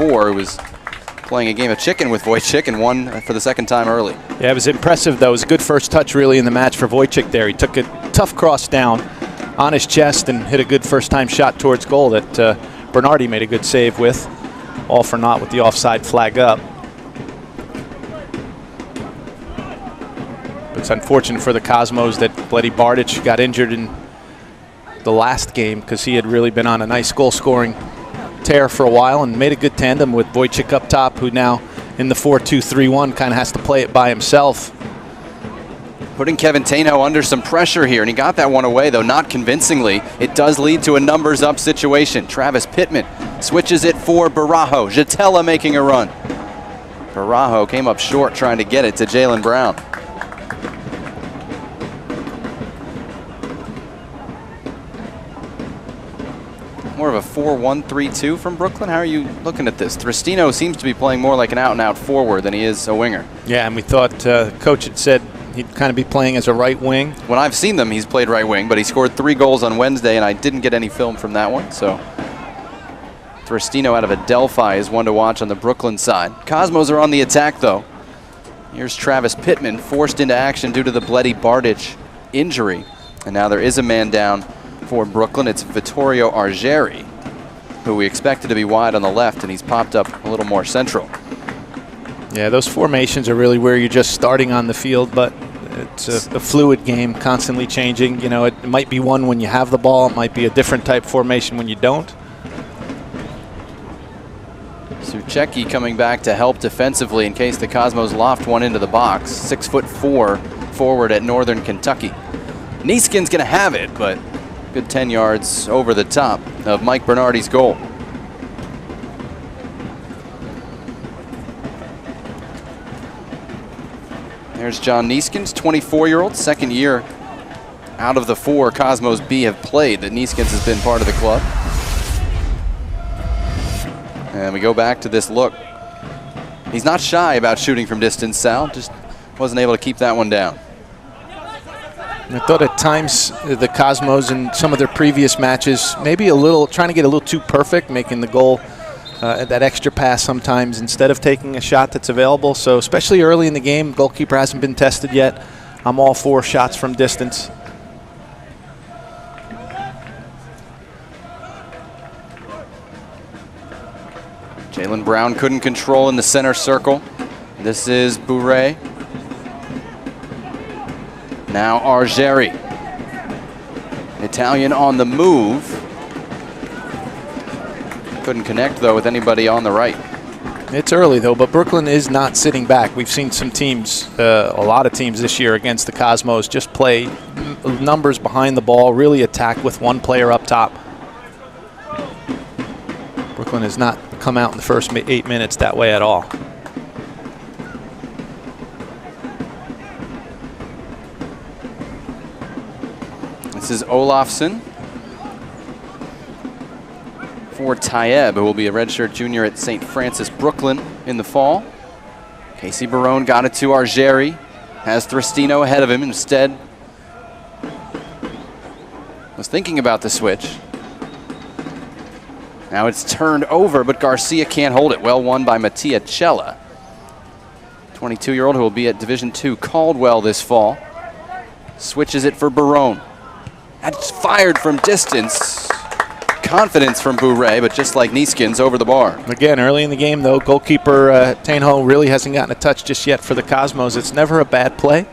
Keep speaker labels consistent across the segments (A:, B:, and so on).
A: 4, who was playing a game of chicken with Wojcik and won for the second time early.
B: Yeah, it was impressive, though. It was a good first touch, really, in the match for Wojcik there. He took a tough cross down on his chest and hit a good first-time shot towards goal that Bernardi made a good save with. All for naught with the offside flag up. But it's unfortunate for the Cosmos that Bledi Bardic got injured in the last game, because he had really been on a nice goal-scoring tear for a while and made a good tandem with Wojcik up top, who now in the 4-2-3-1 kind of has to play it by himself.
A: Putting Kevin Taino under some pressure here, and he got that one away, though not convincingly. It does lead to a numbers up situation. Travis Pittman switches it for Barajo. Jatella making a run. Barajo came up short trying to get it to Jalen Brown. More of a 4-1-3-2 from Brooklyn. How are you looking at this? Thristino seems to be playing more like an out-and-out forward than he is a winger.
B: Yeah, and we thought coach had said he'd kind of be playing as a right wing.
A: When I've seen them, he's played right wing, but he scored 3 goals on Wednesday, and I didn't get any film from that one. So Thristino out of Adelphi is one to watch on the Brooklyn side. Cosmos are on the attack, though. Here's Travis Pittman, forced into action due to the Bledi Bardic injury. And now there is a man down for Brooklyn. It's Vittorio Argeri, who we expected to be wide on the left, and he's popped up a little more central.
B: Yeah, those formations are really where you're just starting on the field, but it's a fluid game, constantly changing. You know, it might be one when you have the ball. It might be a different type formation when you don't.
A: Suchecki coming back to help defensively in case the Cosmos loft one into the box. 6'4" forward at Northern Kentucky. Nieskin's going to have it, but good 10 yards over the top of Mike Bernardi's goal. There's John Nieskins, 24-year-old, second year out of the 4 Cosmos B have played that Nieskins has been part of the club. And we go back to this look. He's not shy about shooting from distance, Sal, just wasn't able to keep that one down.
B: I thought at times the Cosmos in some of their previous matches maybe a little trying to get a little too perfect, making the goal that extra pass sometimes instead of taking a shot that's available. So especially early in the game, goalkeeper hasn't been tested yet. I'm all for shots from distance.
A: Jalen Brown couldn't control in the center circle. This is Bourret. Now Argeri. Italian on the move. Couldn't connect, though, with anybody on the right.
B: It's early, though, but Brooklyn is not sitting back. We've seen some teams, a lot of teams this year against the Cosmos, just play numbers behind the ball, really attack with one player up top. Brooklyn has not come out in the first 8 minutes that way at all.
A: This is Olafsson for Tayeb, who will be a redshirt junior at St. Francis Brooklyn in the fall. Casey Barone got it to Argeri. Has Thristino ahead of him instead. Was thinking about the switch. Now it's turned over, but Garcia can't hold it. Well won by Mattia Cella. 22-year-old who will be at Division II Caldwell this fall. Switches it for Barone. That's fired from distance. Confidence from Bourret, but just like Nieskins, over the bar.
B: Again, early in the game, though, goalkeeper Tainho really hasn't gotten a touch just yet for the Cosmos. It's never a bad play.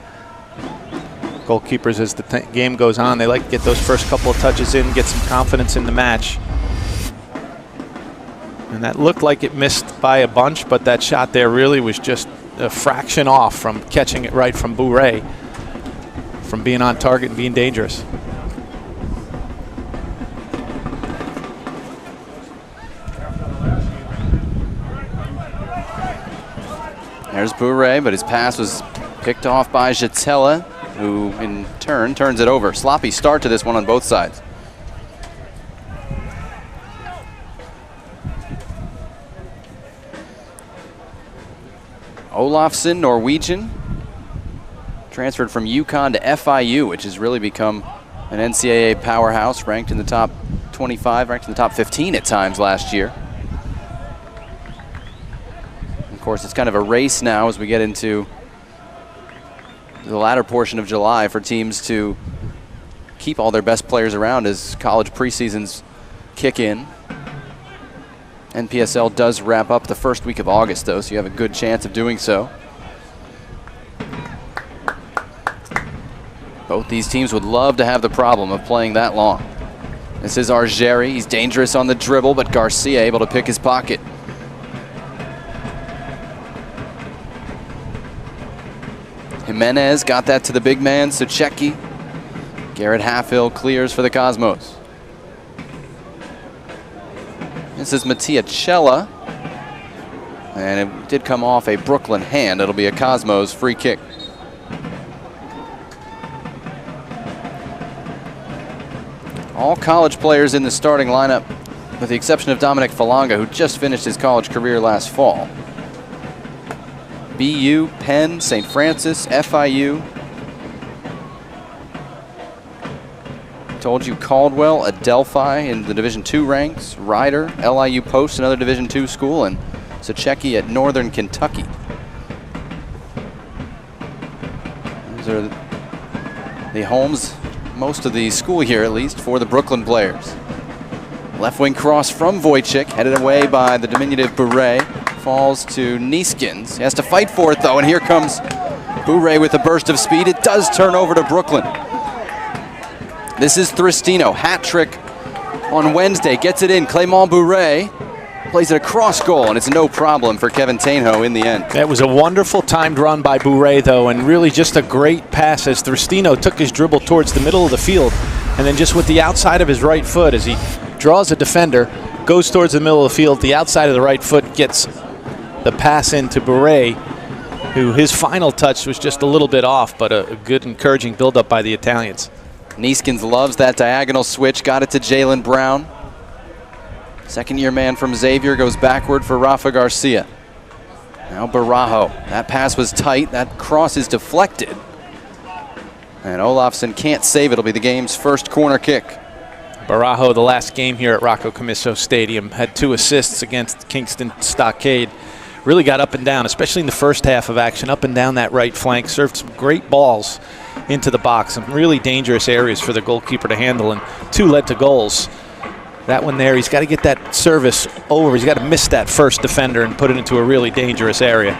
B: Goalkeepers, as the game goes on, they like to get those first couple of touches in, get some confidence in the match. And that looked like it missed by a bunch, but that shot there really was just a fraction off from catching it right from Bourret, from being on target and being dangerous.
A: There's Bourret, but his pass was picked off by Jatella, who in turn turns it over. Sloppy start to this one on both sides. Olafsson, Norwegian, transferred from UConn to FIU, which has really become an NCAA powerhouse, ranked in the top 25, ranked in the top 15 at times last year. course, it's kind of a race now as we get into the latter portion of July for teams to keep all their best players around as college preseasons kick in. NPSL does wrap up the first week of August, though, so you have a good chance of doing so. Both these teams would love to have the problem of playing that long. This is Argeri. He's dangerous on the dribble, but Garcia able to pick his pocket. Jimenez got that to the big man, Suchecki. Garrett Halfhill clears for the Cosmos. This is Mattia Cella. And it did come off a Brooklyn hand. It'll be a Cosmos free kick. All college players in the starting lineup, with the exception of Dominic Falanga, who just finished his college career last fall. BU, Penn, St. Francis, FIU. Told you Caldwell, Adelphi in the Division II ranks, Ryder, LIU Post, another Division II school, and Suchecki at Northern Kentucky. Those are the homes, most of the school year at least, for the Brooklyn players. Left wing cross from Wojcik, headed away by the diminutive Bure. Falls to Neeskens. He has to fight for it, though, and here comes Bure with a burst of speed. It does turn over to Brooklyn. This is Thristino. Hat trick on Wednesday. Gets it in. Clément Bure plays it across goal, and it's no problem for Kevin Tainho in the end.
B: That was a wonderful timed run by Bure, though, and really just a great pass as Thristino took his dribble towards the middle of the field, and then just with the outside of his right foot as he draws a defender, goes towards the middle of the field, the outside of the right foot gets the pass into Bure, who his final touch was just a little bit off, but a good encouraging build-up by the Italians.
A: Neeskens loves that diagonal switch, got it to Jalen Brown. Second-year man from Xavier goes backward for Rafa Garcia. Now Barajo. That pass was tight. That cross is deflected. And Olafsson can't save it. It'll be the game's first corner kick.
B: Barajo, the last game here at Rocco Commisso Stadium, had 2 assists against Kingston Stockade. Really got up and down, especially in the first half of action, up and down that right flank. Served some great balls into the box, some really dangerous areas for the goalkeeper to handle, and 2 led to goals. That one there, he's got to get that service over. He's got to miss that first defender and put it into a really dangerous area.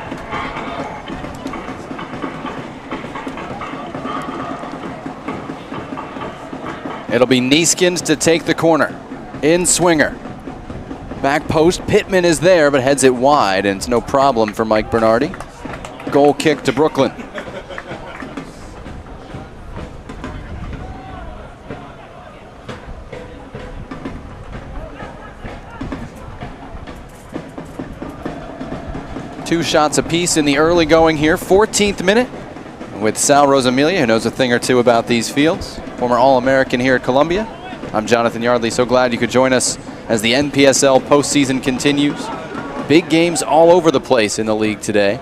A: It'll be Neeskens to take the corner. In swinger. Back post, Pittman is there, but heads it wide, and it's no problem for Mike Bernardi. Goal kick to Brooklyn. Two shots apiece in the early going here. 14th minute with Sal Rosamilia, who knows a thing or two about these fields. Former All-American here at Columbia. I'm Jonathan Yardley. So glad you could join us as the NPSL postseason continues. Big games all over the place in the league today.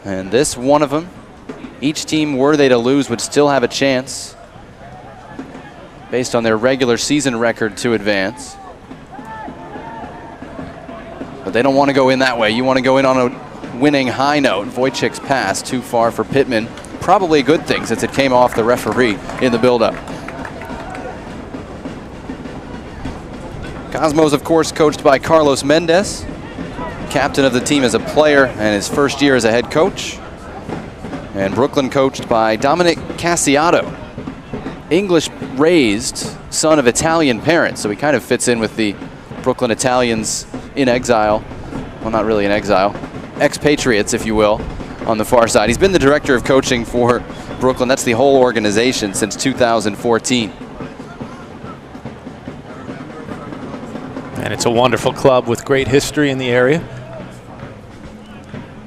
A: And this one of them. Each team, were they to lose, would still have a chance based on their regular season record to advance. But they don't want to go in that way. You want to go in on a winning high note. Wojcik's pass too far for Pittman. Probably a good thing since it came off the referee in the buildup. Cosmos, of course, coached by Carlos Mendez, captain of the team as a player and his first year as a head coach. And Brooklyn coached by Dominic Cassiato, English-raised son of Italian parents. So he kind of fits in with the Brooklyn Italians in exile. Well, not really in exile. Expatriates, if you will, on the far side. He's been the director of coaching for Brooklyn. That's the whole organization since 2014.
B: And it's a wonderful club with great history in the area.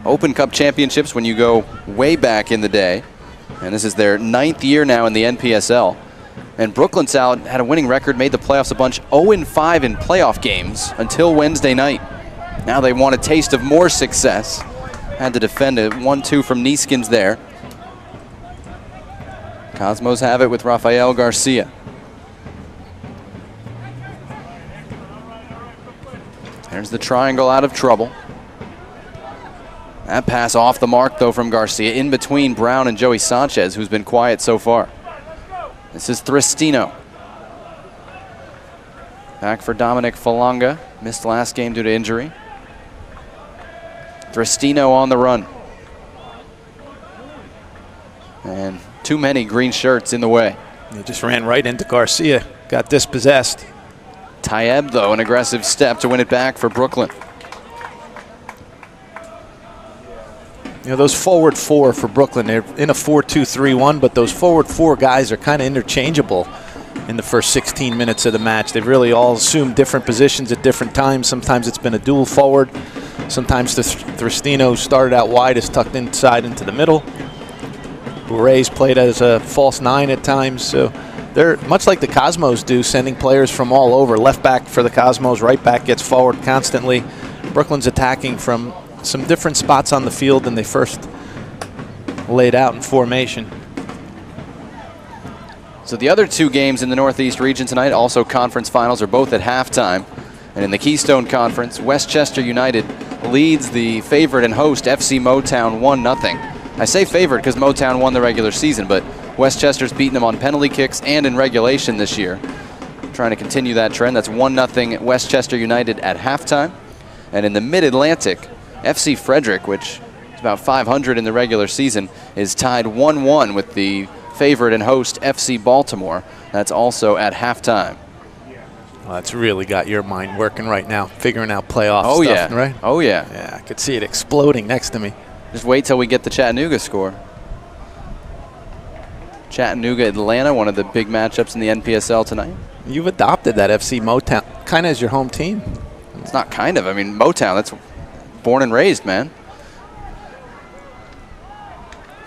A: Open Cup championships when you go way back in the day. And this is their 9th year now in the NPSL. And Brooklyn, Sal, had a winning record, made the playoffs a bunch, 0-5 in playoff games until Wednesday night. Now they want a taste of more success. Had to defend a 1-2 from Neeskens there. Cosmos have it with Rafael Garcia. There's the triangle out of trouble. That pass off the mark, though, from Garcia, in between Brown and Joey Sanchez, who's been quiet so far. This is Thristino. Back for Dominic Falanga. Missed last game due to injury. Thristino on the run. And too many green shirts in the way.
B: He just ran right into Garcia. Got dispossessed.
A: Tayeb, though, an aggressive step to win it back for Brooklyn.
B: You know, those forward four for Brooklyn, they're in a 4-2-3-1, but those forward four guys are kind of interchangeable in the first 16 minutes of the match. They've really all assumed different positions at different times. Sometimes it's been a dual forward. Sometimes Thristino started out wide, is tucked inside into the middle. Bourré's played as a false nine at times. So they're much like the Cosmos do, sending players from all over. Left back for the Cosmos, right back gets forward constantly. Brooklyn's attacking from some different spots on the field than they first laid out in formation.
A: So the other two games in the Northeast region tonight, also conference finals, are both at halftime. And in the Keystone Conference, Westchester United leads the favorite and host FC Motown 1-0. I say favorite because Motown won the regular season, but Westchester's beaten them on penalty kicks and in regulation this year. Trying to continue that trend. That's 1-0 Westchester United at halftime. And in the Mid-Atlantic, FC Frederick, which is about 500 in the regular season, is tied 1-1 with the favorite and host FC Baltimore. That's also at halftime.
B: Well, that's really got your mind working right now, figuring out playoff
A: stuff,
B: yeah. Right?
A: Oh, yeah.
B: Yeah, I could see it exploding next to me.
A: Just wait till we get the Chattanooga score. Chattanooga-Atlanta, one of the big matchups in the NPSL tonight.
B: You've adopted that FC Motown kind of as your home team.
A: It's not kind of. I mean, Motown, that's born and raised, man.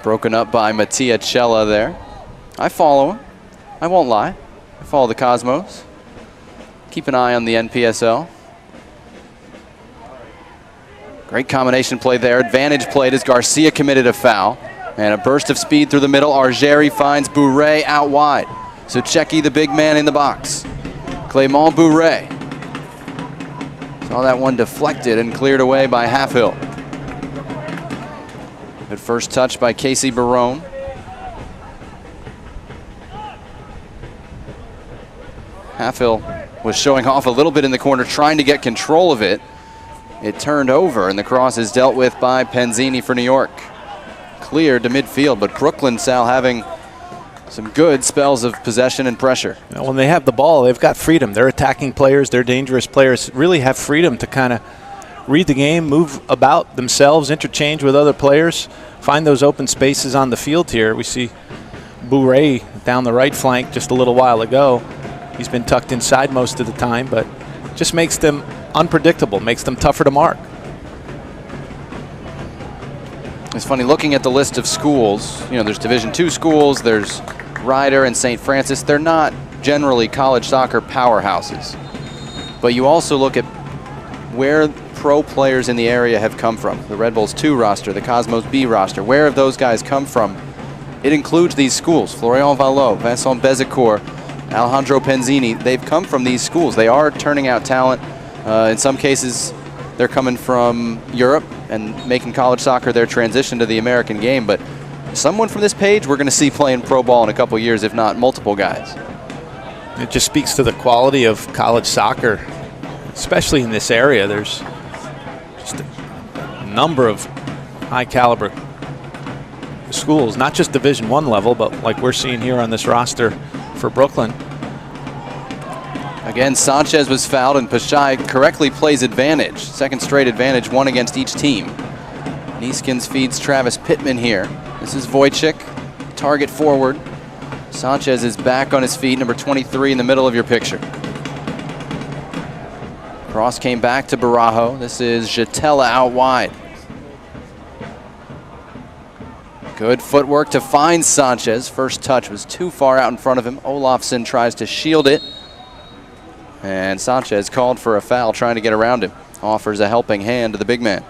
A: Broken up by Mattia Cella there. I follow him. I won't lie. I follow the Cosmos. Keep an eye on the NPSL. Great combination play there. Advantage played as Garcia committed a foul. And a burst of speed through the middle. Argeri finds Bourré out wide. So Checky, the big man in the box. Clément Bourré. Saw that one deflected and cleared away by Halfhill. Good first touch by Casey Barone. Halfhill was showing off a little bit in the corner, trying to get control of it. It turned over, and the cross is dealt with by Penzini for New York. Cleared to midfield, but Brooklyn, Sal, having some good spells of possession and pressure.
B: You know, when they have the ball, they've got freedom. They're attacking players. They're dangerous players. Really have freedom to kind of read the game, move about themselves, interchange with other players, find those open spaces on the field here. We see Bourré down the right flank just a little while ago. He's been tucked inside most of the time, but just makes them unpredictable, makes them tougher to mark.
A: It's funny, looking at the list of schools, you know, there's Division II schools, there's Ryder and St. Francis. They're not generally college soccer powerhouses. But you also look at where pro players in the area have come from. The Red Bulls 2 roster, the Cosmos B roster. Where have those guys come from? It includes these schools. Florian Vallot, Vincent Bezecourt, Alejandro Penzini. They've come from these schools. They are turning out talent. In some cases, they're coming from Europe and making college soccer their transition to the American game. But someone from this page we're going to see playing pro ball in a couple years, if not multiple guys.
B: It just speaks to the quality of college soccer, especially in this area. There's just a number of high caliber schools, not just Division I level, but like we're seeing here on this roster for Brooklyn.
A: Again, Sanchez was fouled, and Pashai correctly plays advantage. Second straight advantage, one against each team. Neeskins feeds Travis Pittman here. This is Wojcik, target forward. Sanchez is back on his feet, number 23 in the middle of your picture. Cross came back to Barajo. This is Jatella out wide. Good footwork to find Sanchez. First touch was too far out in front of him. Olafsson tries to shield it. And Sanchez called for a foul, trying to get around him. Offers a helping hand to the big man.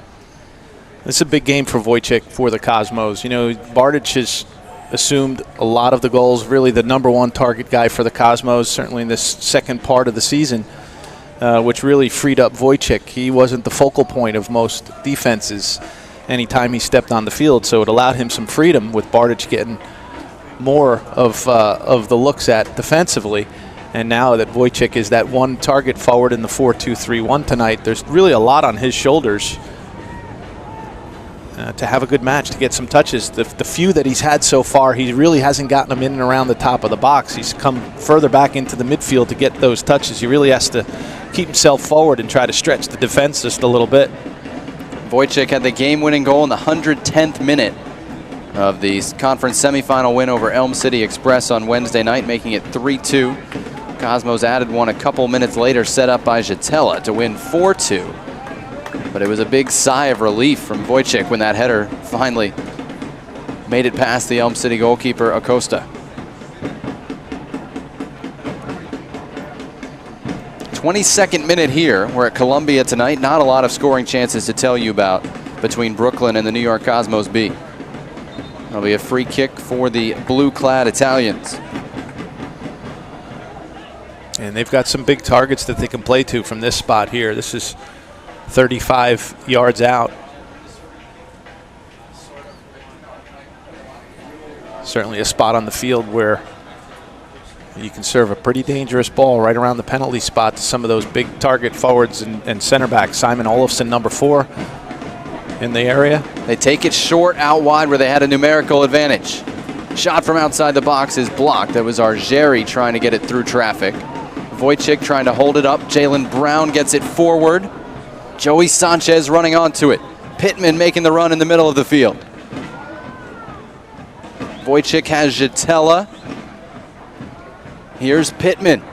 B: This is a big game for Wojcik for the Cosmos. You know, Bardic has assumed a lot of the goals, really the #1 target guy for the Cosmos, certainly in this second part of the season. which really freed up Wojciech. He wasn't the focal point of most defenses anytime he stepped on the field, so it allowed him some freedom with Bardic getting more of the looks at defensively. And now that Wojciech is that one target forward in the 4-2-3-1 tonight, there's really a lot on his shoulders to have a good match, to get some touches. The few that he's had so far, he really hasn't gotten them in and around the top of the box. He's come further back into the midfield to get those touches. He really has to keep himself forward and try to stretch the defense just a little bit.
A: Wojciech had the game-winning goal in the 110th minute of the conference semifinal win over Elm City Express on Wednesday night, making it 3-2. Cosmos added one a couple minutes later, set up by Jatella to win 4-2. But it was a big sigh of relief from Wojciech when that header finally made it past the Elm City goalkeeper, Acosta. 22nd minute here. We're at Columbia tonight. Not a lot of scoring chances to tell you about between Brooklyn and the New York Cosmos B. That'll be a free kick for the blue-clad Italians.
B: And they've got some big targets that they can play to from this spot here. This is 35 yards out. Certainly a spot on the field where you can serve a pretty dangerous ball right around the penalty spot to some of those big target forwards and center backs. Simon Olofsson, number 4, in the area.
A: They take it short out wide where they had a numerical advantage. Shot from outside the box is blocked. That was Argeri trying to get it through traffic. Wojciech trying to hold it up. Jalen Brown gets it forward. Joey Sanchez running onto it. Pittman making the run in the middle of the field. Wojciech has Jatella. Here's Pittman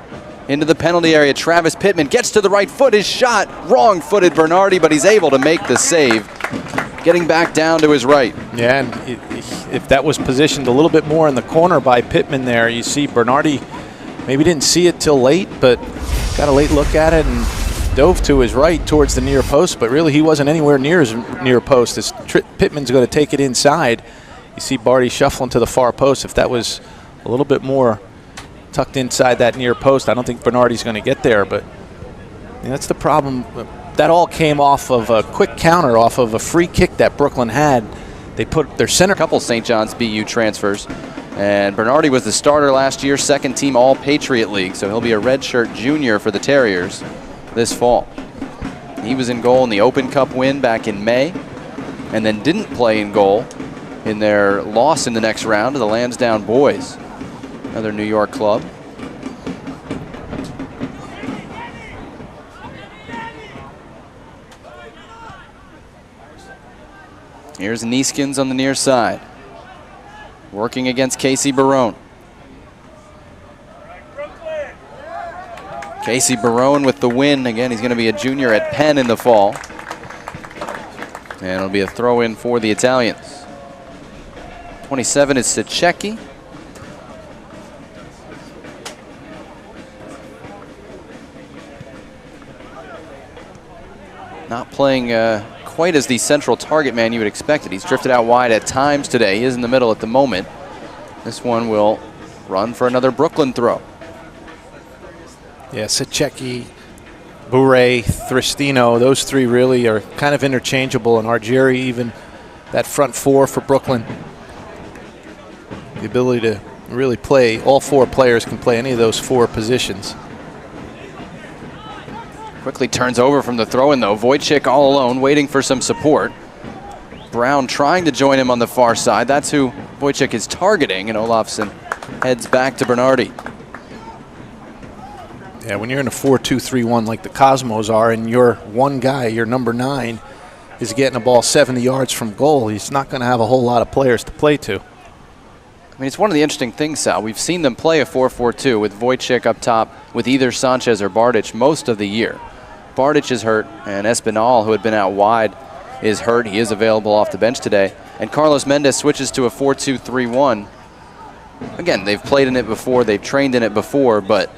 A: into the penalty area. Travis Pittman gets to the right foot. His shot, wrong-footed Bernardi, but he's able to make the save, getting back down to his right.
B: Yeah, and if that was positioned a little bit more in the corner by Pittman there, you see Bernardi maybe didn't see it till late, but got a late look at it and dove to his right towards the near post, but really he wasn't anywhere near his near post. As Pittman's going to take it inside, you see Barty shuffling to the far post. If that was a little bit more tucked inside that near post, I don't think Bernardi's going to get there, but that's the problem. That all came off of a quick counter, off of a free kick that Brooklyn had. They put their center.
A: Couple St. John's BU transfers, and Bernardi was the starter last year, second team All-Patriot League, so he'll be a redshirt junior for the Terriers this fall. He was in goal in the Open Cup win back in May, and then didn't play in goal in their loss in the next round to the Lansdowne Boys, another New York club. Here's Neeskins on the near side, working against Casey Barone. Casey Barone with the win. Again, he's going to be a junior at Penn in the fall. And it'll be a throw-in for the Italians. 27 is Sacecki. Not playing quite as the central target man you would expect it. He's drifted out wide at times today. He is in the middle at the moment. This one will run for another Brooklyn throw.
B: Yeah, Sacecki, Bourret, Thristino, those three really are kind of interchangeable, and Argeri even that front 4 for Brooklyn. The ability to really play, all 4 players can play any of those 4 positions.
A: Quickly turns over from the throw-in though. Wojciech all alone, waiting for some support. Brown trying to join him on the far side. That's who Wojciech is targeting, and Olofsson heads back to Bernardi.
B: Yeah, when you're in a 4-2-3-1 like the Cosmos are, and your one guy, your number 9, is getting a ball 70 yards from goal, he's not going to have a whole lot of players to play to.
A: I mean, it's one of the interesting things, Sal. We've seen them play a 4-4-2 with Wojciech up top with either Sanchez or Bardic most of the year. Bardic is hurt, and Espinal, who had been out wide, is hurt. He is available off the bench today. And Carlos Mendez switches to a 4-2-3-1. Again, they've played in it before, they've trained in it before, but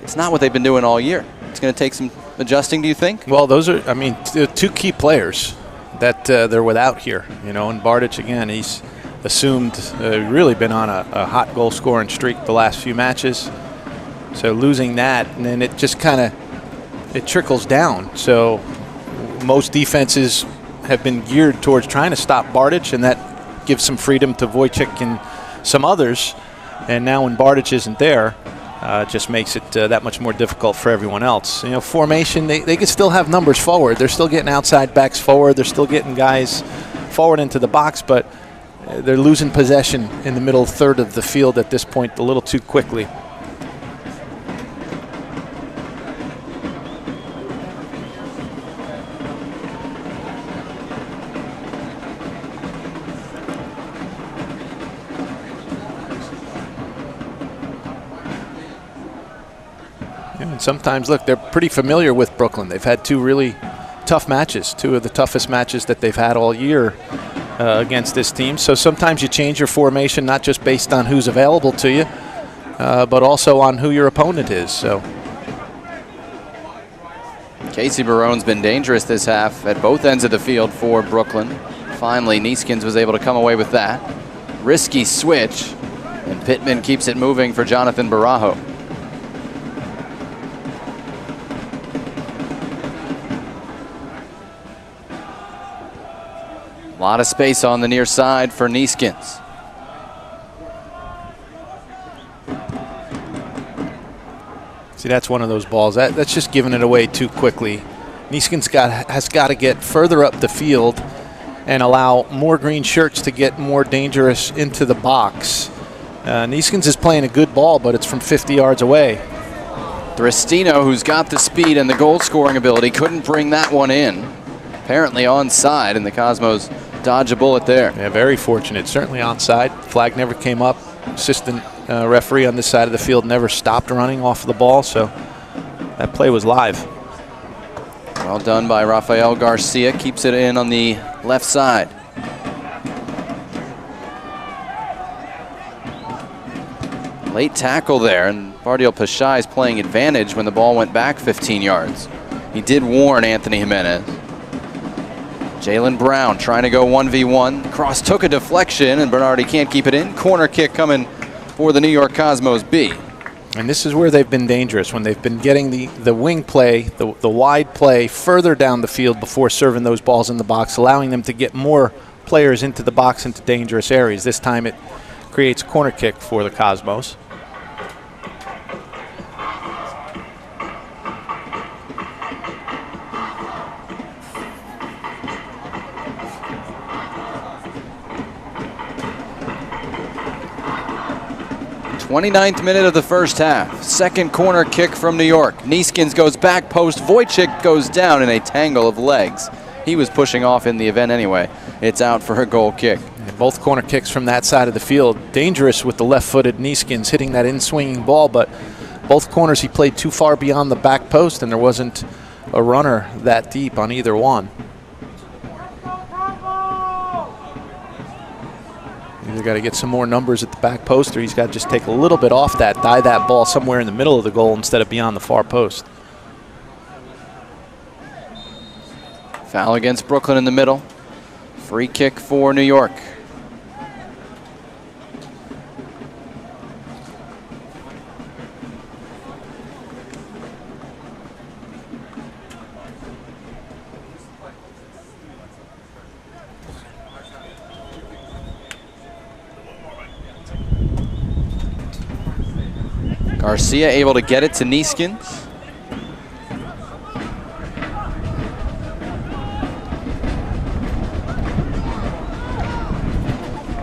A: it's not what they've been doing all year. It's going to take some adjusting, do you think?
B: Well, those are, I mean, 2 key players that they're without here. You know, and Bardic, again, he's assumed really been on a hot goal scoring streak the last few matches. So losing that, and then it just kind of it trickles down. So most defenses have been geared towards trying to stop Bardich, and that gives some freedom to Wojcik and some others. And now when Bardich isn't there, it just makes it that much more difficult for everyone else. You know, formation, they can still have numbers forward. They're still getting outside backs forward. They're still getting guys forward into the box, but they're losing possession in the middle third of the field at this point a little too quickly. And sometimes, look, they're pretty familiar with Brooklyn. They've had two really tough matches, two of the toughest matches that they've had all year against this team. So sometimes you change your formation not just based on who's available to you, but also on who your opponent is. So
A: Casey Barone's been dangerous this half at both ends of the field for Brooklyn. Finally, Neeskens was able to come away with that. Risky switch, and Pittman keeps it moving for Jonathan Barajo. A lot of space on the near side for Neeskens.
B: See, that's one of those balls. That's just giving it away too quickly. Neeskens has got to get further up the field and allow more green shirts to get more dangerous into the box. Neeskens is playing a good ball, but it's from 50 yards away.
A: Thristino, who's got the speed and the goal-scoring ability, couldn't bring that one in. Apparently onside, and the Cosmos dodge a bullet there.
B: Yeah, very fortunate. Certainly onside. Flag never came up. Assistant referee on this side of the field never stopped running off the ball, so that play was live.
A: Well done by Rafael Garcia. Keeps it in on the left side. Late tackle there, and Bardiel Pashai is playing advantage when the ball went back 15 yards. He did warn Anthony Jimenez. Jalen Brown trying to go 1v1. Cross took a deflection, and Bernardi can't keep it in. Corner kick coming for the New York Cosmos B.
B: And this is where they've been dangerous, when they've been getting the wing play, the wide play further down the field before serving those balls in the box, allowing them to get more players into the box, into dangerous areas. This time it creates a corner kick for the Cosmos.
A: '29th minute of the first half. Second corner kick from New York. Neeskens goes back post. Wojcik goes down in a tangle of legs. He was pushing off in the event anyway. It's out for a goal kick.
B: And both corner kicks from that side of the field. Dangerous with the left-footed Neeskens hitting that in-swinging ball, but both corners he played too far beyond the back post, and there wasn't a runner that deep on either one. Either got to get some more numbers at the back post, or he's got to just take a little bit off that, die that ball somewhere in the middle of the goal instead of beyond the far post.
A: Foul against Brooklyn in the middle. Free kick for New York. Garcia able to get it to Neeskens.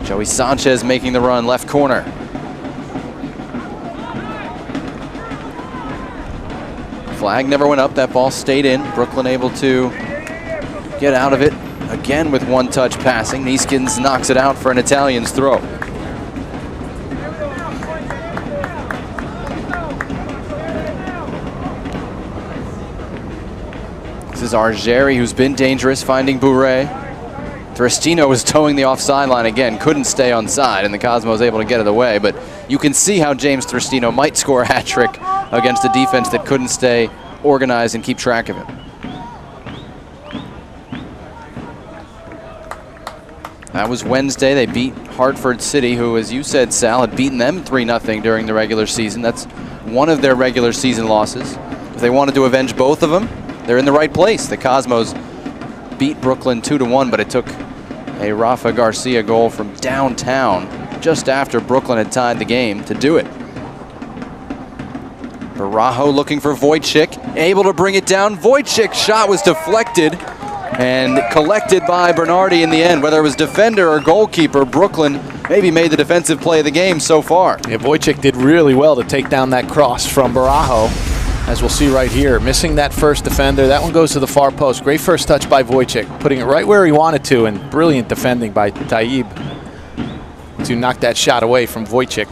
A: Joey Sanchez making the run, left corner. Flag never went up, that ball stayed in. Brooklyn able to get out of it again with one-touch passing. Neeskens knocks it out for an Italian's throw. This is Argeri, who's been dangerous, finding Bourret. Thristino was towing the offside line again, couldn't stay on side, and the Cosmos able to get it away. But you can see how James Thristino might score a hat trick against a defense that couldn't stay organized and keep track of him. That was Wednesday. They beat Hartford City, who, as you said, Sal, had beaten them 3-0 during the regular season. That's one of their regular season losses. if they wanted to avenge both of them, they're in the right place. The Cosmos beat Brooklyn 2-1, but it took a Rafa Garcia goal from downtown just after Brooklyn had tied the game to do it. Barajo looking for Wojcik, able to bring it down. Wojcik's shot was deflected and collected by Bernardi in the end. Whether it was defender or goalkeeper, Brooklyn maybe made the defensive play of the game so far.
B: Yeah, Wojcik did really well to take down that cross from Barajo, as we'll see right here. Missing that first defender. That one goes to the far post. Great first touch by Wojcik, putting it right where he wanted to, and brilliant defending by Taib to knock that shot away from Wojcik.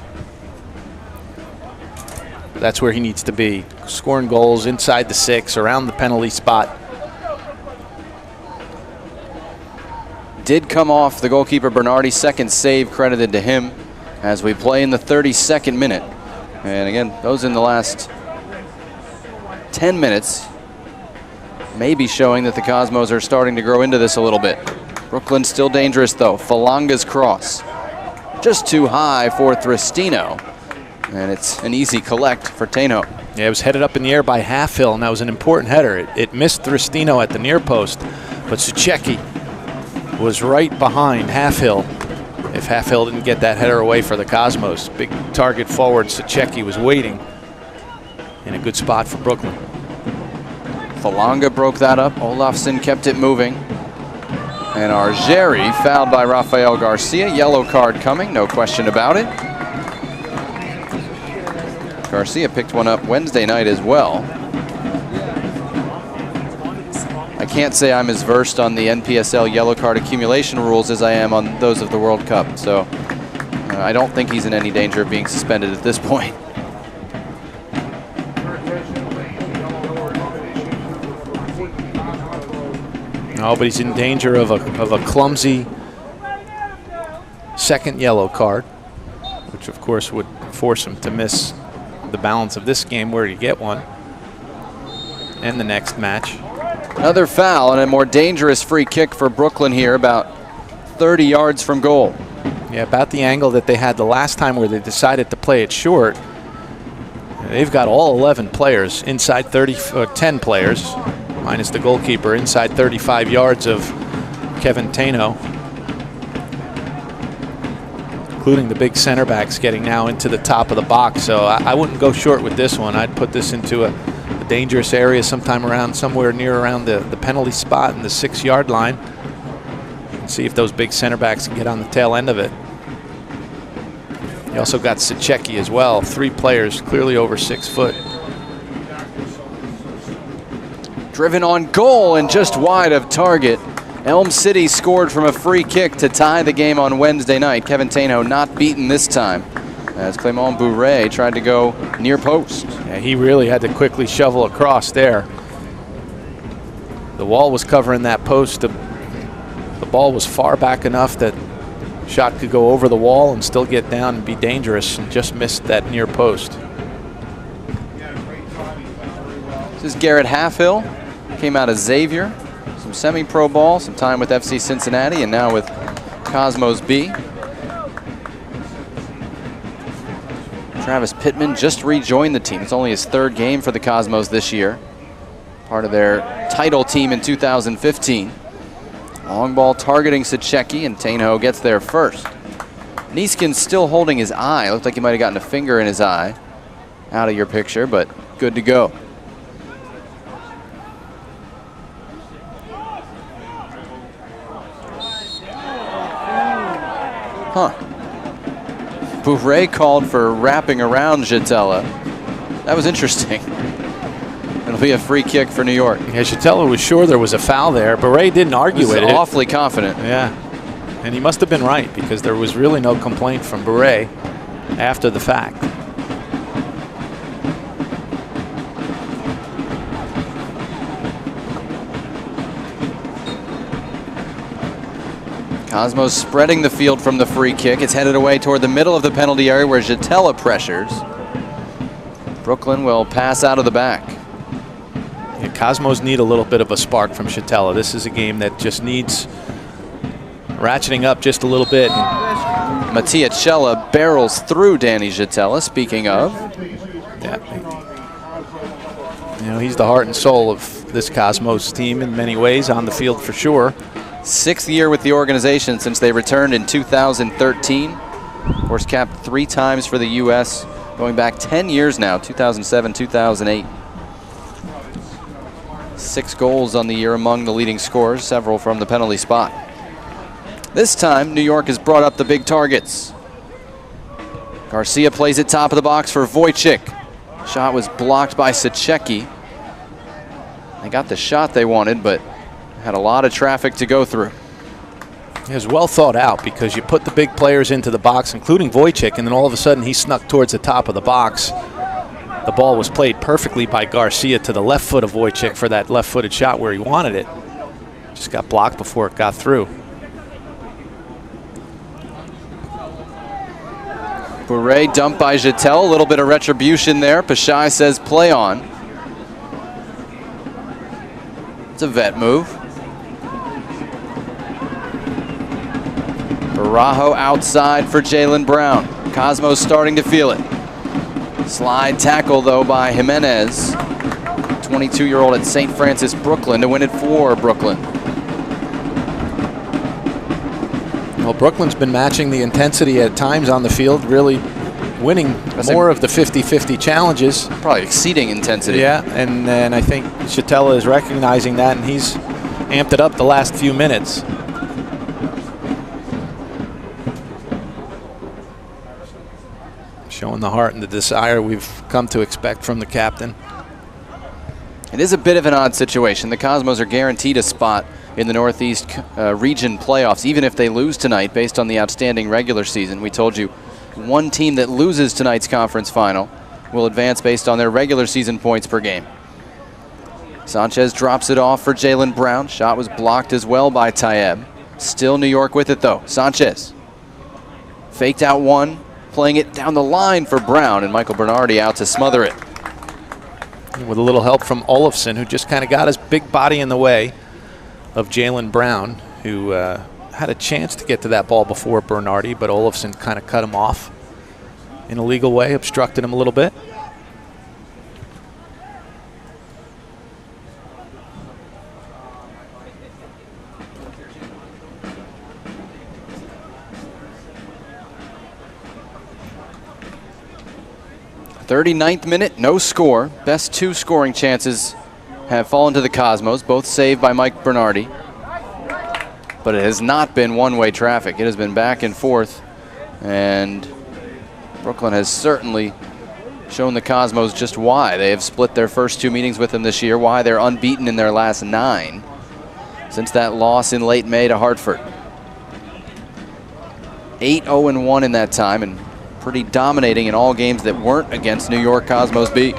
B: That's where he needs to be, scoring goals inside the 6, around the penalty spot.
A: Did come off the goalkeeper Bernardi, second save credited to him as we play in the 32nd minute. And again, those in the last 10 minutes may be showing that the Cosmos are starting to grow into this a little bit. Brooklyn still dangerous though. Falanga's cross, just too high for Thristino. And it's an easy collect for Tainho.
B: Yeah, it was headed up in the air by Halfhill, and that was an important header. It missed Thristino at the near post, but Suchecki was right behind Halfhill. If Halfhill didn't get that header away for the Cosmos, big target forward, Suchecki was waiting in a good spot for Brooklyn.
A: Falanga broke that up. Olafsson kept it moving. And Argeri fouled by Rafael Garcia. Yellow card coming, no question about it. Garcia picked one up Wednesday night as well. I can't say I'm as versed on the NPSL yellow card accumulation rules as I am on those of the World Cup, so I don't think he's in any danger of being suspended at this point.
B: No, but he's in danger of a clumsy second yellow card, which of course would force him to miss the balance of this game where you get one, and the next match.
A: Another foul and a more dangerous free kick for Brooklyn here, about 30 yards from goal.
B: Yeah, about the angle that they had the last time where they decided to play it short. They've got all 11 players inside 10 players, minus the goalkeeper, inside 35 yards of Kevin Tainho, including the big center backs getting now into the top of the box. So I wouldn't go short with this one. I'd put this into a dangerous area sometime around, somewhere near around the penalty spot and the 6-yard line, and see if those big center backs can get on the tail end of it. You also got Suchecki as well. 3 players clearly over 6 foot.
A: Driven on goal and just wide of target. Elm City scored from a free kick to tie the game on Wednesday night. Kevin Tainho not beaten this time, as Clément Bourret tried to go near post.
B: Yeah, he really had to quickly shovel across there. The wall was covering that post. The ball was far back enough that shot could go over the wall and still get down and be dangerous, and just missed that near post.
A: This is Garrett Halfhill. Came out of Xavier. Some semi-pro ball, some time with FC Cincinnati, and now with Cosmos B. Travis Pittman just rejoined the team. It's only his 3rd game for the Cosmos this year. Part of their title team in 2015. Long ball targeting Suchecki, and Tainho gets there first. Nieskin's still holding his eye. Looked like he might have gotten a finger in his eye. Out of your picture, but good to go. Bourret called for wrapping around Jatella. That was interesting. It'll be a free kick for New York.
B: Yeah, Jatella was sure there was a foul there. Bourret didn't argue with it.
A: Awfully confident.
B: Yeah, and he must have been right, because there was really no complaint from Bourret after the fact.
A: Cosmos spreading the field from the free kick. It's headed away toward the middle of the penalty area where Jatella pressures. Brooklyn will pass out of the back.
B: Yeah, Cosmos need a little bit of a spark from Jatella. This is a game that just needs ratcheting up just a little bit.
A: Mattia Cella barrels through Danny Jatella, speaking of.
B: Yeah. You know, he's the heart and soul of this Cosmos team in many ways, on the field for sure.
A: 6th year with the organization since they returned in 2013. Of course, capped 3 times for the U.S., going back 10 years now, 2007, 2008. 6 goals on the year among the leading scorers, several from the penalty spot. This time, New York has brought up the big targets. Garcia plays it top of the box for Wojcik. Shot was blocked by Sachecki. They got the shot they wanted, but had a lot of traffic to go through.
B: It was well thought out because you put the big players into the box, including Wojcik, and then all of a sudden he snuck towards the top of the box. The ball was played perfectly by Garcia to the left foot of Wojcik for that left-footed shot where he wanted it. Just got blocked before it got through.
A: Bourret dumped by Jetel. A little bit of retribution there. Pashai says play on. It's a vet move. Barajo outside for Jaylen Brown. Cosmos starting to feel it. Slide tackle, though, by Jimenez. 22-year-old at St. Francis, Brooklyn, to win it for Brooklyn.
B: Well, Brooklyn's been matching the intensity at times on the field, really winning more of the 50-50 challenges.
A: Probably exceeding intensity.
B: Yeah, and I think Chatella is recognizing that, and he's amped it up the last few minutes. Showing the heart and the desire we've come to expect from the captain.
A: It is a bit of an odd situation. The Cosmos are guaranteed a spot in the Northeast region playoffs, even if they lose tonight based on the outstanding regular season. We told you one team that loses tonight's conference final will advance based on their regular season points per game. Sanchez drops it off for Jaylen Brown. Shot was blocked as well by Tayeb. Still New York with it, though. Sanchez faked out one, playing it down the line for Brown, and Michael Bernardi out to smother it.
B: With a little help from Olofsson, who just kind of got his big body in the way of Jaylen Brown, who had a chance to get to that ball before Bernardi, but Olofsson kind of cut him off in a legal way, obstructed him a little bit.
A: .39th minute, no score. Best 2 scoring chances have fallen to the Cosmos, both saved by Mike Bernardi. But it has not been one-way traffic. It has been back and forth, and Brooklyn has certainly shown the Cosmos just why. They have split their first 2 meetings with them this year, why they're unbeaten in their last 9 since that loss in late May to Hartford. 8-0-1 in that time, and pretty dominating in all games that weren't against New York Cosmos B.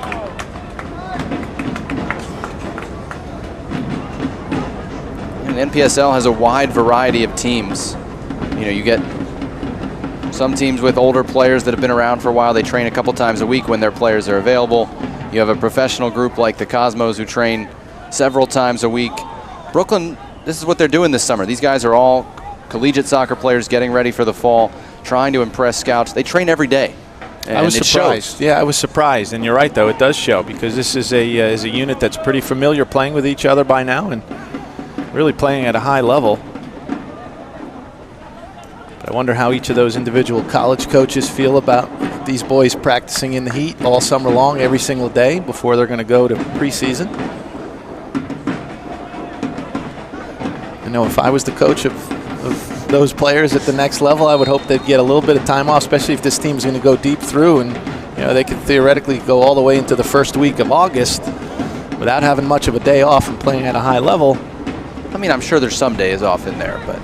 A: And the NPSL has a wide variety of teams. You know, you get some teams with older players that have been around for a while. They train a couple times a week when their players are available. You have a professional group like the Cosmos who train several times a week. Brooklyn, this is what they're doing this summer. These guys are all collegiate soccer players getting ready for the fall, trying to impress scouts. They train every day. And
B: I was surprised.
A: Shows.
B: Yeah, I was surprised. And you're right, though. It does show because this is a unit that's pretty familiar playing with each other by now and really playing at a high level. But I wonder how each of those individual college coaches feel about these boys practicing in the heat all summer long, every single day before they're going to go to preseason. I know if I was the coach of those players at the next level, I would hope they'd get a little bit of time off, especially if this team's going to go deep through, and you know they could theoretically go all the way into the first week of August without having much of a day off and playing at a high level.
A: I mean, I'm sure there's some days off in there, but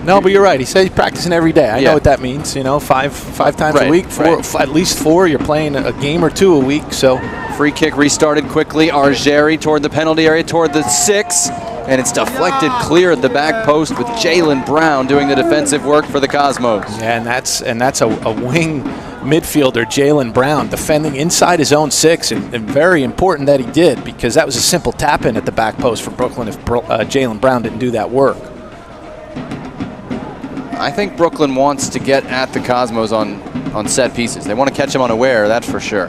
B: no. But you're right. He said he's practicing every day. I know what that means. You know, five times a week, at least 4. You're playing a game or 2 a week. So
A: free kick restarted quickly. Argeri toward the penalty area, toward the 6. And it's deflected clear at the back post with Jaylen Brown doing the defensive work for the Cosmos.
B: Yeah, and that's a wing midfielder, Jaylen Brown, defending inside his own 6, and very important that he did because that was a simple tap-in at the back post for Brooklyn if Jaylen Brown didn't do that work.
A: I think Brooklyn wants to get at the Cosmos on set pieces. They want to catch them unaware, that's for sure.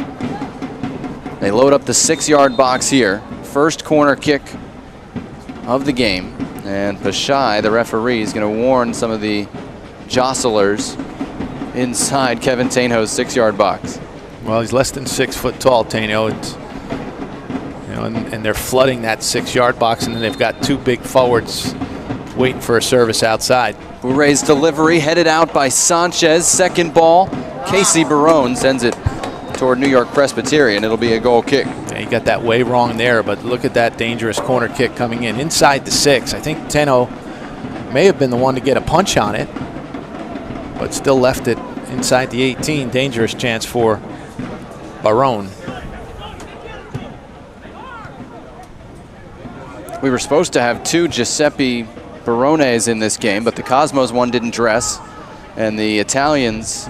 A: They load up the 6-yard box here. First corner kick of the game. And Pashai, the referee, is going to warn some of the jostlers inside Kevin Tainho's 6-yard box.
B: Well, he's less than 6 foot tall, Taino. It's, you know, and they're flooding that 6-yard box, and then they've got 2 big forwards waiting for a service outside.
A: Bourret's delivery headed out by Sanchez. Second ball. Casey Barone sends it toward New York Presbyterian. It'll be a goal kick.
B: Yeah, he got that way wrong there, but look at that dangerous corner kick coming in inside the 6. I think Taino may have been the one to get a punch on it, but still left it inside the 18. Dangerous chance for Barone.
A: We were supposed to have 2 Giuseppe Barones in this game, but the Cosmos one didn't dress, and the Italians'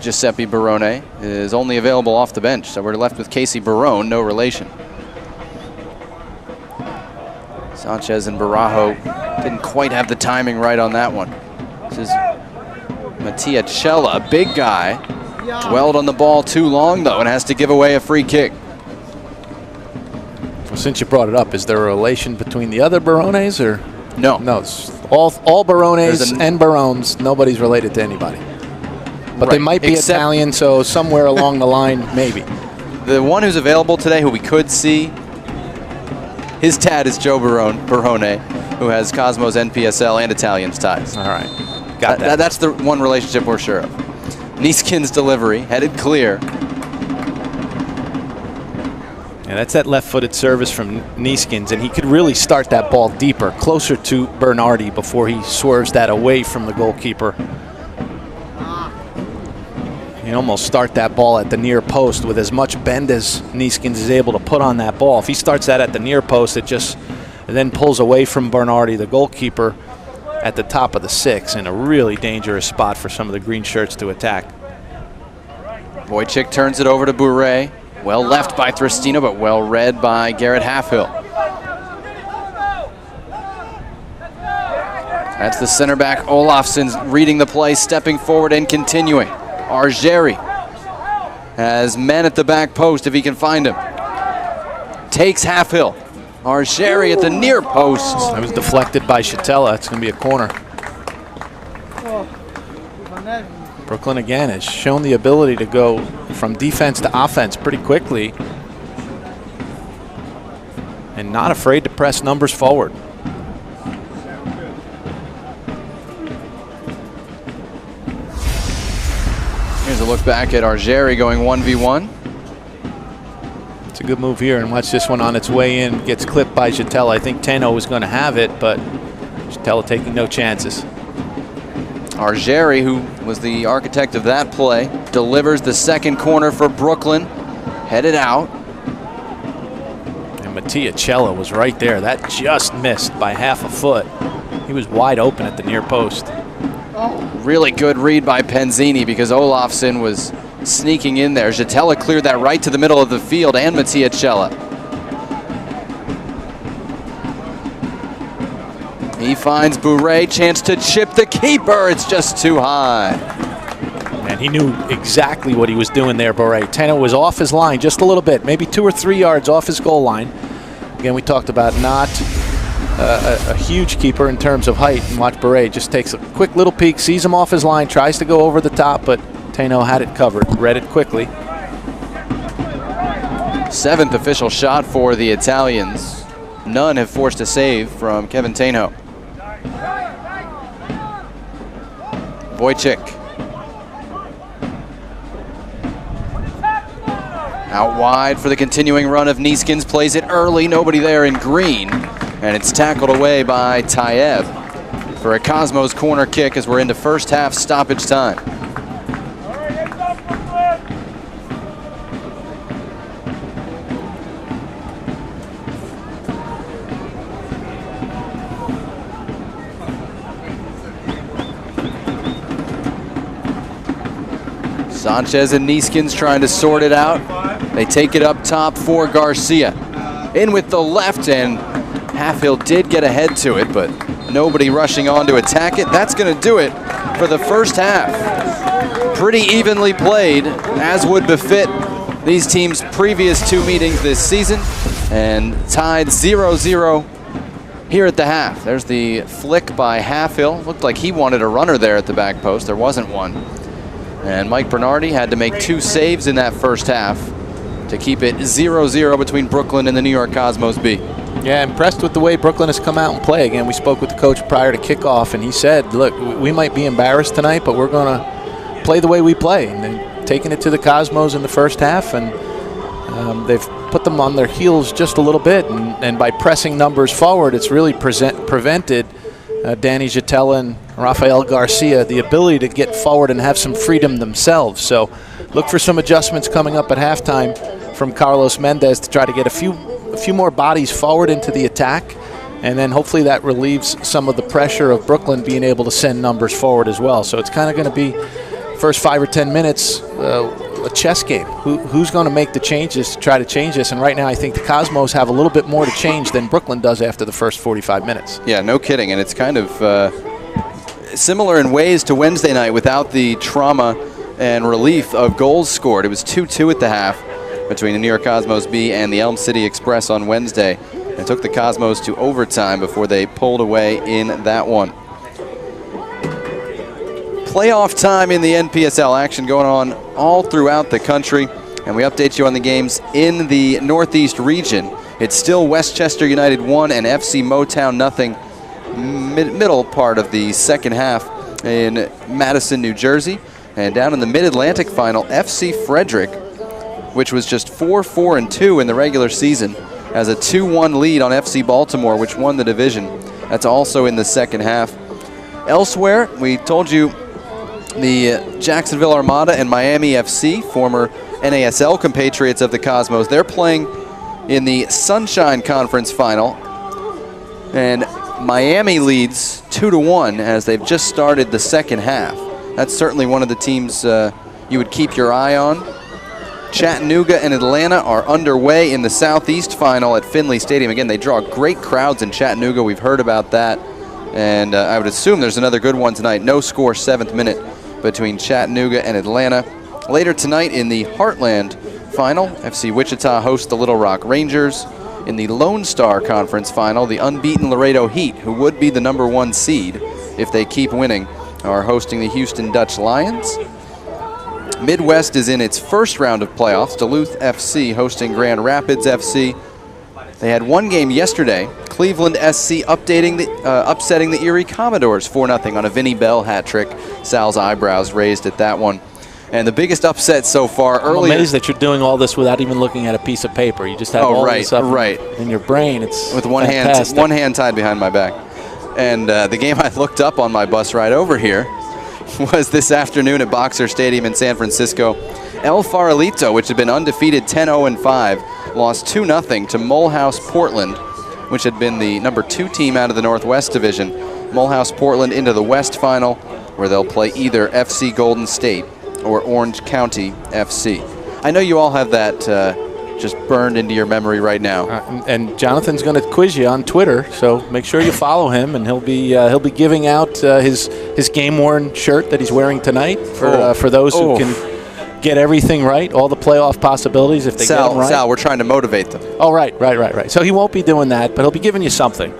A: Giuseppe Barone is only available off the bench, so we're left with Casey Barone, no relation. Sanchez and Barajo didn't quite have the timing right on that one. This is Mattia Cella, a big guy, dwelled on the ball too long though and has to give away a free kick.
B: Well, since you brought it up, is there a relation between the other Barones, or?
A: No.
B: No, it's all Barones and Barones. Nobody's related to anybody. But they might be Italian, so somewhere along the line, maybe.
A: The one who's available today, who we could see, his dad is Joe Barone, who has Cosmos, NPSL, and Italians ties.
B: All right, got that.
A: That's the one relationship we're sure of. Nieskin's delivery, headed clear.
B: Yeah, that's that left-footed service from Nieskins, and he could really start that ball deeper, closer to Bernardi before he swerves that away from the goalkeeper. You almost start that ball at the near post with as much bend as Nieskins is able to put on that ball. If he starts that at the near post, it just then pulls away from Bernardi, the goalkeeper, at the top of the 6, in a really dangerous spot for some of the green shirts to attack.
A: Wojcik turns it over to Bourret. Well left by Thristino, but well read by Garrett Halfhill. That's the center back, Olafsson, reading the play, stepping forward and continuing. Argeri has men at the back post if he can find him. Takes Halfhill. Argeri at the near post.
B: That was deflected by Chatella. It's going to be a corner. Brooklyn again has shown the ability to go from defense to offense pretty quickly and not afraid to press numbers forward.
A: Here's a look back at Argeri going 1v1.
B: It's a good move here, and watch this one on its way in. Gets clipped by Chatella. I think Taino was going to have it, but Chatella taking no chances.
A: Argeri, who was the architect of that play, delivers the second corner for Brooklyn. Headed out.
B: And Mattia Cella was right there. That just missed by half a foot. He was wide open at the near post.
A: Really good read by Penzini because Olafsson was sneaking in there. Chatella cleared that right to the middle of the field, and Mattia Cella. He finds Bourret, chance to chip the keeper. It's just too high.
B: And he knew exactly what he was doing there, Bourret. Taino was off his line just a little bit, maybe 2 or 3 yards off his goal line. Again, we talked about not a huge keeper in terms of height, and watch Bourret just takes a quick little peek, sees him off his line, tries to go over the top, but Taino had it covered, read it quickly.
A: 7th official shot for the Italians. None have forced a save from Kevin Taino. Wojcik. Out wide for the continuing run of Nieskins, plays it early, nobody there in green, and it's tackled away by Tayeb for a Cosmos corner kick as we're into first half stoppage time. Sanchez and Nieskins trying to sort it out. They take it up top for Garcia. In with the left, and Halfhill did get ahead to it, but nobody rushing on to attack it. That's going to do it for the first half. Pretty evenly played, as would befit these teams' previous 2 meetings this season and tied 0-0 here at the half. There's the flick by Halfhill. Looked like he wanted a runner there at the back post. There wasn't one. And Mike Bernardi had to make 2 saves in that first half to keep it 0-0 between Brooklyn and the New York Cosmos B.
B: Yeah, impressed with the way Brooklyn has come out and play. Again, we spoke with the coach prior to kickoff, and he said, look, we might be embarrassed tonight, but we're going to play the way we play. And they're taking it to the Cosmos in the first half, and they've put them on their heels just a little bit. And by pressing numbers forward, it's really prevented Danny Jatella and Rafael Garcia the ability to get forward and have some freedom themselves. So look for some adjustments coming up at halftime from Carlos Mendez to try to get a few more bodies forward into the attack, and then hopefully that relieves some of the pressure of Brooklyn being able to send numbers forward as well. So it's kind of going to be first 5 or 10 minutes a chess game. Who's going to make the changes to try to change this? And right now I think the Cosmos have a little bit more to change than Brooklyn does after the first 45 minutes.
A: Yeah, no kidding. And it's kind of similar in ways to Wednesday night without the trauma and relief of goals scored. It was 2-2 at the half between the New York Cosmos B and the Elm City Express on Wednesday. It took the Cosmos to overtime before they pulled away in that one. Playoff time in the NPSL, action going on all throughout the country, and we update you on the games in the Northeast region. It's still Westchester United 1 and FC Motown nothing. Middle part of the second half in Madison, New Jersey. And down in the Mid-Atlantic final, FC Frederick, which was just 4-4-2 in the regular season, has a 2-1 lead on FC Baltimore, which won the division. That's also in the second half. Elsewhere, we told you the Jacksonville Armada and Miami FC, former NASL compatriots of the Cosmos, they're playing in the Sunshine Conference final. And Miami leads 2-1 as they've just started the second half. That's certainly one of the teams you would keep your eye on. Chattanooga and Atlanta are underway in the Southeast final at Finley Stadium. Again, they draw great crowds in Chattanooga. We've heard about that. And I would assume there's another good one tonight. No score, 7th minute between Chattanooga and Atlanta. Later tonight in the Heartland final, FC Wichita hosts the Little Rock Rangers. In the Lone Star Conference final, the unbeaten Laredo Heat, who would be the #1 seed if they keep winning, are hosting the Houston Dutch Lions. Midwest is in its first round of playoffs. Duluth FC hosting Grand Rapids FC. They had one game yesterday. Cleveland SC upsetting the Erie Commodores 4-0 on a Vinnie Bell hat trick. Sal's eyebrows raised at that one. And the biggest upset so far earlier.
B: I'm amazed that you're doing all this without even looking at a piece of paper. You just have all this up in your brain. It's
A: with one hand tied behind my back. And the game I looked up on my bus ride over here was this afternoon at Boxer Stadium in San Francisco. El Farolito, which had been undefeated 10-0-5, lost 2-0 to Mulhouse Portland, which had been the #2 team out of the Northwest Division. Mulhouse Portland into the West Final, where they'll play either FC Golden State or Orange County FC. I know you all have that just burned into your memory right now.
B: And Jonathan's going to quiz you on Twitter, so make sure you follow him, and he'll be giving out his game-worn shirt that he's wearing tonight for those who can get everything right, all the playoff possibilities if they get them right.
A: Sal, we're trying to motivate them.
B: Oh, right. So he won't be doing that, but he'll be giving you something.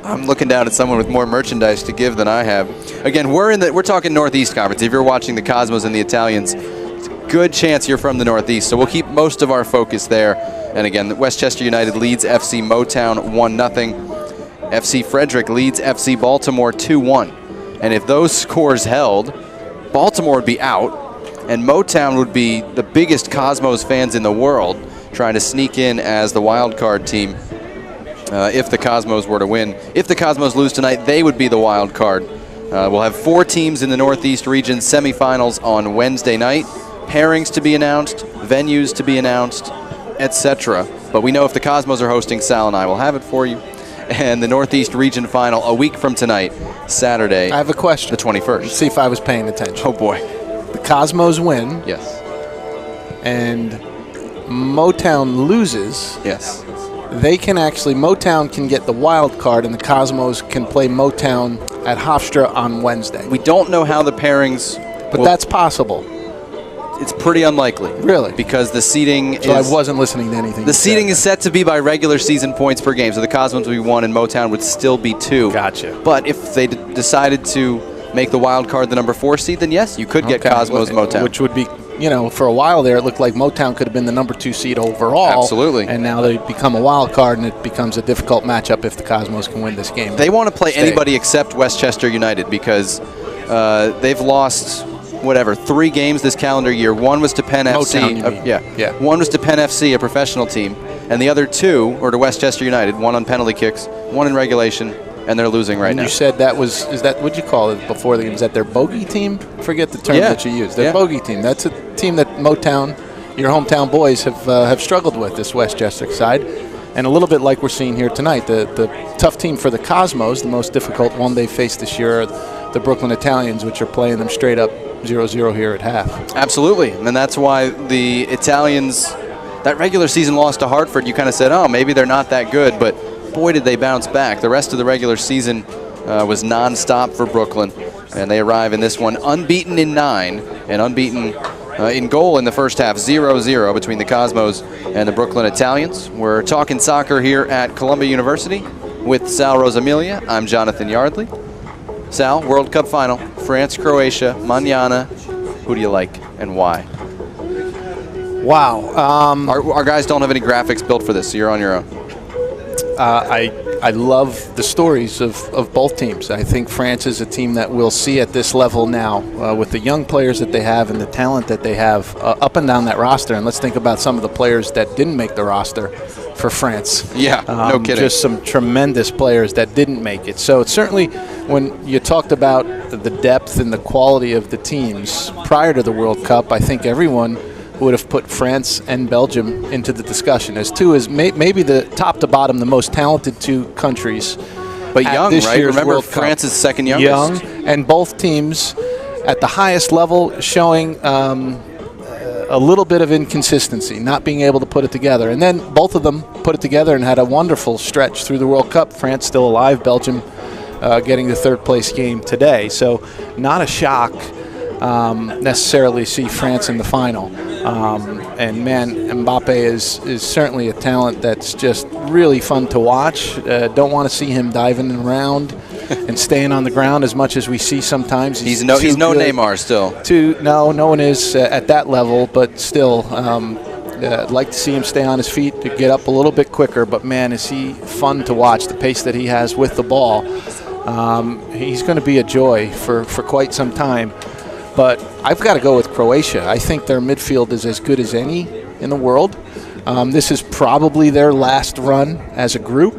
A: I'm looking down at someone with more merchandise to give than I have. Again, we're talking Northeast Conference. If you're watching the Cosmos and the Italians, it's a good chance you're from the Northeast, so we'll keep most of our focus there. And again, Westchester United leads FC Motown 1-0. FC Frederick leads FC Baltimore 2-1. And if those scores held, Baltimore would be out, and Motown would be the biggest Cosmos fans in the world trying to sneak in as the wild card team if the Cosmos were to win. If the Cosmos lose tonight, they would be the wild card. We'll have 4 teams in the Northeast region semifinals on Wednesday night. Pairings to be announced, venues to be announced, etc. But we know if the Cosmos are hosting, Sal and I will have it for you. And the Northeast region final a week from tonight, Saturday.
B: I have a question.
A: The 21st.
B: Let's see if I was paying attention.
A: Oh, boy.
B: The Cosmos win.
A: Yes.
B: And Motown loses.
A: Yes.
B: Motown can get the wild card, and the Cosmos can play Motown at Hofstra on Wednesday.
A: We don't know how the pairings
B: But that's possible.
A: it's pretty unlikely.
B: Really?
A: Because the seeding
B: So I wasn't listening to anything.
A: The seeding is set to be by regular season points per game. So the Cosmos would be 1 and Motown would still be 2.
B: Gotcha.
A: But if they decided to make the wild card the number 4 seed, then yes, you could get Cosmos Motown.
B: Which would be, for a while there, it looked like Motown could have been the number 2 seed overall.
A: Absolutely.
B: And now they become a wild card, and it becomes a difficult matchup if the Cosmos can win this game.
A: They want to play anybody except Westchester United because they've lost 3 games this calendar year. One was to Penn
B: Motown,
A: FC.
B: Yeah.
A: One was to Penn FC, a professional team, and the other 2 were to Westchester United. 1 on penalty kicks, 1 in regulation, and they're losing right now.
B: You said what'd you call it before the game? Is that their bogey team? Forget the term that you used. Their bogey team. That's a team that Motown, your hometown boys, have struggled with, this Westchester side. And a little bit like we're seeing here tonight. The tough team for the Cosmos, the most difficult one they faced this year, are the Brooklyn Italians, which are playing them straight up 0-0 here at half.
A: Absolutely, and that's why the Italians, that regular season loss to Hartford, you kind of said, oh, maybe they're not that good, but boy, did they bounce back. The rest of the regular season was nonstop for Brooklyn, and they arrive in this one unbeaten in 9 and unbeaten in goal in the first half, 0-0 between the Cosmos and the Brooklyn Italians. We're talking soccer here at Columbia University with Sal Rosamilia. I'm Jonathan Yardley. Sal, World Cup final, France, Croatia, mañana. Who do you like and why?
B: Wow.
A: Our guys don't have any graphics built for this, so you're on your own.
B: I love the stories of both teams. I think France is a team that we'll see at this level now with the young players that they have and the talent that they have up and down that roster. And let's think about some of the players that didn't make the roster for France.
A: Yeah, no kidding.
B: Just some tremendous players that didn't make it. So it's certainly, when you talked about the depth and the quality of the teams prior to the World Cup, I think everyone would have put France and Belgium into the discussion as maybe the top to bottom, the most talented 2 countries.
A: But young, right? Remember, France is second youngest.
B: Young, and both teams at the highest level showing a little bit of inconsistency, not being able to put it together. And then both of them put it together and had a wonderful stretch through the World Cup. France still alive, Belgium getting the 3rd place game today. So not a shock necessarily see France in the final. And man, Mbappe is certainly a talent that's just really fun to watch. Don't want to see him diving around and staying on the ground as much as we see sometimes.
A: He's no Neymar still.
B: No one is at that level, but still, I'd like to see him stay on his feet to get up a little bit quicker. But man, is he fun to watch, the pace that he has with the ball. He's going to be a joy for quite some time. But I've got to go with Croatia. I think their midfield is as good as any in the world. This is probably their last run as a group.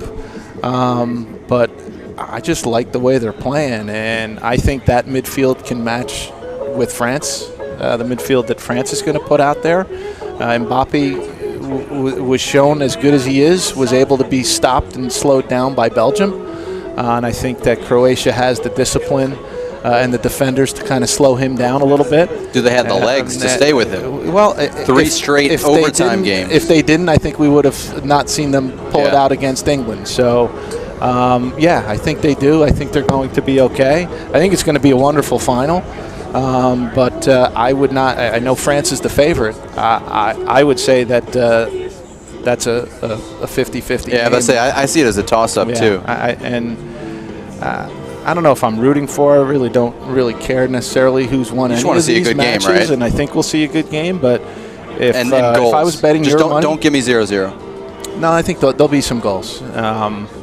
B: But I just like the way they're playing. And I think that midfield can match with France, the midfield that France is going to put out there. Mbappe was shown as good as he is, was able to be stopped and slowed down by Belgium. And I think that Croatia has the discipline and the defenders to kind of slow him down a little bit.
A: Do they have the legs to stay with him?
B: Well,
A: 3 straight overtime games.
B: If they didn't, I think we would have not seen them pull it out against England. So, I think they do. I think they're going to be okay. I think it's going to be a wonderful final. But I would not. I know France is the favorite. I would say that that's a 50-50 game.
A: I see it as a toss-up too.
B: I don't know if I'm rooting for. I really don't really care necessarily who's won any of these matches. You just want to see a good game, right? And I think we'll see a good game. But if I was betting your money,
A: don't give me 0-0.
B: No, I think there'll be some goals.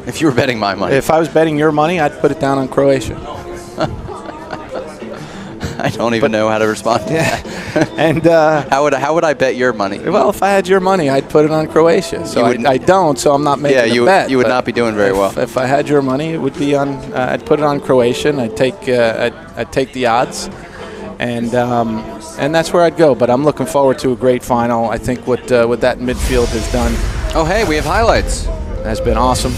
A: If you were betting my money,
B: if I was betting your money, I'd put it down on Croatia.
A: I don't even know how to respond to that.
B: And
A: how would I bet your money?
B: Well, if I had your money, I'd put it on Croatia. So I don't, so I'm not making a bet.
A: You would not be doing very well.
B: If I had your money, it would be on. I'd put it on Croatia, and I'd take the odds, and that's where I'd go. But I'm looking forward to a great final. I think what that midfield has done.
A: Oh, hey, we have highlights.
B: Has been awesome.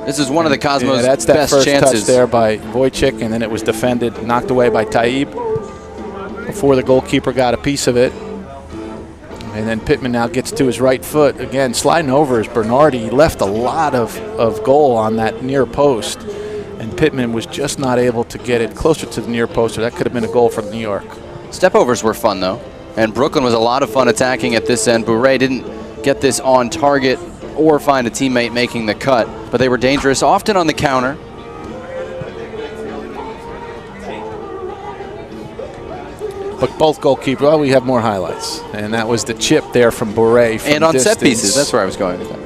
A: This is one of the Cosmos'
B: that's that
A: best
B: first
A: chances.
B: Touch there by Wojcik, and then it was defended, knocked away by Taib before the goalkeeper got a piece of it. And then Pittman now gets to his right foot. Again, sliding over is Bernardi. He left a lot of goal on that near post, and Pittman was just not able to get it closer to the near post, or that could have been a goal for New York.
A: Stepovers were fun, though. And Brooklyn was a lot of fun attacking at this end. Bourret didn't get this on target or find a teammate making the cut, but they were dangerous, often on the counter.
B: But both goalkeepers, well, we have more highlights. And that was the chip there from Bourret from
A: and on
B: distance.
A: set pieces, that's where I was going with that.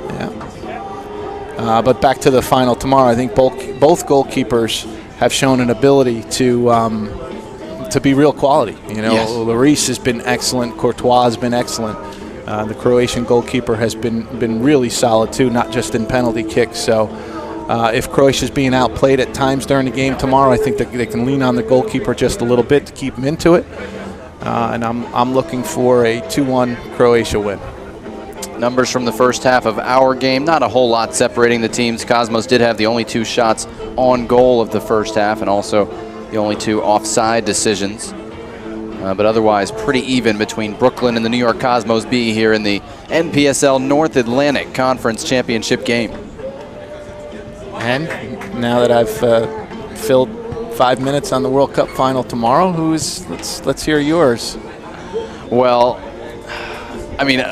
B: Yeah. But back to the final tomorrow, I think both goalkeepers have shown an ability to be real quality. You know,
A: Yes.
B: Lloris has been excellent. Courtois has been excellent. The Croatian goalkeeper has been really solid too, not just in penalty kicks. So if Croatia's being outplayed at times during the game tomorrow, I think that they can lean on the goalkeeper just a little bit to keep him into it. And I'm looking for a 2-1 Croatia win.
A: Numbers from the first half of our game, not a whole lot separating the teams. Cosmos did have the only 2 shots on goal of the first half and also the only 2 offside decisions. But otherwise pretty even between Brooklyn and the New York Cosmos B here in the NPSL North Atlantic Conference Championship game.
B: And now that I've filled 5 minutes on the World Cup final tomorrow, let's hear yours.
A: Well, I mean,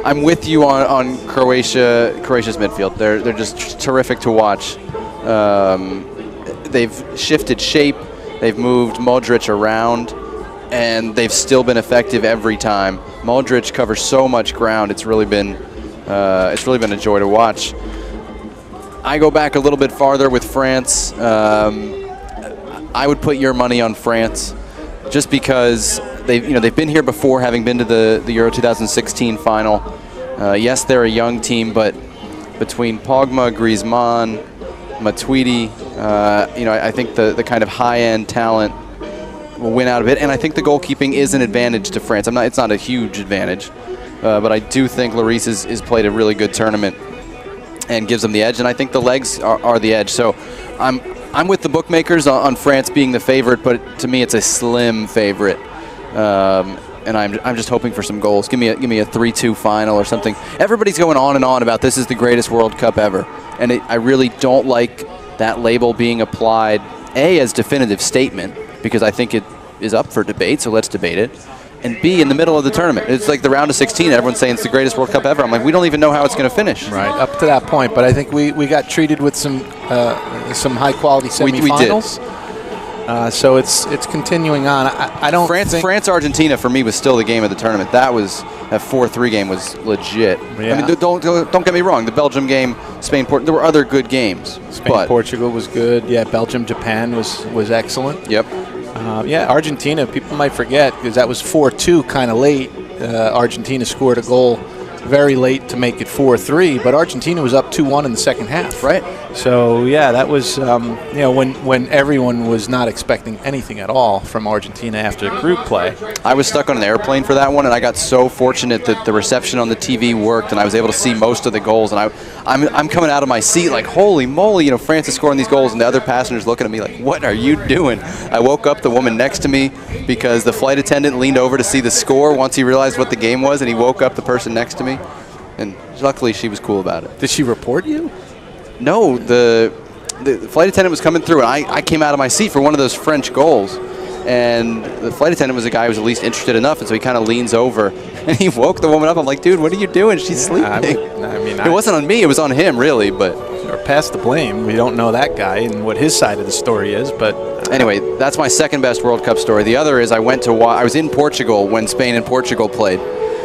A: I'm with you on Croatia's midfield. They're just terrific to watch. They've shifted shape. They've moved Modric around, and they've still been effective every time. Modric covers so much ground. It's really been a joy to watch. I go back a little bit farther with France. I would put your money on France, just because they've been here before, having been to the Euro 2016 final. Yes, they're a young team, but between Pogba, Griezmann, Matuidi, I think the kind of high-end talent will win out of it, and I think the goalkeeping is an advantage to France. It's not a huge advantage, but I do think Lloris has played a really good tournament and gives them the edge, and I think the legs are the edge. So I'm with the bookmakers on France being the favorite, but to me it's a slim favorite, and I'm just hoping for some goals. Give me a 3-2 final or something. Everybody's going on and on about this is the greatest World Cup ever, and I really don't like that label being applied, A, as definitive statement, because I think it is up for debate, so let's debate it, and B, in the middle of the tournament. It's like the round of 16, everyone's saying it's the greatest World Cup ever. I'm like, we don't even know how it's going to finish.
B: Right, up to that point, but I think we got treated with some high-quality semifinals. So it's continuing on. I don't think
A: France-Argentina for me was still the game of the tournament. That 4-3 game was legit.
B: Yeah.
A: I mean, don't get me wrong. The Belgium game, Spain-Portugal, there were other good games.
B: Spain-Portugal was good. Yeah, Belgium-Japan was excellent.
A: Yep.
B: Yeah, Argentina, people might forget, because that was 4-2 kind of late. Argentina scored a goal very late to make it 4-3, but Argentina was up 2-1 in the second half.
A: Right.
B: So, yeah, that was, when everyone was not expecting anything at all from Argentina after the group play.
A: I was stuck on an airplane for that one, and I got so fortunate that the reception on the TV worked, and I was able to see most of the goals. And I'm coming out of my seat like, holy moly, France is scoring these goals, and the other passengers looking at me like, what are you doing? I woke up the woman next to me because the flight attendant leaned over to see the score once he realized what the game was, and he woke up the person next to me. And luckily, she was cool about it.
B: Did she report you?
A: No, the flight attendant was coming through, and I came out of my seat for one of those French goals. And the flight attendant was a guy who was at least interested enough, and so he kind of leans over, and he woke the woman up. I'm like, dude, what are you doing? She's sleeping. It wasn't on me. It was on him, really. But
B: or pass the blame. We don't know that guy and what his side of the story is. But
A: anyway, that's my second best World Cup story. The other is I was in Portugal when Spain and Portugal played.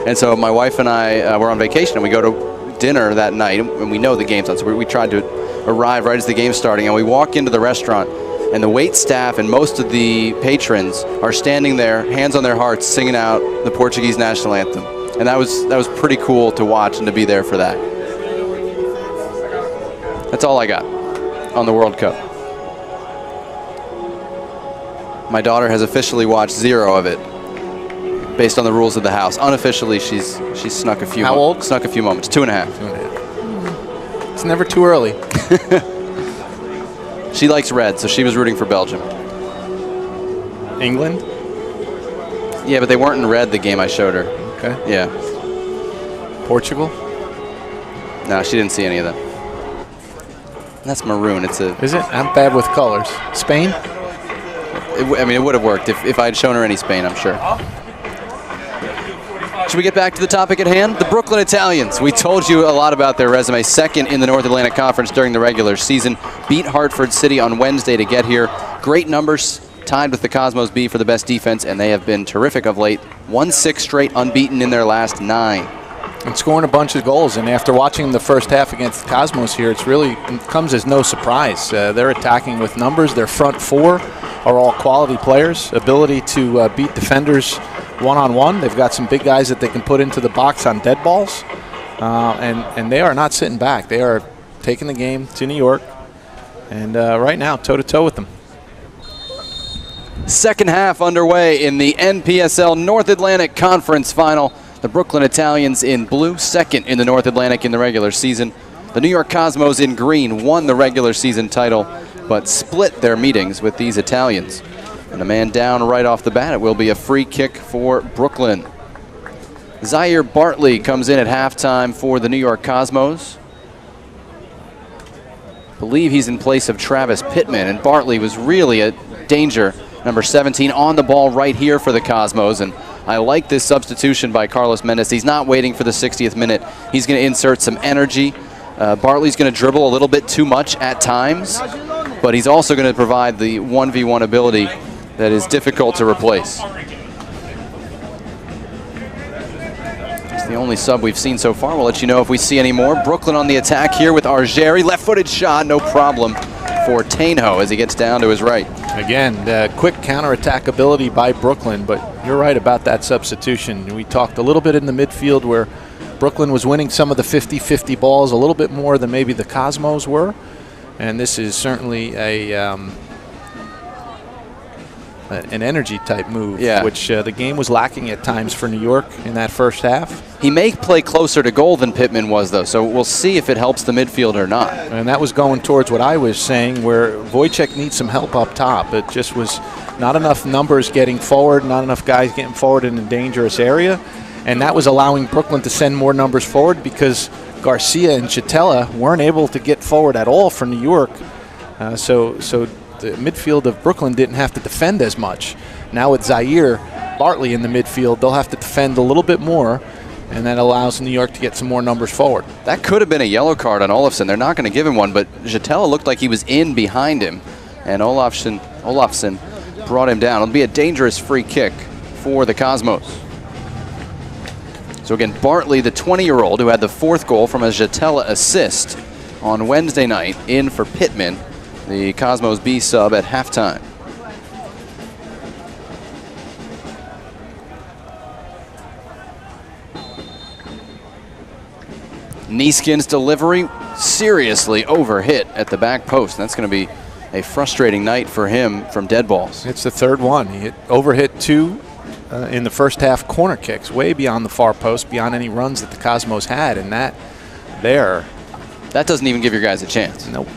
A: And so my wife and I were on vacation, and we go to dinner that night, and we know the game's on, so we tried to arrive right as the game's starting, and we walk into the restaurant, and the wait staff and most of the patrons are standing there, hands on their hearts, singing out the Portuguese national anthem. And that was pretty cool to watch and to be there for that. That's all I got on the World Cup. My daughter has officially watched 0 of it, based on the rules of the house. Unofficially, she's snuck a few.
B: How old?
A: Snuck a few moments. 2.5.
B: 2.5. It's never too early.
A: She likes red, so she was rooting for Belgium.
B: England?
A: Yeah, but they weren't in red the game I showed her.
B: Okay.
A: Yeah.
B: Portugal?
A: No, she didn't see any of that. That's maroon.
B: Is it? I'm bad with colors. Spain?
A: I mean, it would have worked if I had shown her any Spain, I'm sure. Should we get back to the topic at hand? The Brooklyn Italians. We told you a lot about their resume. Second in the North Atlantic Conference during the regular season. Beat Hartford City on Wednesday to get here. Great numbers, tied with the Cosmos B for the best defense, and they have been terrific of late. Won 6 straight, unbeaten in their last 9.
B: And scoring a bunch of goals. And after watching the first half against the Cosmos here, it comes as no surprise. They're attacking with numbers. Their front 4 are all quality players. Ability to beat defenders one-on-one. They've got some big guys that they can put into the box on dead balls. And they are not sitting back. They are taking the game to New York. And right now, toe-to-toe with them.
A: Second half underway in the NPSL North Atlantic Conference Final. The Brooklyn Italians in blue, second in the North Atlantic in the regular season. The New York Cosmos in green won the regular season title, but split their meetings with these Italians. And a man down right off the bat. It will be a free kick for Brooklyn. Zaire Bartley comes in at halftime for the New York Cosmos. I believe he's in place of Travis Pittman, and Bartley was really a danger. Number 17 on the ball right here for the Cosmos, and I like this substitution by Carlos Mendes. He's not waiting for the 60th minute. He's going to insert some energy. Bartley's going to dribble a little bit too much at times, but he's also going to provide the 1v1 ability that is difficult to replace. It's the only sub we've seen so far. We'll let you know if we see any more. Brooklyn on the attack here with Argeri. Left-footed shot, no problem for Tainho as he gets down to his right.
B: Again, quick counterattack ability by Brooklyn, but you're right about that substitution. We talked a little bit in the midfield where Brooklyn was winning some of the 50-50 balls a little bit more than maybe the Cosmos were. And this is certainly an energy type move, which the game was lacking at times for New York in that first half.
A: He may play closer to goal than Pittman was, though, so we'll see if it helps the midfield or not.
B: And that was going towards what I was saying, where Wojciech needs some help up top. It just was not enough numbers getting forward, not enough guys getting forward in a dangerous area, and that was allowing Brooklyn to send more numbers forward because Garcia and Chatella weren't able to get forward at all for New York. So the midfield of Brooklyn didn't have to defend as much. Now with Zaire Bartley in the midfield, they'll have to defend a little bit more, and that allows New York to get some more numbers forward.
A: That could have been a yellow card on Olofsson. They're not going to give him one, but Chatella looked like he was in behind him, and Olofsson brought him down. It'll be a dangerous free kick for the Cosmos. So again, Bartley, the 20-year-old who had the 4th goal from a Chatella assist on Wednesday night, in for Pittman, the Cosmos B sub at halftime. Nieskin's delivery seriously overhit at the back post. That's going to be a frustrating night for him from dead balls.
B: It's the 3rd one. He overhit 2 in the first half corner kicks, way beyond the far post, beyond any runs that the Cosmos had, and that
A: doesn't even give your guys a chance.
B: Nope.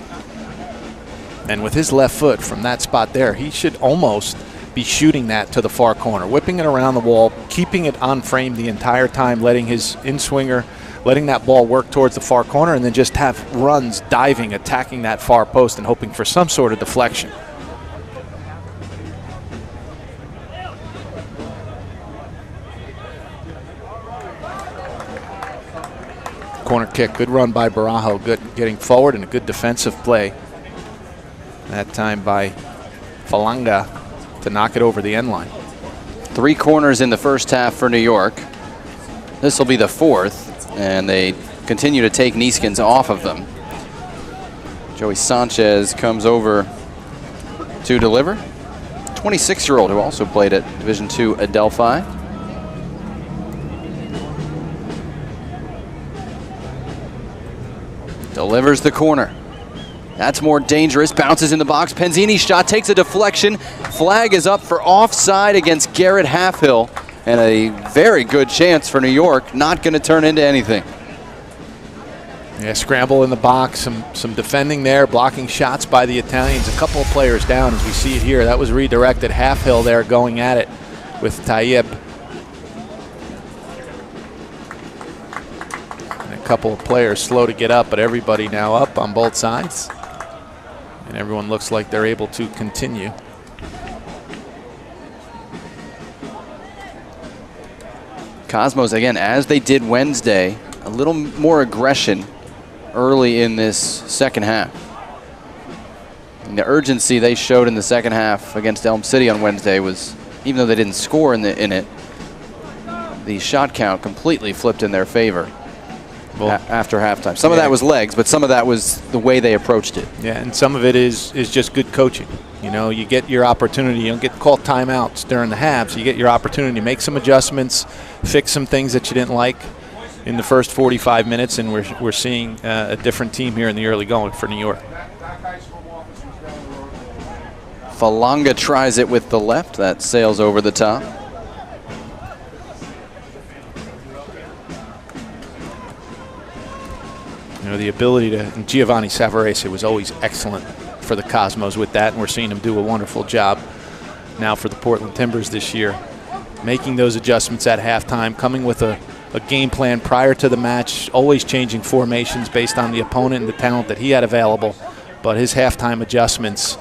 B: And with his left foot from that spot there, he should almost be shooting that to the far corner, whipping it around the wall, keeping it on frame the entire time, letting his in-swinger, letting that ball work towards the far corner, and then just have runs diving, attacking that far post and hoping for some sort of deflection. Corner kick, good run by Barajo, good getting forward, and a good defensive play. That time by Falanga to knock it over the end line.
A: 3 corners in the first half for New York. This will be the 4th, and they continue to take Nieskins off of them. Joey Sanchez comes over to deliver. 26-year-old who also played at Division II Adelphi. Delivers the corner. That's more dangerous. Bounces in the box. Penzini's shot takes a deflection. Flag is up for offside against Garrett Halfhill. And a very good chance for New York. Not going to turn into anything.
B: Yeah, scramble in the box. Some defending there. Blocking shots by the Italians. A couple of players down as we see it here. That was redirected. Halfhill there going at it with Tayyib. And a couple of players slow to get up, but everybody now up on both sides. And everyone looks like they're able to continue.
A: Cosmos, again, as they did Wednesday, a little more aggression early in this second half. And the urgency they showed in the second half against Elm City on Wednesday was, even though they didn't score in it, the shot count completely flipped in their favor after halftime. Some of that was legs, but some of that was the way they approached it.
B: Yeah, and some of it is just good coaching. You know, you get your opportunity. You don't get called timeouts during the halves. You get your opportunity to make some adjustments, fix some things that you didn't like in the first 45 minutes, and we're seeing a different team here in the early going for New York.
A: Falanga tries it with the left. That sails over the top.
B: You know, the ability to, and Giovanni Savarese was always excellent for the Cosmos with that, and we're seeing him do a wonderful job now for the Portland Timbers this year. Making those adjustments at halftime, coming with a game plan prior to the match, always changing formations based on the opponent and the talent that he had available. But his halftime adjustments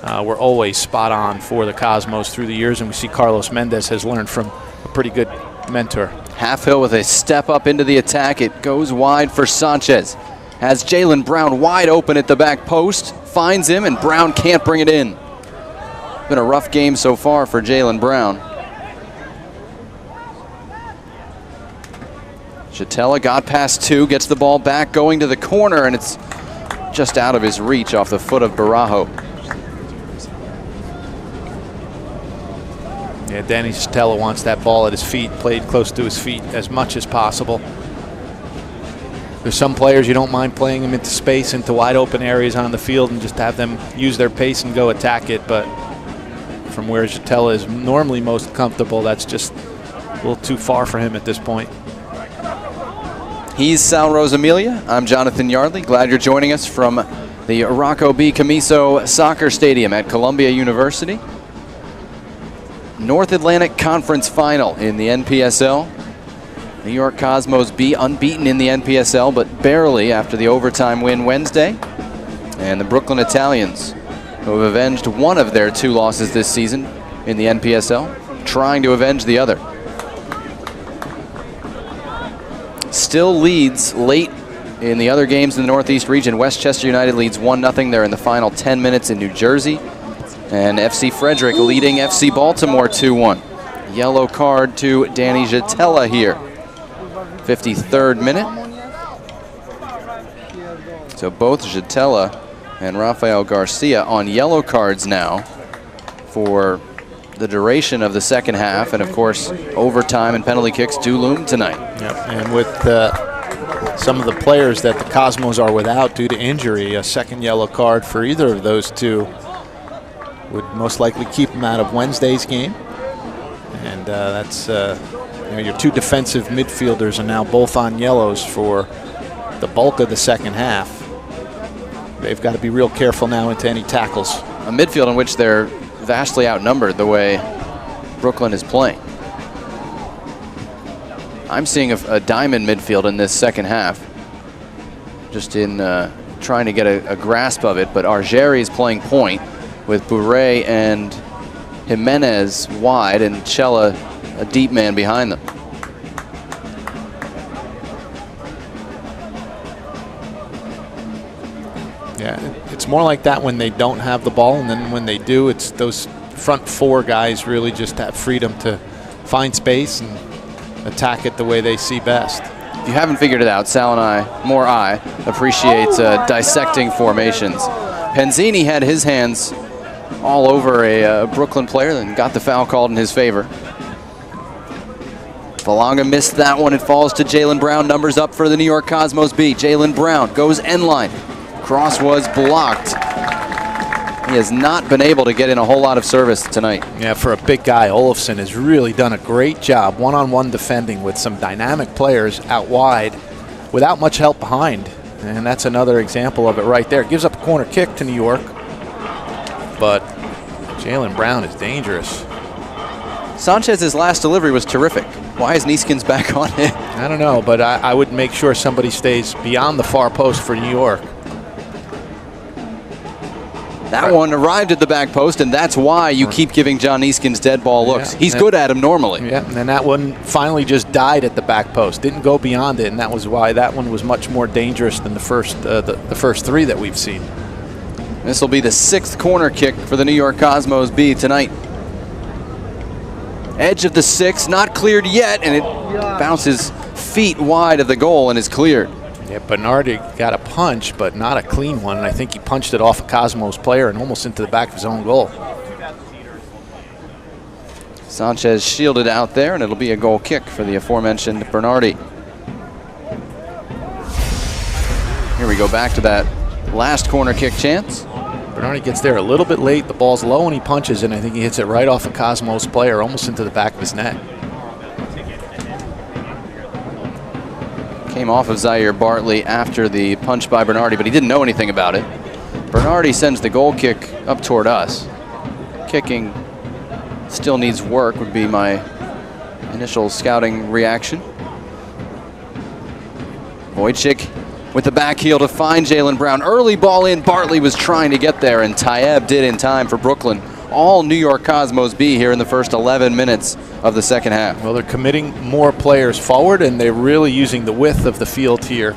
B: were always spot on for the Cosmos through the years, and we see Carlos Mendez has learned from a pretty good mentor.
A: Halfhill with a step up into the attack. It goes wide for Sanchez. Has Jaylen Brown wide open at the back post. Finds him, and Brown can't bring it in. Been a rough game so far for Jaylen Brown. Chatella got past two, gets the ball back, going to the corner, and it's just out of his reach off the foot of Barajo.
B: Yeah, Danny Chatella wants that ball at his feet, played close to his feet as much as possible. There's some players you don't mind playing them into space, into wide open areas on the field, and just have them use their pace and go attack it. But from where Chatella is normally most comfortable, that's just a little too far for him at this point.
A: He's Sal Rosamilia. I'm Jonathan Yardley. Glad you're joining us from the Rocco B. Camiso Soccer Stadium at Columbia University. North Atlantic Conference Final in the NPSL. New York Cosmos be unbeaten in the NPSL, but barely after the overtime win Wednesday. And the Brooklyn Italians, who have avenged one of their two losses this season in the NPSL, trying to avenge the other. Still leads late in the other games in the Northeast region. Westchester United leads 1-0. They're in the final 10 minutes in New Jersey. And FC Frederick leading FC Baltimore 2-1. Yellow card to Danny Chatella here. 53rd minute. So both Chatella and Rafael Garcia on yellow cards now for the duration of the second half. And of course, overtime and penalty kicks do loom tonight.
B: Yep. And with some of the players that the Cosmos are without due to injury, a second yellow card for either of those two would most likely keep them out of Wednesday's game. And that's you know, your two defensive midfielders are now both on yellows for the bulk of the second half. They've got to be real careful now into any tackles.
A: A midfield in which they're vastly outnumbered the way Brooklyn is playing. I'm seeing a diamond midfield in this second half, just in trying to get a grasp of it. But Argeri is playing point with Bourret and Jimenez wide, and Chella a deep man behind them.
B: Yeah, it's more like that when they don't have the ball, and then when they do, it's those front four guys really just have freedom to find space and attack it the way they see best.
A: If you haven't figured it out, Sal and I appreciate dissecting formations. Penzini had his hands all over a Brooklyn player and got the foul called in his favor. Falanga missed that one. It falls to Jaylen Brown. Numbers up for the New York Cosmos B. Jaylen Brown goes end line. Cross was blocked. He has not been able to get in a whole lot of service tonight.
B: Yeah, for a big guy, Olofsson has really done a great job one-on-one defending with some dynamic players out wide without much help behind. And that's another example of it right there. Gives up a corner kick to New York, but Jaylen Brown is dangerous.
A: Sanchez's last delivery was terrific. Why is Neeskens back on it?
B: I don't know, but I would make sure somebody stays beyond the far post for New York.
A: That one arrived at the back post, and that's why you keep giving John Neeskens dead ball looks. He's good at them normally.
B: Yeah, and then that one finally just died at the back post. Didn't go beyond it, and that was why that one was much more dangerous than the first three that we've seen.
A: This will be the 6th corner kick for the New York Cosmos B tonight. Edge of the 6, not cleared yet, and it bounces feet wide of the goal and is cleared.
B: Yeah, Bernardi got a punch, but not a clean one. And I think he punched it off a Cosmos player and almost into the back of his own goal.
A: Sanchez shielded out there, and it'll be a goal kick for the aforementioned Bernardi. Here we go back to that last corner kick chance.
B: Bernardi gets there a little bit late. The ball's low and he punches, and I think he hits it right off a Cosmos player, almost into the back of his net.
A: Came off of Zaire Bartley after the punch by Bernardi, but he didn't know anything about it. Bernardi sends the goal kick up toward us. Kicking still needs work would be my initial scouting reaction. Wojcik with the back heel to find Jalen Brown. Early ball in, Bartley was trying to get there, and Tayeb did in time for Brooklyn. All New York Cosmos B here in the first 11 minutes of the second half.
B: Well, they're committing more players forward, and they're really using the width of the field here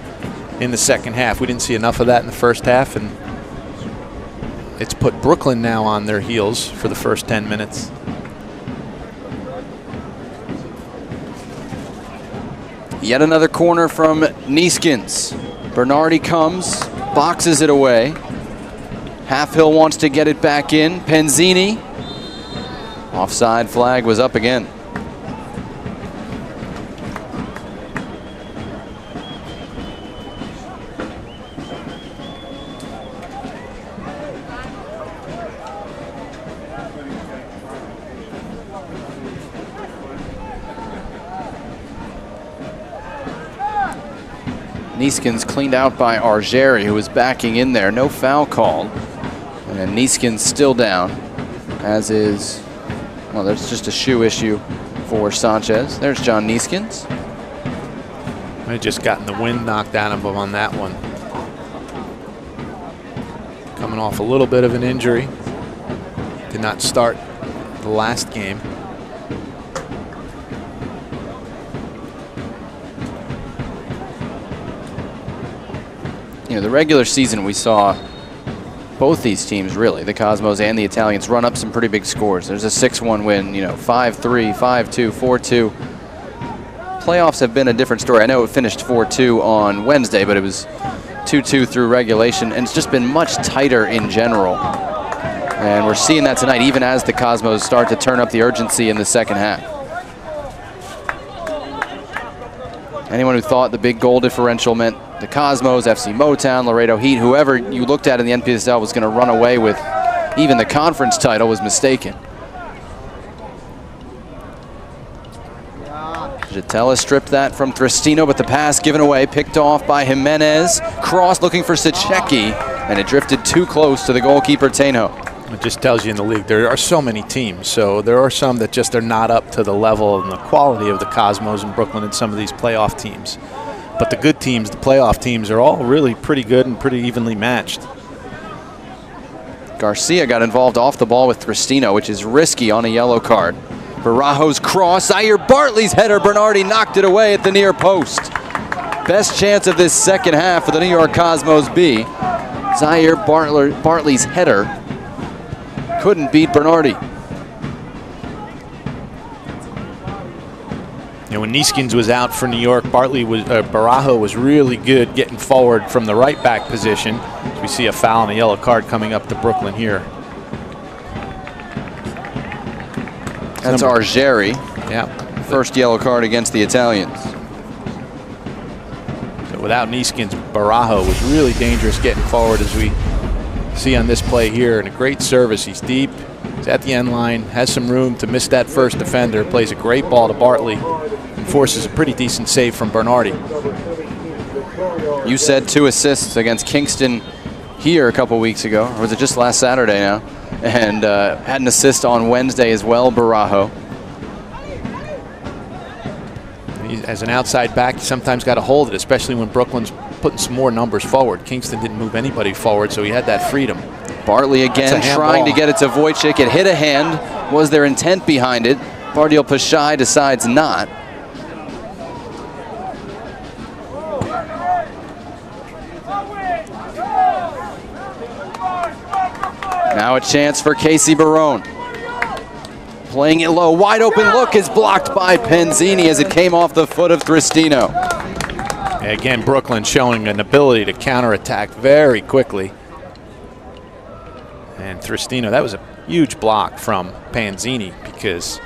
B: in the second half. We didn't see enough of that in the first half, and it's put Brooklyn now on their heels for the first 10 minutes.
A: Yet another corner from Neeskens. Bernardi comes, boxes it away. Halfhill wants to get it back in. Penzini. Offside flag was up again. Neeskens cleaned out by Argeri, who was backing in there. No foul called. And then Neeskens still down, as is, well, there's just a shoe issue for Sanchez. There's John Neeskens.
B: They just gotten the wind knocked out of him on that one. Coming off a little bit of an injury. Did not start the last game.
A: You know, the regular season we saw both these teams, really, the Cosmos and the Italians, run up some pretty big scores. There's a 6-1 win, you know, 5-3, 5-2, 4-2. Playoffs have been a different story. I know it finished 4-2 on Wednesday, but it was 2-2 through regulation, and it's just been much tighter in general. And we're seeing that tonight, even as the Cosmos start to turn up the urgency in the second half. Anyone who thought the big goal differential meant the Cosmos, FC Motown, Laredo Heat, whoever you looked at in the NPSL was going to run away with even the conference title was mistaken. Jatella stripped that from Thristino, but the pass given away, picked off by Jimenez. Cross looking for Sicecki, and it drifted too close to the goalkeeper, Tainho.
B: It just tells you in the league there are so many teams. So there are some that just are not up to the level and the quality of the Cosmos and Brooklyn and some of these playoff teams. But the good teams, the playoff teams, are all really pretty good and pretty evenly matched.
A: Garcia got involved off the ball with Thristino, which is risky on a yellow card. Barajo's cross, Zaire Bartley's header. Bernardi knocked it away at the near post. Best chance of this second half for the New York Cosmos B. Zaire Bartley's header couldn't beat Bernardi.
B: You know, when Neeskens was out for New York, Barajo was really good getting forward from the right back position. We see a foul and a yellow card coming up to Brooklyn here.
A: That's Argeri.
B: Yeah.
A: First yellow card against the Italians.
B: So without Neeskens, Barajo was really dangerous getting forward, as we see on this play here. And a great service. He's deep. He's at the end line. Has some room to miss that first defender. Plays a great ball to Bartley. And forces a pretty decent save from Bernardi.
A: You said 2 assists against Kingston here a couple weeks ago. Or was it just last Saturday now? And had an assist on Wednesday as well, Barajo.
B: As an outside back, you sometimes got to hold it, especially when Brooklyn's putting some more numbers forward. Kingston didn't move anybody forward, so he had that freedom.
A: Bartley again trying to get it to Wojcik. It hit a hand. Was there intent behind it? Bardiel Pashai decides not. Now a chance for Casey Barone. Playing it low, wide open look is blocked by Penzini as it came off the foot of Thristino.
B: Again, Brooklyn showing an ability to counterattack very quickly. And Thristino, that was a huge block from Penzini because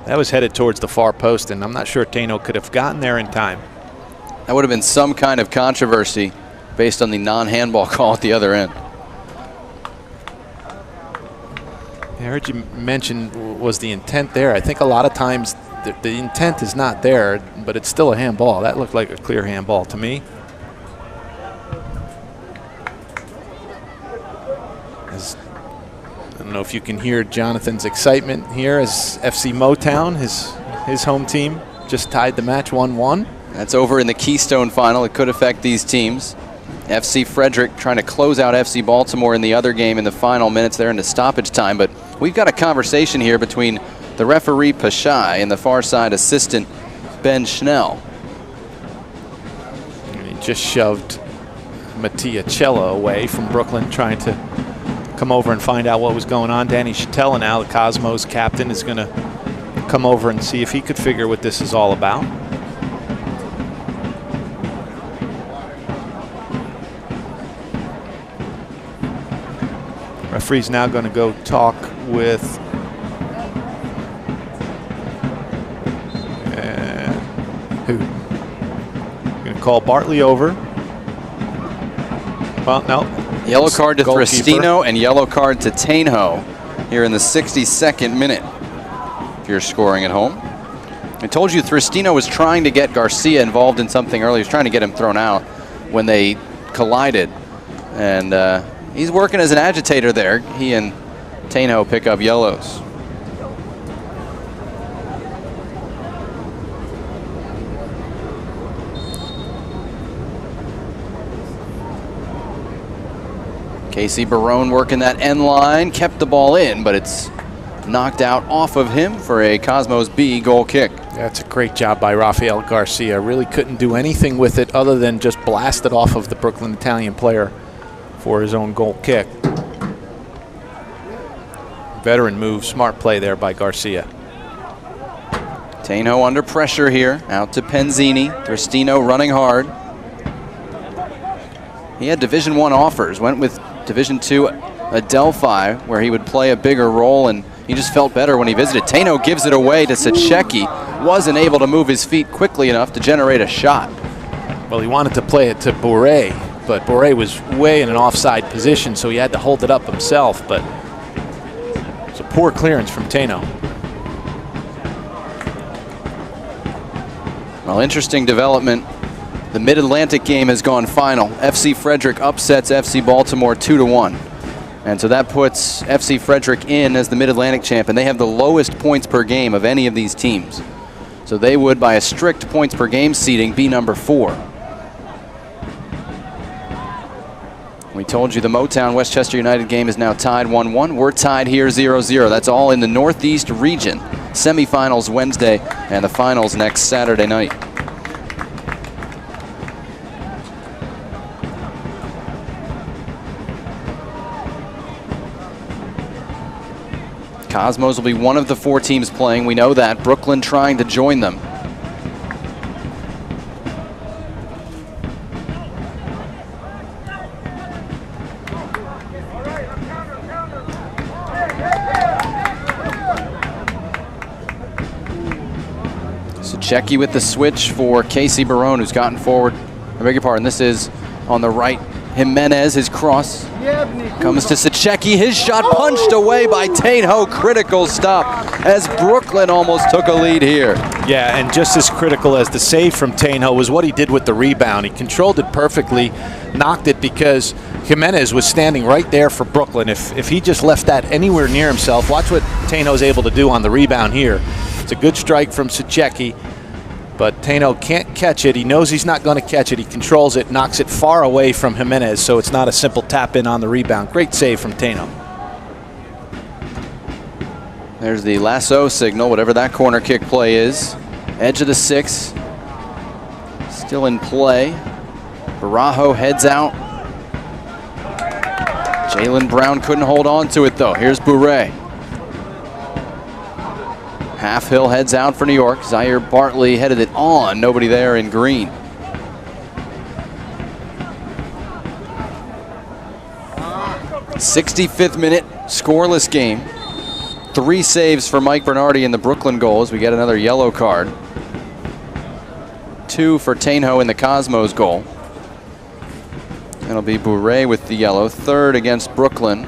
B: that was headed towards the far post, and I'm not sure Taino could have gotten there in time.
A: That would have been some kind of controversy based on the non-handball call at the other end.
B: I heard you mention was the intent there. I think a lot of times the intent is not there, but it's still a handball. That looked like a clear handball to me. I don't know if you can hear Jonathan's excitement here as FC Motown, his home team, just tied the match 1-1.
A: That's over in the Keystone final. It could affect these teams. FC Frederick trying to close out FC Baltimore in the other game in the final minutes there into stoppage time. But we've got a conversation here between the referee Pashai and the far side assistant Ben Schnell.
B: And he just shoved Mattia Cello away from Brooklyn, trying to come over and find out what was going on. Danny Chatella now, the Cosmos captain, is going to come over and see if he could figure what this is all about. Referee's now going to go talk with who? Going to call Bartley over. Well, no.
A: Yellow card to Thristino and yellow card to Tainho here in the 62nd minute. If you're scoring at home. I told you Thristino was trying to get Garcia involved in something early. He was trying to get him thrown out when they collided. And he's working as an agitator there. He and Tainho pick up yellows. Casey Barone working that end line, kept the ball in, but it's knocked out off of him for a Cosmos B goal kick.
B: That's a great job by Rafael Garcia. Really couldn't do anything with it other than just blast it off of the Brooklyn Italian player for his own goal kick. Veteran move, smart play there by Garcia.
A: Tainho under pressure here, out to Penzini. Thristino running hard. He had Division I offers, went with Division II Adelphi, where he would play a bigger role, and he just felt better when he visited. Tainho gives it away to Sachecki. Wasn't able to move his feet quickly enough to generate a shot.
B: Well, he wanted to play it to Bourret, but Bourret was way in an offside position, so he had to hold it up himself, but it's a poor clearance from Tainho.
A: Well, interesting development. The Mid-Atlantic game has gone final. FC Frederick upsets FC Baltimore 2-1. And so that puts FC Frederick in as the Mid-Atlantic champ, and they have the lowest points per game of any of these teams. So they would, by a strict points per game seeding, be number 4. We told you the Motown Westchester United game is now tied 1-1. We're tied here 0-0. That's all in the Northeast region. Semifinals Wednesday and the finals next Saturday night. Cosmos will be one of the 4 teams playing. We know that. Brooklyn trying to join them. Sachecki with the switch for Casey Barone, who's gotten forward. I beg your pardon. This is on the right. Jimenez, his cross comes to Sachecki. His shot punched away by Tainho. Critical stop as Brooklyn almost took a lead here.
B: Yeah, and just as critical as the save from Tainho was what he did with the rebound. He controlled it perfectly, knocked it because Jimenez was standing right there for Brooklyn. If he just left that anywhere near himself, watch what Tainho's able to do on the rebound here. It's a good strike from Sachecki. But Tano can't catch it. He knows he's not going to catch it. He controls it, knocks it far away from Jimenez, so it's not a simple tap in on the rebound. Great save from Tano.
A: There's the lasso signal, whatever that corner kick play is. Edge of the 6. Still in play. Barajo heads out. Jaylen Brown couldn't hold on to it though. Here's Bourret. Half-Hill heads out for New York. Zaire Bartley headed it on. Nobody there in green. '65th minute, scoreless game. 3 saves for Mike Bernardi in the Brooklyn goal as we get another yellow card. 2 for Tainho in the Cosmos goal. It'll be Bourret with the yellow. 3rd against Brooklyn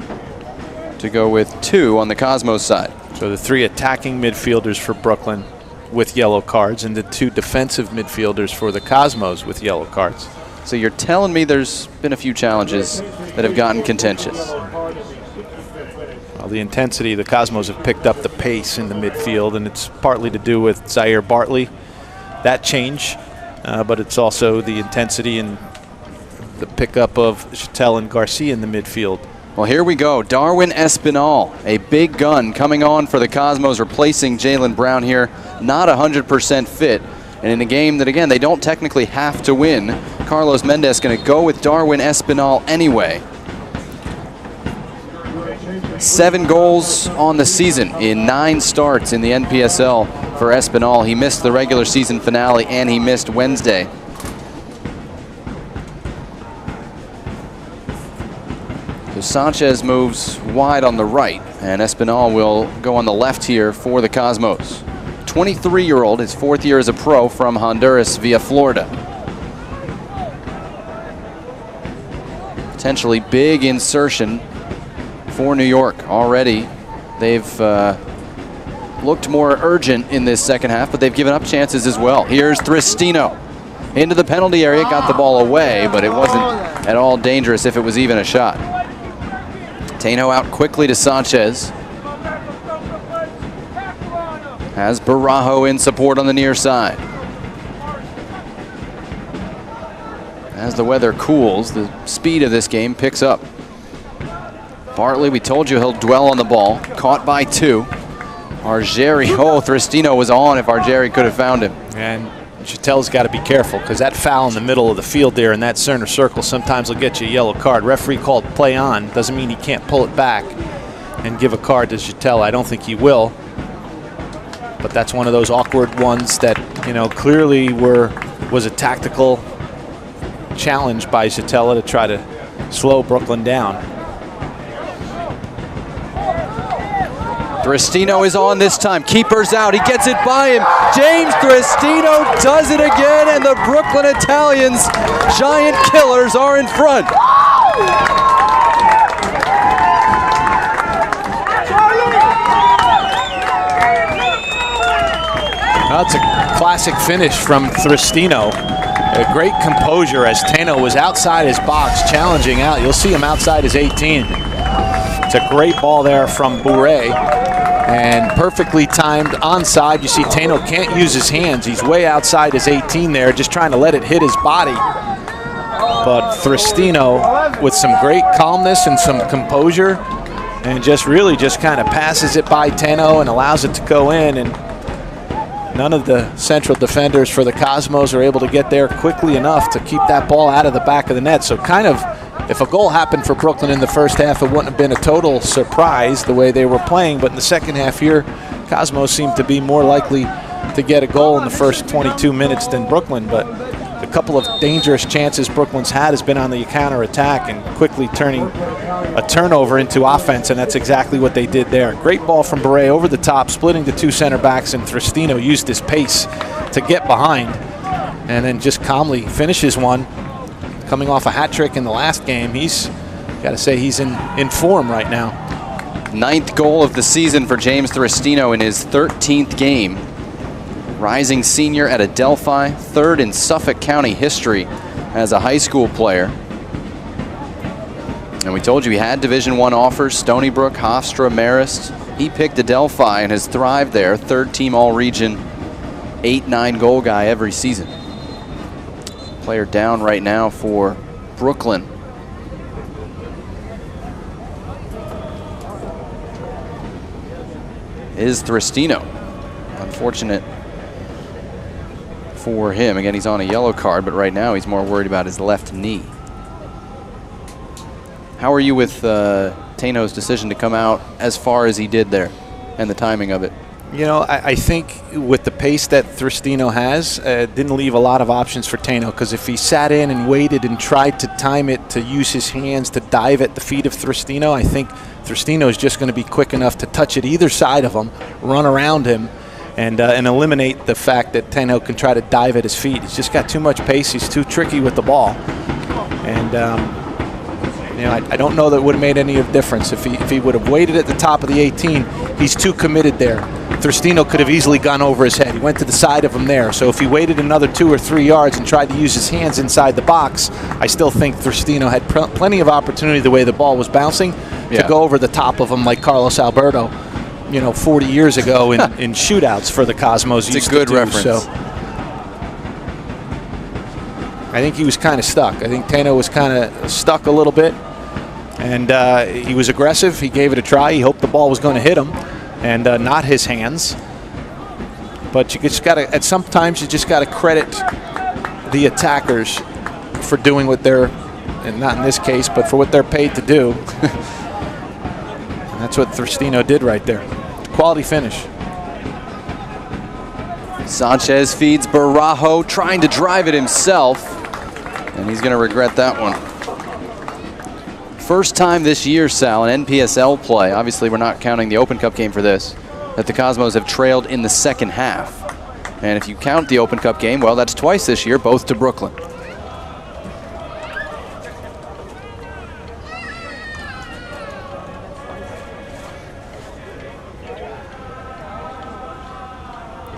A: to go with 2 on the Cosmos side.
B: So the 3 attacking midfielders for Brooklyn with yellow cards and the 2 defensive midfielders for the Cosmos with yellow cards.
A: So you're telling me there's been a few challenges that have gotten contentious.
B: Well, the intensity, the Cosmos have picked up the pace in the midfield, and it's partly to do with Zaire Bartley, that change, but it's also the intensity and the pickup of Chatel and Garcia in the midfield.
A: Well, here we go. Darwin Espinal, a big gun coming on for the Cosmos, replacing Jaylen Brown here. Not 100% fit. And in a game that, again, they don't technically have to win, Carlos Mendez going to go with Darwin Espinal anyway. 7 goals on the season in 9 starts in the NPSL for Espinal. He missed the regular season finale and he missed Wednesday. So Sanchez moves wide on the right, and Espinal will go on the left here for the Cosmos. 23-year-old, his 4th year as a pro from Honduras via Florida. Potentially big insertion for New York already. They've looked more urgent in this second half, but they've given up chances as well. Here's Thristino into the penalty area, got the ball away, but it wasn't at all dangerous if it was even a shot. Tainho out quickly to Sanchez. Has Barajo in support on the near side. As the weather cools, the speed of this game picks up. Bartley, we told you he'll dwell on the ball. Caught by 2. Argeri, oh, Thristino was on if Argeri could have found him.
B: And Chatel's got to be careful because that foul in the middle of the field there in that center circle sometimes will get you a yellow card. Referee called play on. Doesn't mean he can't pull it back and give a card to Chatel. I don't think he will. But that's one of those awkward ones that, you know, clearly was a tactical challenge by Chatel to try to slow Brooklyn down.
A: Thristino is on this time. Keeper's out. He gets it by him. James Thristino does it again, and the Brooklyn Italians, giant killers, are in front.
B: That's a classic finish from Thristino. A great composure as Tainho was outside his box, challenging out. You'll see him outside his 18. It's a great ball there from Bourret. And perfectly timed onside. You see Tainho can't use his hands. He's way outside his 18 there, just trying to let it hit his body. But Thristino, with some great calmness and some composure, and just really just kind of passes it by Tainho and allows it to go in. And none of the central defenders for the Cosmos are able to get there quickly enough to keep that ball out of the back of the net. So kind of, if a goal happened for Brooklyn in the first half, it wouldn't have been a total surprise the way they were playing. But in the second half here, Cosmos seemed to be more likely to get a goal in the first 22 minutes than Brooklyn. But the couple of dangerous chances Brooklyn's had has been on the counterattack and quickly turning a turnover into offense, and that's exactly what they did there. Great ball from Bourret over the top, splitting the 2 center backs, and Thristino used his pace to get behind and then just calmly finishes one. Coming off a hat trick in the last game, he's got to say he's in form right now.
A: 9th goal of the season for James Thristino in his 13th game. Rising senior at Adelphi, 3rd in Suffolk County history as a high school player. And we told you he had Division I offers, Stony Brook, Hofstra, Marist. He picked Adelphi and has thrived there, 3rd team all-region 8-9 goal guy every season. Player down right now for Brooklyn. Is Thristino. Unfortunate for him. Again, he's on a yellow card, but right now he's more worried about his left knee. How are you with Taino's decision to come out as far as he did there and the timing of it?
B: You know, I think with the pace that Thristino has, didn't leave a lot of options for Taino, because if he sat in and waited and tried to time it to use his hands to dive at the feet of Thristino, I think Thristino is just going to be quick enough to touch it either side of him, run around him, and eliminate the fact that Taino can try to dive at his feet. He's just got too much pace. He's too tricky with the ball. And you know, I don't know that it would have made any difference if he would have waited at the top of the 18. He's too committed there. Thristino could have easily gone over his head. He went to the side of him there. So if he waited another 2 or 3 yards and tried to use his hands inside the box, I still think Thristino had plenty of opportunity the way the ball was bouncing to go over the top of him like Carlos Alberto, you know, 40 years ago in shootouts for the Cosmos.
A: It's a good reference.
B: So I think he was kind of stuck. I think Taino was kind of stuck a little bit, and he was aggressive. He gave it a try. He hoped the ball was going to hit him and not his hands. But you just got to, sometimes you just got to credit the attackers for doing what they're, and not in this case, but for what they're paid to do. And that's what Thristino did right there. Quality finish.
A: Sanchez feeds Barajo, trying to drive it himself, and he's going to regret that one. First time this year, Sal, in NPSL play, obviously we're not counting the Open Cup game for this, that the Cosmos have trailed in the second half. And if you count the Open Cup game, well, that's twice this year, both to Brooklyn.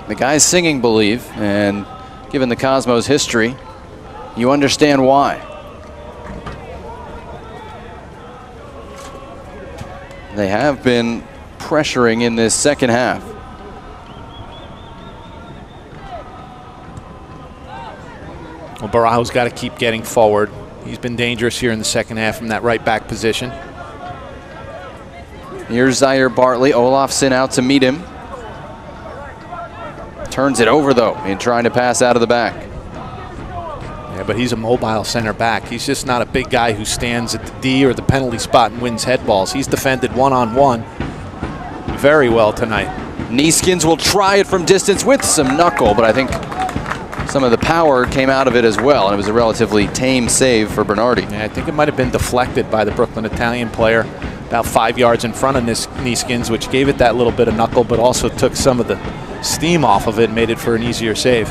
A: The guys singing Believe, and given the Cosmos history, you understand why. They have been pressuring in this second half.
B: Well, Barajo's got to keep getting forward. He's been dangerous here in the second half from that right back position.
A: Here's Zaire Bartley. Olafsson out to meet him. Turns it over, though, in trying to pass out of the back.
B: Yeah, but he's a mobile center back. He's just not a big guy who stands at the D or the penalty spot and wins head balls. He's defended one-on-one very well tonight.
A: Neeskins will try it from distance with some knuckle, but I think some of the power came out of it as well, and it was a relatively tame save for Bernardi.
B: Yeah, I think it might have been deflected by the Brooklyn Italian player about 5 yards in front of Neeskins, which gave it that little bit of knuckle, but also took some of the steam off of it and made it for an easier save.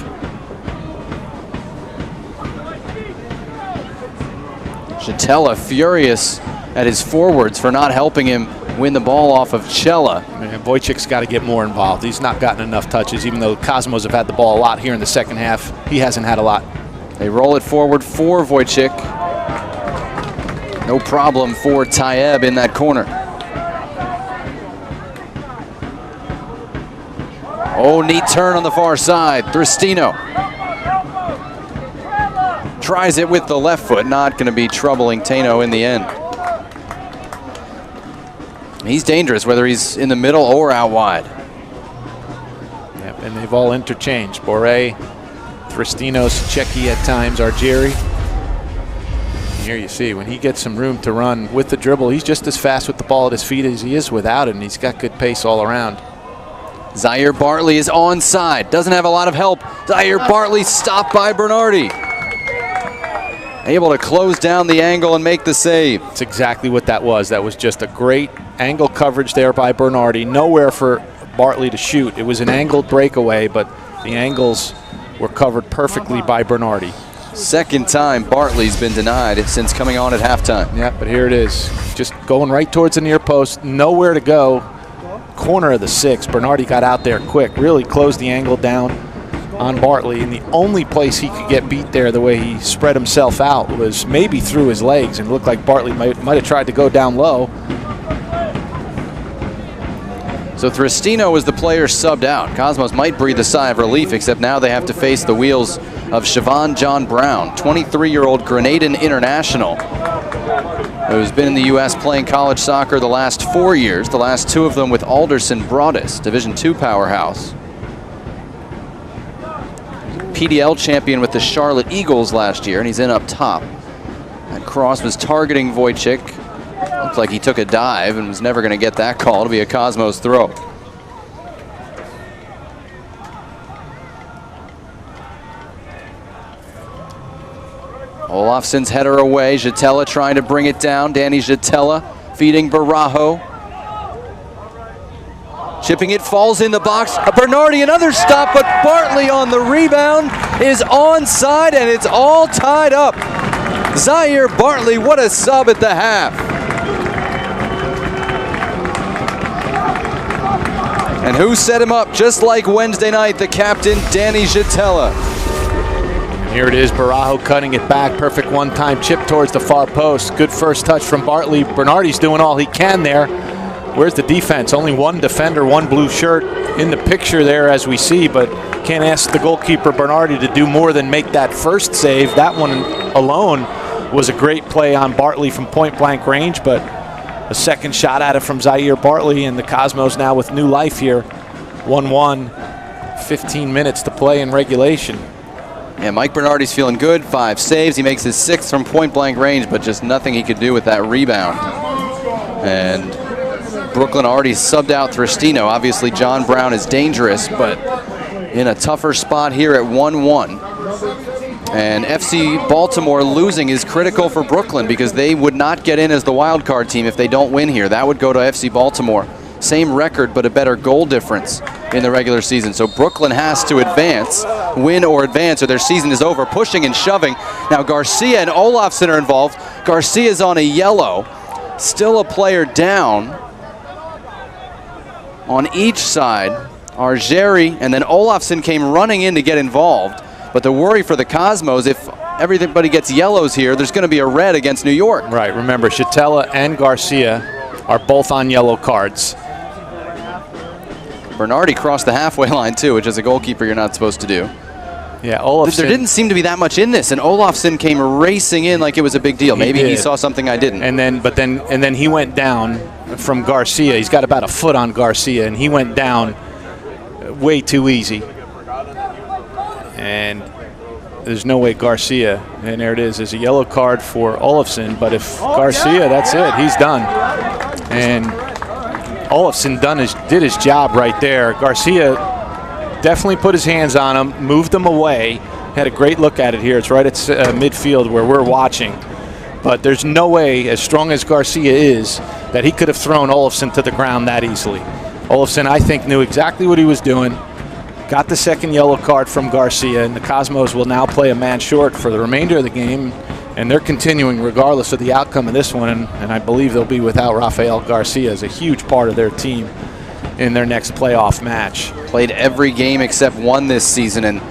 A: Chatella furious at his forwards for not helping him win the ball off of Cella.
B: Man, Wojcik's got to get more involved. He's not gotten enough touches, even though Cosmos have had the ball a lot here in the second half. He hasn't had a lot.
A: They roll it forward for Wojcik. No problem for Tayeb in that corner. Oh, neat turn on the far side. Thristino tries it with the left foot. Not going to be troubling Taino in the end. He's dangerous, whether he's in the middle or out wide.
B: Yep, and they've all interchanged. Boré, Thristino, Secchi at times, Argieri. And here you see, when he gets some room to run with the dribble, he's just as fast with the ball at his feet as he is without it, and he's got good pace all around.
A: Zaire Bartley is onside. Doesn't have a lot of help. Zaire Bartley stopped by Bernardi. Able to close down the angle and make the save.
B: That's exactly what that was. That was just a great angle coverage there by Bernardi. Nowhere for Bartley to shoot. It was an angled breakaway, but the angles were covered perfectly by Bernardi.
A: Second time Bartley's been denied since coming on at halftime.
B: Yeah, but here it is. Just going right towards the near post. Nowhere to go. Corner of the 6. Bernardi got out there quick. Really closed the angle down on Bartley, and the only place he could get beat there the way he spread himself out was maybe through his legs, and it looked like Bartley might have tried to go down low.
A: So Thristino was the player subbed out. Cosmos might breathe a sigh of relief, except now they have to face the wheels of Siobhan John Brown, 23-year-old Grenadian international, who's been in the U.S. playing college soccer the last 4 years, the last 2 of them with Alderson Broaddus, Division II powerhouse. PDL champion with the Charlotte Eagles last year, and he's in up top. That cross was targeting Wojcik. Looks like he took a dive and was never going to get that call. It'll be a Cosmos throw. Olafsson's header away. Jatella trying to bring it down. Danny Jatella feeding Barajo. Chipping it, falls in the box. Bernardi, another stop, but Bartley on the rebound is onside, and it's all tied up. Zaire Bartley, what a sub at the half. And who set him up? Just like Wednesday night, the captain, Danny Jatella.
B: Here it is, Barajo cutting it back. Perfect one-time chip towards the far post. Good first touch from Bartley. Bernardi's doing all he can there. Where's the defense? Only one defender, one blue shirt in the picture there as we see, but can't ask the goalkeeper Bernardi to do more than make that first save. That one alone was a great play on Bartley from point-blank range, but a second shot at it from Zaire Bartley, and the Cosmos now with new life here. 1-1, 15 minutes to play in regulation.
A: Yeah, Mike Bernardi's feeling good. 5 saves. He makes his 6th from point-blank range, but just nothing he could do with that rebound. And Brooklyn already subbed out Thristino. Obviously, John Brown is dangerous, but in a tougher spot here at 1-1. And FC Baltimore losing is critical for Brooklyn because they would not get in as the wild card team if they don't win here. That would go to FC Baltimore. Same record, but a better goal difference in the regular season. So Brooklyn has to advance, win or advance, or their season is over. Pushing and shoving. Now Garcia and Olafsson are involved. Garcia's on a yellow. Still a player down on each side. Argeri and then Olafsson came running in to get involved. But the worry for the Cosmos, if everybody gets yellows here, there's going to be a red against New York.
B: Right, remember, Jatella and Garcia are both on yellow cards.
A: Bernardi crossed the halfway line too, which as a goalkeeper you're not supposed to do.
B: Yeah, Olafsson.
A: There didn't seem to be that much in this, and Olafsson came racing in like it was a big deal. Maybe he saw something I didn't.
B: And then he went down from Garcia. He's got about a foot on Garcia, and he went down way too easy. And there's no way Garcia, and there it is, there's a yellow card for Olafsson, but if Garcia, that's it, he's done. And Olafsson did his job right there. Garcia definitely put his hands on him, moved him away, had a great look at it here. It's right at midfield where we're watching. But there's no way, as strong as Garcia is, that he could have thrown Olafsson to the ground that easily. Olafsson, I think, knew exactly what he was doing. Got the second yellow card from Garcia, and the Cosmos will now play a man short for the remainder of the game, and they're continuing regardless of the outcome of this one, and I believe they'll be without Rafael Garcia as a huge part of their team in their next playoff match.
A: Played every game except one this season, and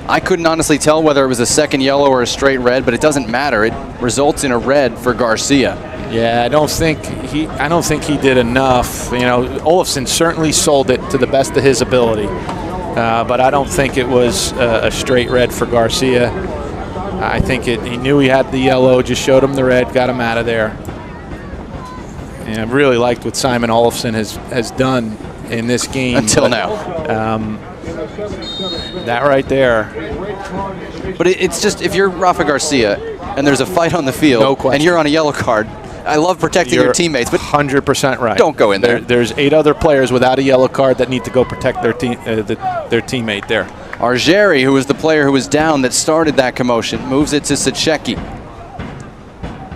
A: I couldn't honestly tell whether it was a second yellow or a straight red, but it doesn't matter. It results in a red for Garcia.
B: Yeah, I don't think he did enough. You know, Olafsson certainly sold it to the best of his ability. But I don't think it was a straight red for Garcia. I think he knew he had the yellow, just showed him the red, got him out of there. And I really liked what Simon Olafsson has done in this game.
A: Until now.
B: That right there.
A: But it's just, if you're Rafa Garcia and there's a fight on the field,
B: no question,
A: and you're on a yellow card, I love protecting your teammates, but
B: 100% right.
A: Don't go in there.
B: There's 8 other players without a yellow card that need to go protect their teammate there.
A: Argeri, who was the player who was down that started that commotion, moves it to Sachecki.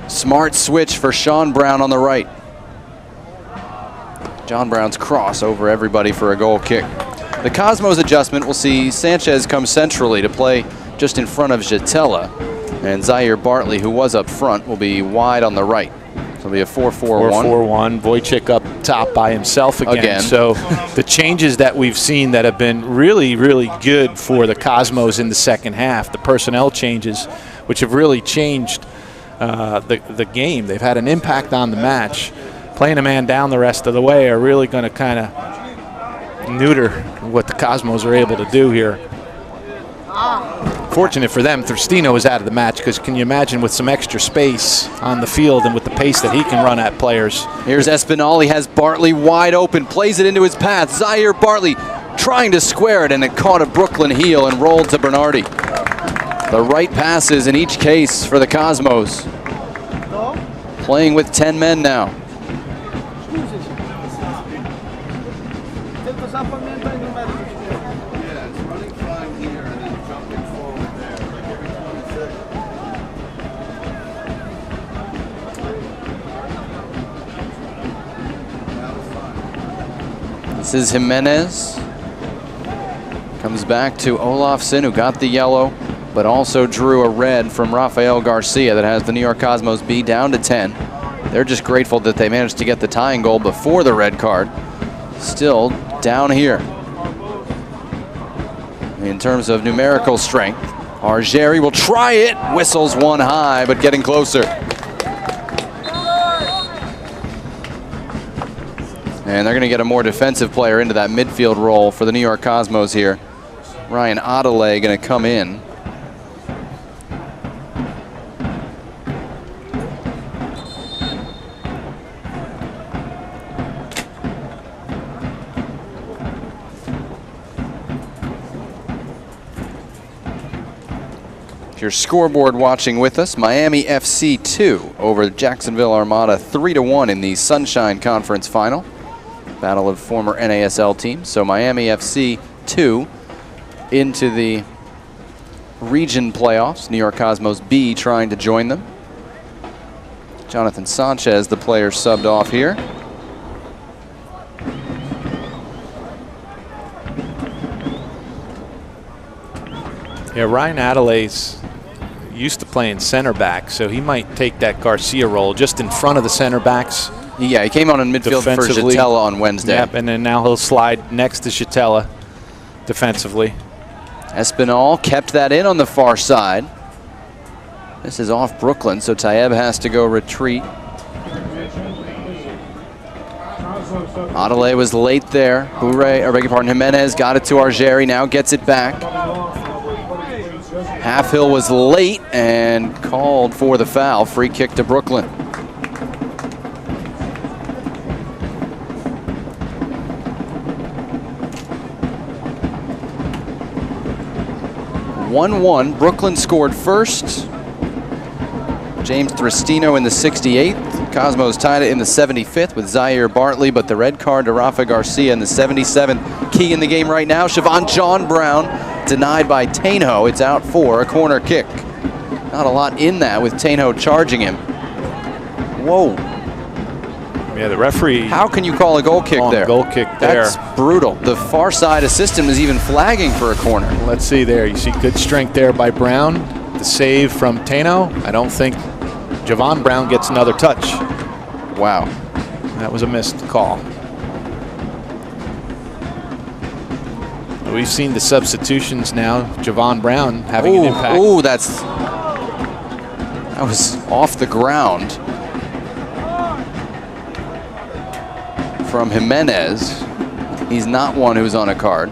A: Smart switch for Sean Brown on the right. John Brown's cross over everybody for a goal kick. The Cosmos adjustment will see Sanchez come centrally to play just in front of Jatella, and Zaire Bartley, who was up front, will be wide on the right. So it'll be a 4-4-1.
B: 4-4-1. Wojcik up top by himself again. So the changes that we've seen that have been really, really good for the Cosmos in the second half, the personnel changes, which have really changed the game. They've had an impact on the match. Playing a man down the rest of the way are really going to kind of neuter what the Cosmos are able to do here. Fortunate for them, Thristino is out of the match, because can you imagine with some extra space on the field and with the pace that he can run at players.
A: Here's Espinal. He has Bartley wide open, plays it into his path. Zaire Bartley trying to square it, and it caught a Brooklyn heel and rolled to Bernardi. The right passes in each case for the Cosmos. Playing with 10 men now. This is Jimenez. Comes back to Olafsson, who got the yellow, but also drew a red from Rafael Garcia that has the New York Cosmos B down to 10. They're just grateful that they managed to get the tying goal before the red card. Still down here. In terms of numerical strength, Argeri will try it. Whistles one high, but getting closer. And they're going to get a more defensive player into that midfield role for the New York Cosmos here. Ryan Adelaide going to come in. If you're scoreboard watching with us, Miami FC 2 over Jacksonville Armada 3-1 in the Sunshine Conference Final. Battle of former NASL teams. So Miami FC 2 into the region playoffs. New York Cosmos B trying to join them. Jonathan Sanchez, the player subbed off here.
B: Yeah, Ryan Adelaide's used to playing center back, so he might take that Garcia role just in front of the center backs.
A: Yeah, he came on in midfield for Chatella on Wednesday.
B: Yep, and then now he'll slide next to Chatella defensively.
A: Espinal kept that in on the far side. This is off Brooklyn, so Tayeb has to go retreat. Adelaide was late there. Jimenez got it to Argeri, now gets it back. Halfhill was late and called for the foul. Free kick to Brooklyn. (1-1). Brooklyn scored first. James Thristino in the 68th. Cosmos tied it in the 75th with Zaire Bartley, but the red card to Rafa Garcia in the 77th. Key in the game right now, Siobhan John Brown denied by Tainho. It's out for a corner kick. Not a lot in that with Tainho charging him. Whoa.
B: Yeah, the referee.
A: How can you call a goal kick there?
B: Goal kick there.
A: That's brutal. The far side assistant was even flagging for a corner.
B: Let's see there. You see good strength there by Brown. The save from Tainho. I don't think Javon Brown gets another touch.
A: Wow.
B: That was a missed call. We've seen the substitutions now. Javon Brown having an impact.
A: Oh, that was off the ground from Jimenez. He's not one who's on a card.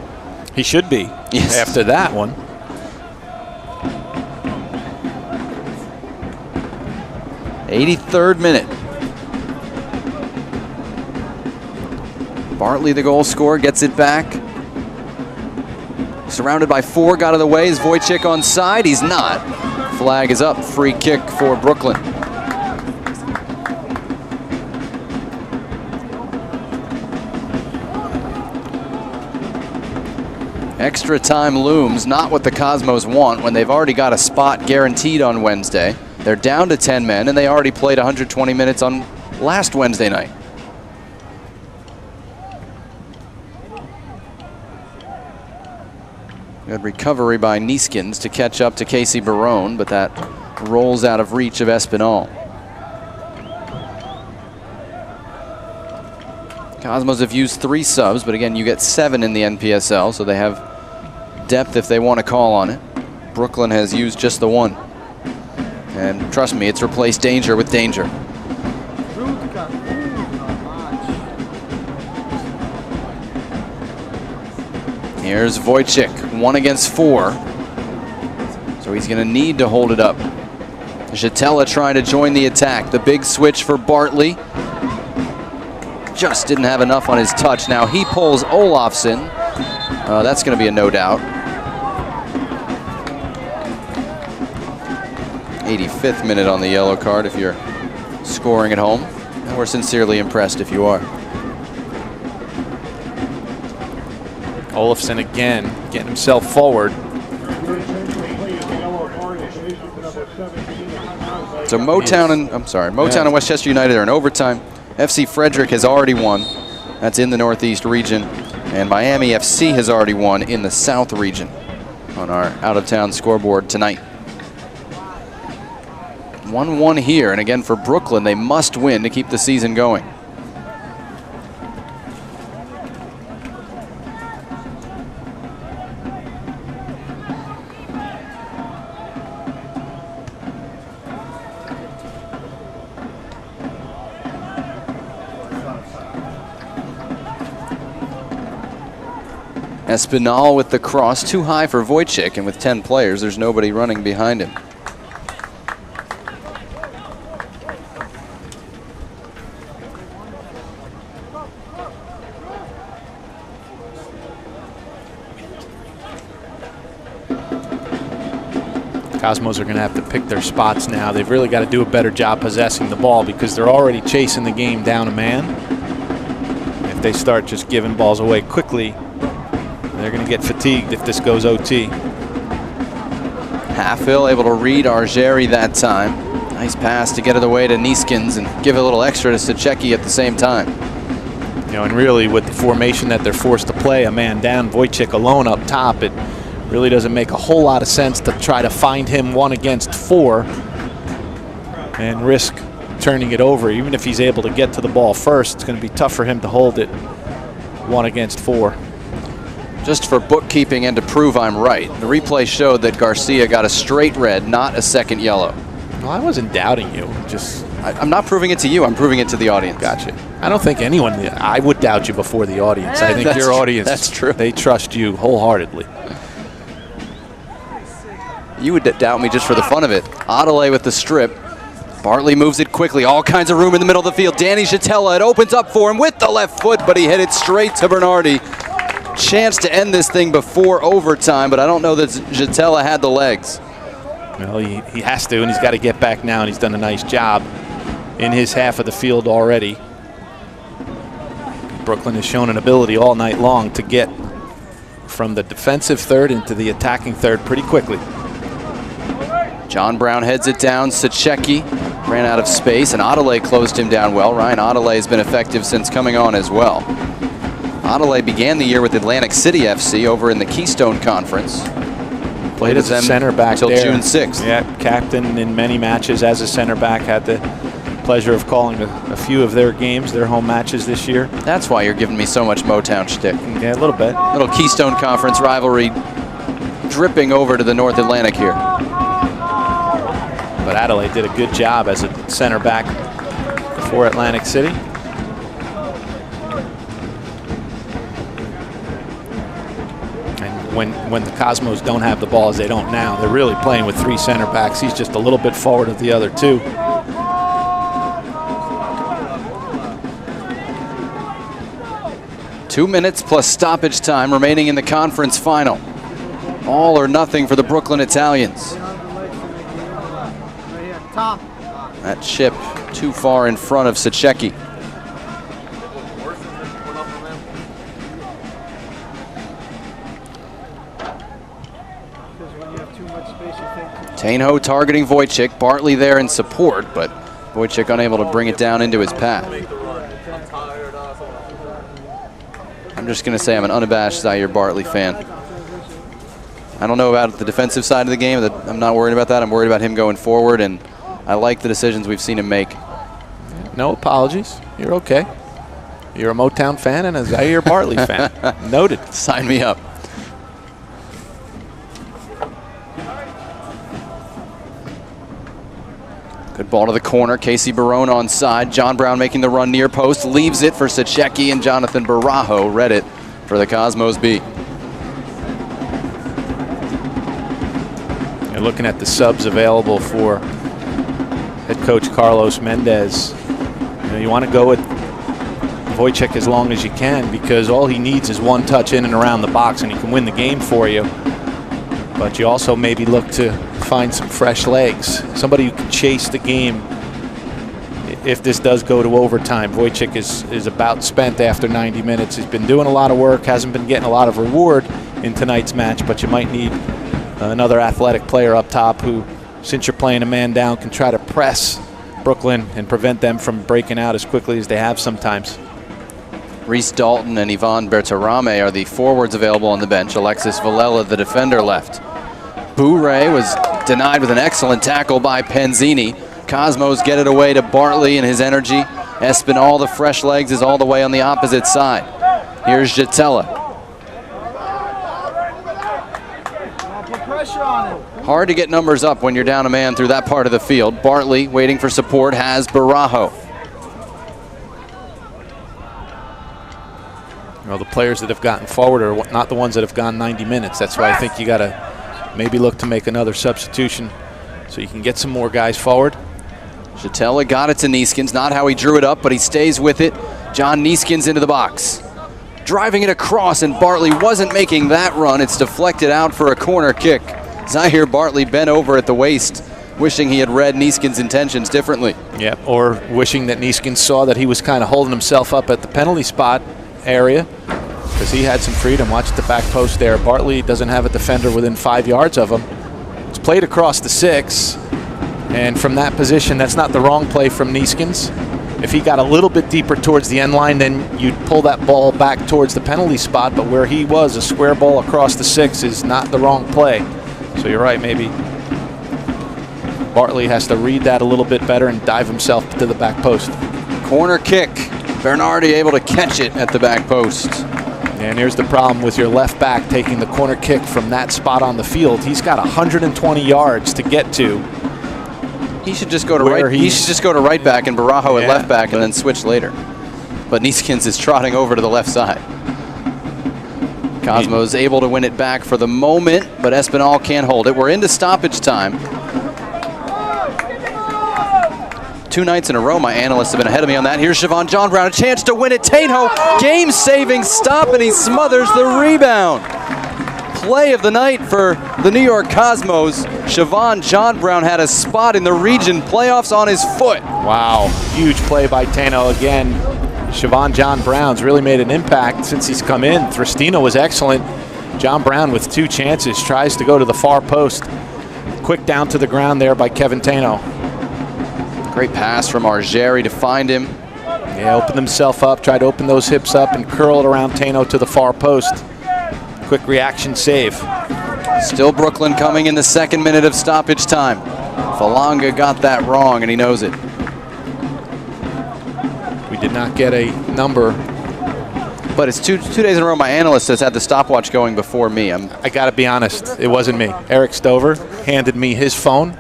B: He should be.
A: Yes.
B: After that one.
A: '83rd minute. Bartley, the goal scorer, gets it back. Surrounded by four, got out of the way. Is Wojcik on side? He's not. Flag is up. Free kick for Brooklyn. Extra time looms. Not what the Cosmos want when they've already got a spot guaranteed on Wednesday. They're down to 10 men, and they already played 120 minutes on last Wednesday night. Good recovery by Nieskins to catch up to Casey Barone, but that rolls out of reach of Espinal. Cosmos have used 3 subs, but again, you get 7 in the NPSL, so they have depth if they want to call on it. Brooklyn has used just the 1. And trust me, it's replaced danger with danger. Here's Wojcik, 1 against 4. So he's going to need to hold it up. Jatella trying to join the attack. The big switch for Bartley. Just didn't have enough on his touch. Now he pulls Olafsson. That's going to be a no doubt. 85th minute on the yellow card if you're scoring at home. And we're sincerely impressed if you are.
B: Olafsson again getting himself forward.
A: So Motown and Westchester United are in overtime. FC Frederick has already won. That's in the Northeast region. And Miami FC has already won in the South region on our out-of-town scoreboard tonight. 1-1 here, and again for Brooklyn, they must win to keep the season going. Espinal with the cross, too high for Wojcik, and with 10 players, there's nobody running behind him.
B: Cosmos are going to have to pick their spots now. They've really got to do a better job possessing the ball because they're already chasing the game down a man. If they start just giving balls away quickly, they're going to get fatigued if this goes OT.
A: Halfville able to read Argeri that time. Nice pass to get it away to Nieskins and give a little extra to Sachecki at the same time.
B: You know, and really with the formation that they're forced to play, a man down, Wojcik alone up top, it really doesn't make a whole lot of sense to try to find him 1 against 4 and risk turning it over. Even if he's able to get to the ball first, it's going to be tough for him to hold it 1 against 4.
A: Just for bookkeeping and to prove I'm right, the replay showed that Garcia got a straight red, not a second yellow.
B: Well, I wasn't doubting you.
A: I'm not proving it to you. I'm proving it to the audience.
B: Gotcha. I don't think anyone. I would doubt you before the audience. I think your audience.
A: That's true.
B: They trust you wholeheartedly.
A: You would doubt me just for the fun of it. Adelaide with the strip. Bartley moves it quickly. All kinds of room in the middle of the field. Danny Jatella, it opens up for him with the left foot, but he hit it straight to Bernardi. Chance to end this thing before overtime, but I don't know that Jatella had the legs.
B: Well, he has to, and he's got to get back now, and he's done a nice job in his half of the field already. Brooklyn has shown an ability all night long to get from the defensive third into the attacking third pretty quickly.
A: John Brown heads it down. Sachecki ran out of space, and Adelaide closed him down well. Ryan Adelaide has been effective since coming on as well. Adelaide began the year with Atlantic City FC over in the Keystone Conference.
B: Played as a center back
A: until
B: there.
A: June 6th.
B: Yeah, captain in many matches as a center back. Had the pleasure of calling a few of their games, their home matches this year.
A: That's why you're giving me so much Motown shtick.
B: Yeah, a little bit.
A: Little Keystone Conference rivalry dripping over to the North Atlantic here.
B: But Adelaide did a good job as a center back for Atlantic City. When the Cosmos don't have the ball as they don't now, they're really playing with 3 center backs. He's just a little bit forward of the other 2.
A: Two minutes plus stoppage time remaining in the conference final. All or nothing for the Brooklyn Italians. That chip too far in front of Sachecki. Tainho targeting Wojcik. Bartley there in support, but Wojcik unable to bring it down into his path. I'm just going to say I'm an unabashed Zaire Bartley fan. I don't know about the defensive side of the game. I'm not worried about that. I'm worried about him going forward, and I like the decisions we've seen him make.
B: No apologies. You're okay. You're a Motown fan and a Zaire Bartley fan. Noted.
A: Sign me up. Good ball to the corner. Casey Barone on side. John Brown making the run near post. Leaves it for Sachecki, and Jonathan Barajo read it for the Cosmos B.
B: You're looking at the subs available for head coach Carlos Mendez. You want to go with Wojciech as long as you can, because all he needs is one touch in and around the box and he can win the game for you. But you also maybe look to find some fresh legs, somebody who can chase the game if this does go to overtime. Wojciech is about spent after 90 minutes. He's been doing a lot of work, hasn't been getting a lot of reward in tonight's match, but you might need another athletic player up top who, since you're playing a man down, can try to press Brooklyn and prevent them from breaking out as quickly as they have sometimes.
A: Reese Dalton and Ivan Bertarame are the forwards available on the bench. Alexis Villela, the defender, left. Bouret was denied with an excellent tackle by Penzini. Cosmos get it away to Bartley and his energy. Espinal, the fresh legs, is all the way on the opposite side. Here's Jatella. Hard to get numbers up when you're down a man through that part of the field. Bartley, waiting for support, has Barajo.
B: Well, the players that have gotten forward are not the ones that have gone 90 minutes. That's why I think you got to maybe look to make another substitution so you can get some more guys forward.
A: Jatella got it to Neeskens. Not how he drew it up, but he stays with it. John Neeskens into the box. Driving it across, and Bartley wasn't making that run. It's deflected out for a corner kick. Zaire Bartley bent over at the waist, wishing he had read Neeskens' intentions differently.
B: Yeah, or wishing that Neeskens saw that he was kind of holding himself up at the penalty spot area, because he had some freedom. Watch the back post there. Bartley doesn't have a defender within 5 yards of him. It's played across the 6, and from that position, that's not the wrong play from Neeskens. If he got a little bit deeper towards the end line, then you'd pull that ball back towards the penalty spot, but where he was, a square ball across the 6 is not the wrong play. So you're right, maybe Bartley has to read that a little bit better and dive himself to the back post.
A: Corner kick. Bernardi able to catch it at the back post.
B: And here's the problem with your left back taking the corner kick from that spot on the field. He's got 120 yards to get to.
A: He should just go to right. He should just go to right back and Barajo at left back and then switch later. But Neeskens is trotting over to the left side. Cosmos able to win it back for the moment, but Espinal can't hold it. We're into stoppage time. 2 nights in a row, my analysts have been ahead of me on that. Here's Siobhan John Brown, a chance to win it. Tainho, game-saving stop, and he smothers the rebound. Play of the night for the New York Cosmos. Siobhan John Brown had a spot in the region playoffs on his foot.
B: Wow, huge play by Tainho again. Siobhan John Brown's really made an impact since he's come in. Thristino was excellent. John Brown with 2 chances, tries to go to the far post. Quick down to the ground there by Kevin Tainho.
A: Great pass from Argeri to find him.
B: Yeah, opened himself up, tried to open those hips up and curl it around Tainho to the far post. Quick reaction save.
A: Still Brooklyn coming in the 2nd minute of stoppage time. Falanga got that wrong, and he knows it.
B: We did not get a number.
A: But it's two days in a row my analyst has had the stopwatch going before me.
B: I got to be honest, it wasn't me. Eric Stover handed me his phone.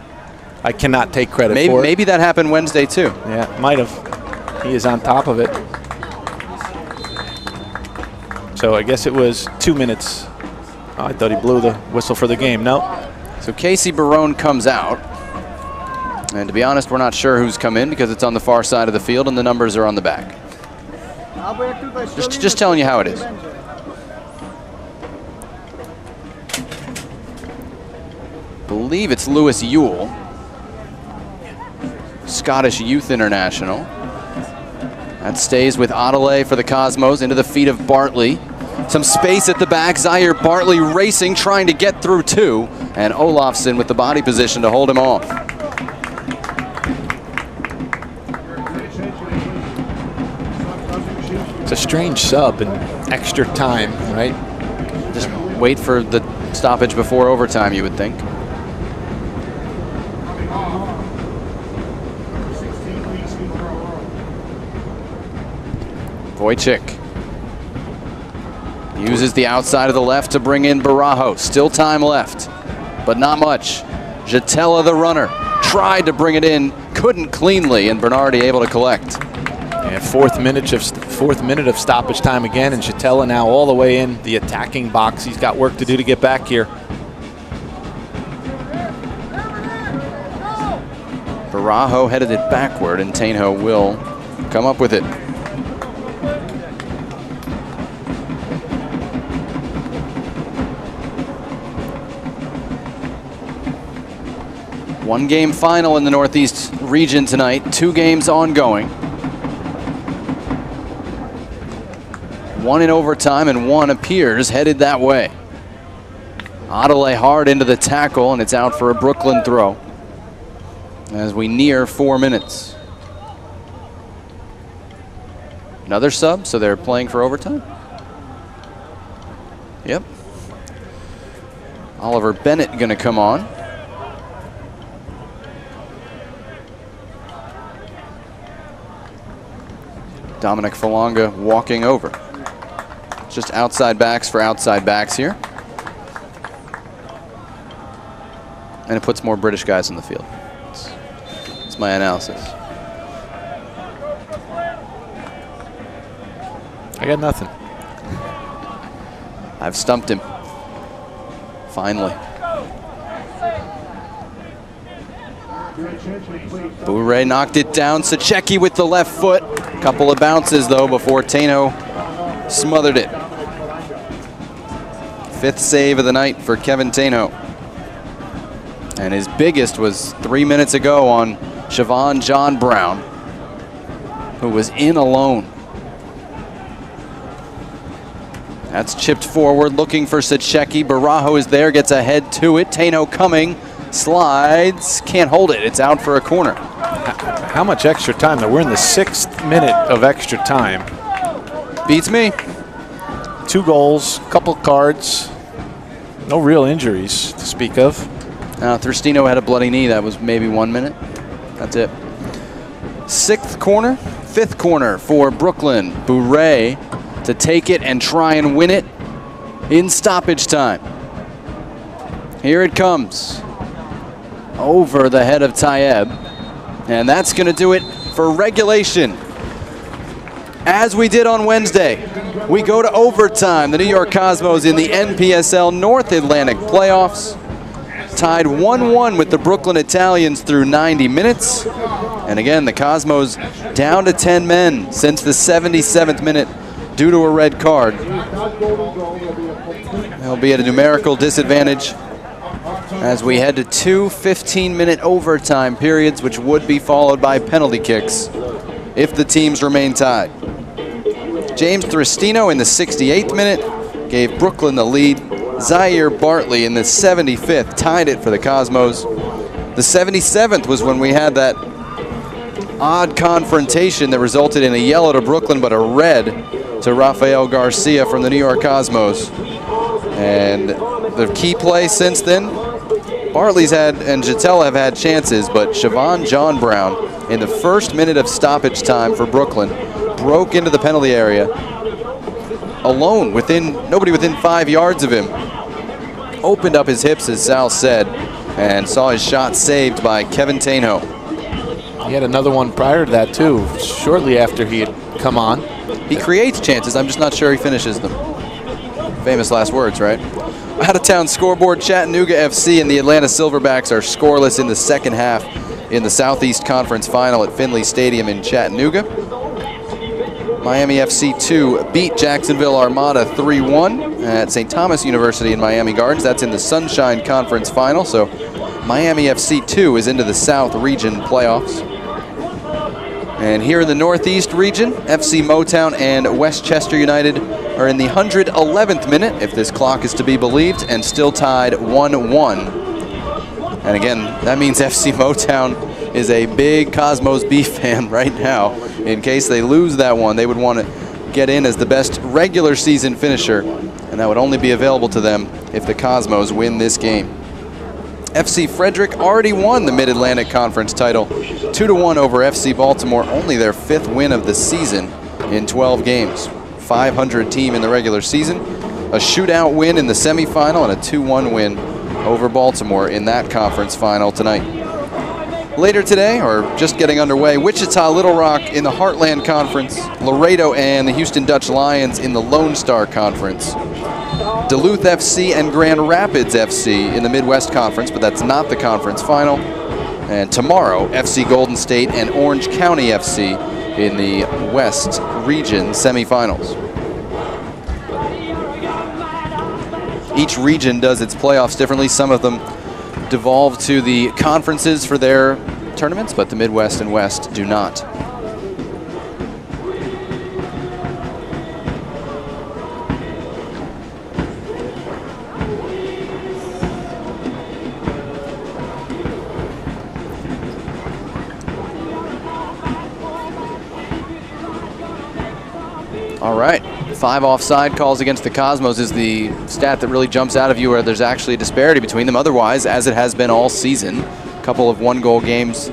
B: I cannot take credit for it.
A: Maybe that happened Wednesday too.
B: Yeah, might have. He is on top of it. So I guess it was 2 minutes. Oh, I thought he blew the whistle for the game. No.
A: So Casey Barone comes out. And to be honest, we're not sure who's come in because it's on the far side of the field and the numbers are on the back. Just telling you how it is. Believe it's Lewis Ewell, Scottish Youth International. That stays with Adelaide for the Cosmos, into the feet of Bartley. Some space at the back. Zaire Bartley racing, trying to get through 2. And Olafsson with the body position to hold him off.
B: It's a strange sub and extra time, right?
A: Just wait for the stoppage before overtime, you would think. Wojciech uses the outside of the left to bring in Barajo. Still time left, but not much. Jatella, the runner, tried to bring it in, couldn't cleanly, and Bernardi able to collect.
B: And fourth minute of stoppage time again, and Jatella now all the way in the attacking box. He's got work to do to get back here.
A: Barajo headed it backward, and Tainho will come up with it. One game final in the Northeast region tonight, 2 games ongoing. 1 in overtime and 1 appears headed that way. Adelaide hard into the tackle, and it's out for a Brooklyn throw as we near 4 minutes. Another sub, so they're playing for overtime? Yep. Oliver Bennett gonna come on. Dominic Falonga walking over. Just outside backs for outside backs here. And it puts more British guys in the field. That's my analysis.
B: I got nothing.
A: I've stumped him. Finally. Bourret knocked it down. Sachecki with the left foot. Couple of bounces though before Tainho smothered it. 5th save of the night for Kevin Tainho. And his biggest was 3 minutes ago on Siobhan John Brown, who was in alone. That's chipped forward, looking for Sachecki. Barajo is there, gets ahead to it. Tainho coming, slides, can't hold it. It's out for a corner.
B: How much extra time, though? We're in the 6th minute of extra time.
A: Beats me.
B: 2 goals, couple cards, no real injuries to speak of.
A: Thristino had a bloody knee. That was maybe 1 minute. That's it. 6th corner, 5th corner for Brooklyn. Bourret to take it and try and win it in stoppage time. Here it comes. Over the head of Tayeb. And that's going to do it for regulation. As we did on Wednesday, we go to overtime. The New York Cosmos in the NPSL North Atlantic playoffs. Tied 1-1 with the Brooklyn Italians through 90 minutes. And again, the Cosmos down to 10 men since the 77th minute due to a red card. They'll be at a numerical disadvantage as we head to 2 15-minute overtime periods, which would be followed by penalty kicks if the teams remain tied. James Thristino in the 68th minute gave Brooklyn the lead. Zaire Bartley in the 75th tied it for the Cosmos. The 77th was when we had that odd confrontation that resulted in a yellow to Brooklyn but a red to Rafael Garcia from the New York Cosmos. And the key play since then, Bartley's had and Jatella have had chances, but Siobhan John Brown in the 1st minute of stoppage time for Brooklyn broke into the penalty area alone, nobody within 5 yards of him. Opened up his hips, as Sal said, and saw his shot saved by Kevin Tainho.
B: He had another one prior to that too, shortly after he had come on.
A: He creates chances, I'm just not sure he finishes them. Famous last words, right? Out of town scoreboard, Chattanooga FC and the Atlanta Silverbacks are scoreless in the 2nd half in the Southeast Conference Final at Finley Stadium in Chattanooga. Miami FC 2 beat Jacksonville Armada 3-1 at St. Thomas University in Miami Gardens. That's in the Sunshine Conference Final, so Miami FC 2 is into the South Region playoffs. And here in the Northeast region, FC Motown and Westchester United are in the 111th minute, if this clock is to be believed, and still tied 1-1. And again, that means FC Motown is a big Cosmos B fan right now. In case they lose that one, they would want to get in as the best regular season finisher, and that would only be available to them if the Cosmos win this game. FC Frederick already won the Mid-Atlantic Conference title 2-1 over FC Baltimore, only their 5th win of the season in 12 games. 500 team in the regular season, a shootout win in the semifinal, and a 2-1 win over Baltimore in that conference final tonight. Later today, or just getting underway, Wichita Little Rock in the Heartland Conference, Laredo and the Houston Dutch Lions in the Lone Star Conference, Duluth FC and Grand Rapids FC in the Midwest Conference, but that's not the conference final. And tomorrow, FC Golden State and Orange County FC in the West Region semifinals. Each region does its playoffs differently. Some of them devolve to the conferences for their tournaments, but the Midwest and West do not. All right, 5 offside calls against the Cosmos is the stat that really jumps out of you, where there's actually a disparity between them. Otherwise, as it has been all season, a couple of one-goal games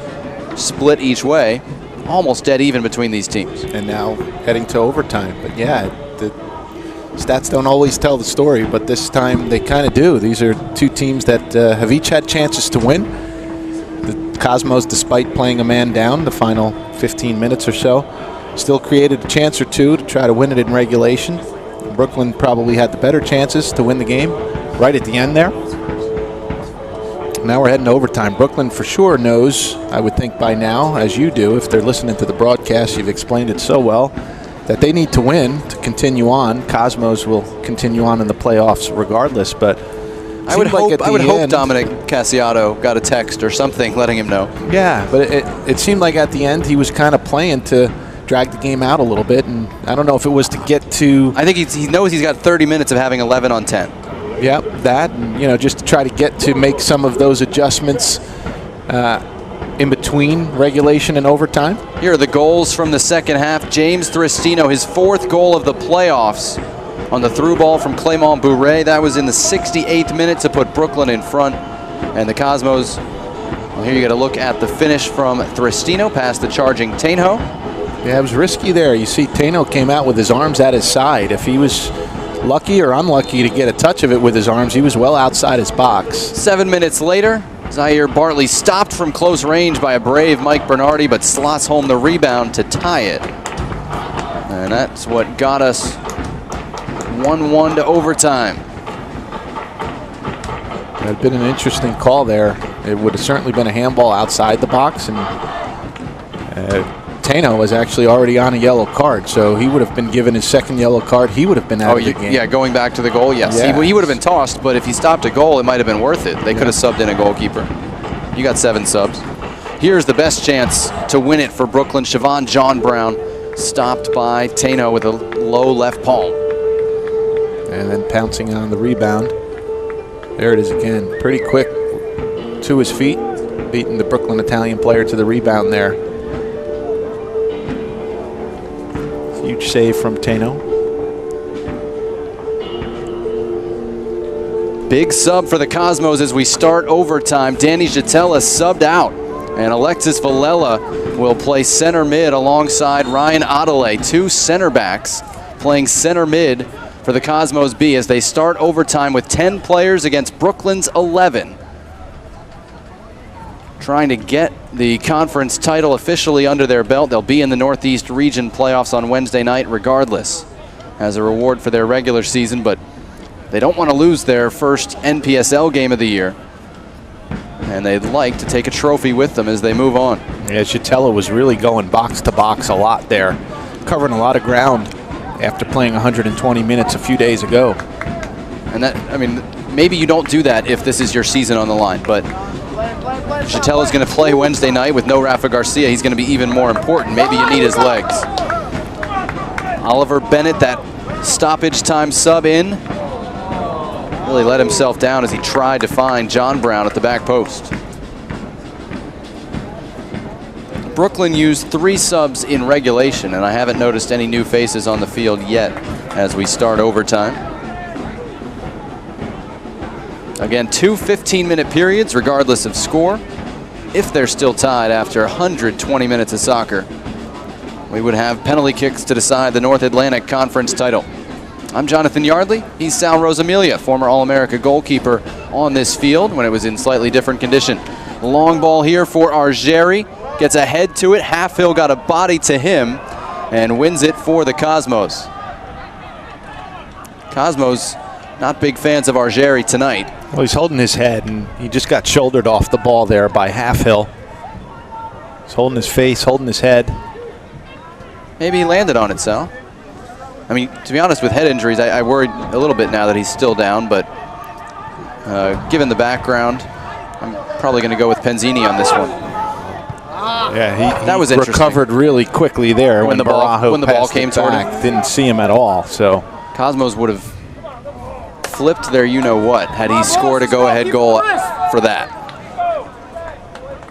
A: split each way, almost dead even between these teams.
B: And now heading to overtime. But yeah, the stats don't always tell the story, but this time they kind of do. These are two teams that have each had chances to win. The Cosmos, despite playing a man down the final 15 minutes or so, still created a chance or two to try to win it in regulation. Brooklyn probably had the better chances to win the game right at the end there. Now we're heading to overtime. Brooklyn for sure knows, I would think by now, as you do, if they're listening to the broadcast, you've explained it so well, that they need to win to continue on. Cosmos will continue on in the playoffs regardless, but
A: I would hope Dominic Cassiato got a text or something letting him know.
B: Yeah, but it seemed like at the end he was kind of playing to drag the game out a little bit, and I don't know if it was to get to...
A: I think he knows he's got 30 minutes of having 11 on 10.
B: Yep, that, and, you know, just to try to get to make some of those adjustments in between regulation and overtime.
A: Here are the goals from the second half. James Thristino, his 4th goal of the playoffs on the through ball from Clément Bourret. That was in the 68th minute to put Brooklyn in front. And the Cosmos, well, here you get a look at the finish from Thristino past the charging Tainho.
B: Yeah, it was risky there. You see Tainho came out with his arms at his side. If he was lucky or unlucky to get a touch of it with his arms, he was well outside his box.
A: 7 minutes later, Zaire Bartley stopped from close range by a brave Mike Bernardi, but slots home the rebound to tie it. And that's what got us 1-1 to overtime.
B: It had been an interesting call there. It would have certainly been a handball outside the box, and Tainho was actually already on a yellow card, so he would have been given his 2nd yellow card. He would have been out of the game.
A: Yeah, going back to the goal, yes.
B: Yeah.
A: He would have been tossed, but if he stopped a goal, it might have been worth it. They could have subbed in a goalkeeper. You got 7 subs. Here's the best chance to win it for Brooklyn. Siobhan John Brown stopped by Tainho with a low left palm.
B: And then pouncing on the rebound. There it is again. Pretty quick to his feet, beating the Brooklyn Italian player to the rebound there. Huge save from Tainho.
A: Big sub for the Cosmos as we start overtime. Danny Jatella subbed out, and Alexis Villela will play center mid alongside Ryan Adelaide. 2 center backs playing center mid for the Cosmos B as they start overtime with 10 players against Brooklyn's 11. Trying to get the conference title officially under their belt. They'll be in the Northeast Region playoffs on Wednesday night regardless as a reward for their regular season, but they don't want to lose their first NPSL game of the year, and they'd like to take a trophy with them as they move on.
B: Yeah, Jatella was really going box to box a lot there, covering a lot of ground after playing 120 minutes a few days ago.
A: And that, I mean, maybe you don't do that if this is your season on the line, but Jatella's going to play Wednesday night with no Rafa Garcia. He's going to be even more important. Maybe you need his legs. Oliver Bennett, that stoppage time sub in, really let himself down as he tried to find John Brown at the back post. Brooklyn used 3 subs in regulation, and I haven't noticed any new faces on the field yet as we start overtime. Again, 2 15-minute periods, regardless of score. If they're still tied after 120 minutes of soccer, we would have penalty kicks to decide the North Atlantic Conference title. I'm Jonathan Yardley. He's Sal Rosamilia, former All-America goalkeeper on this field when it was in slightly different condition. Long ball here for Argeri. Gets a head to it. Halfhill got a body to him and wins it for the Cosmos. Cosmos not big fans of Argeri tonight.
B: Well, he's holding his head, and he just got shouldered off the ball there by Halfhill. He's holding his face, holding his head.
A: Maybe he landed on it, Sal. I mean, to be honest, with head injuries, I worried a little bit now that he's still down, but given the background, I'm probably going to go with Penzini on this one.
B: Yeah,
A: that was
B: recovered really quickly there when the ball
A: came toward him.
B: Didn't see him at all. So
A: Cosmos would have flipped their you-know-what had he scored a go-ahead goal for that.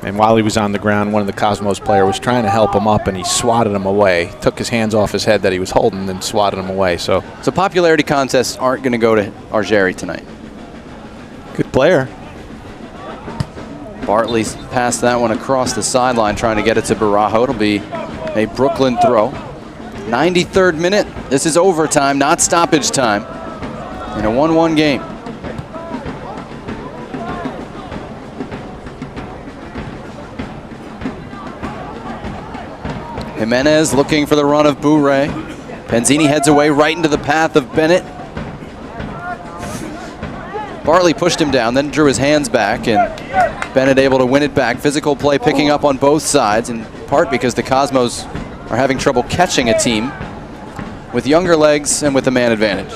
B: And while he was on the ground, one of the Cosmos player was trying to help him up, and he swatted him away. Took his hands off his head that he was holding and swatted him away. So
A: popularity contests aren't going to go to Argeri tonight.
B: Good player.
A: Bartley passed that one across the sideline, trying to get it to Barajo. It'll be a Brooklyn throw. 93rd minute. This is overtime, not stoppage time, in a 1-1 game. Jimenez looking for the run of Bourret. Penzini heads away right into the path of Bennett. Bartley pushed him down, then drew his hands back, and Bennett able to win it back. Physical play picking up on both sides, in part because the Cosmos are having trouble catching a team with younger legs and with the man advantage.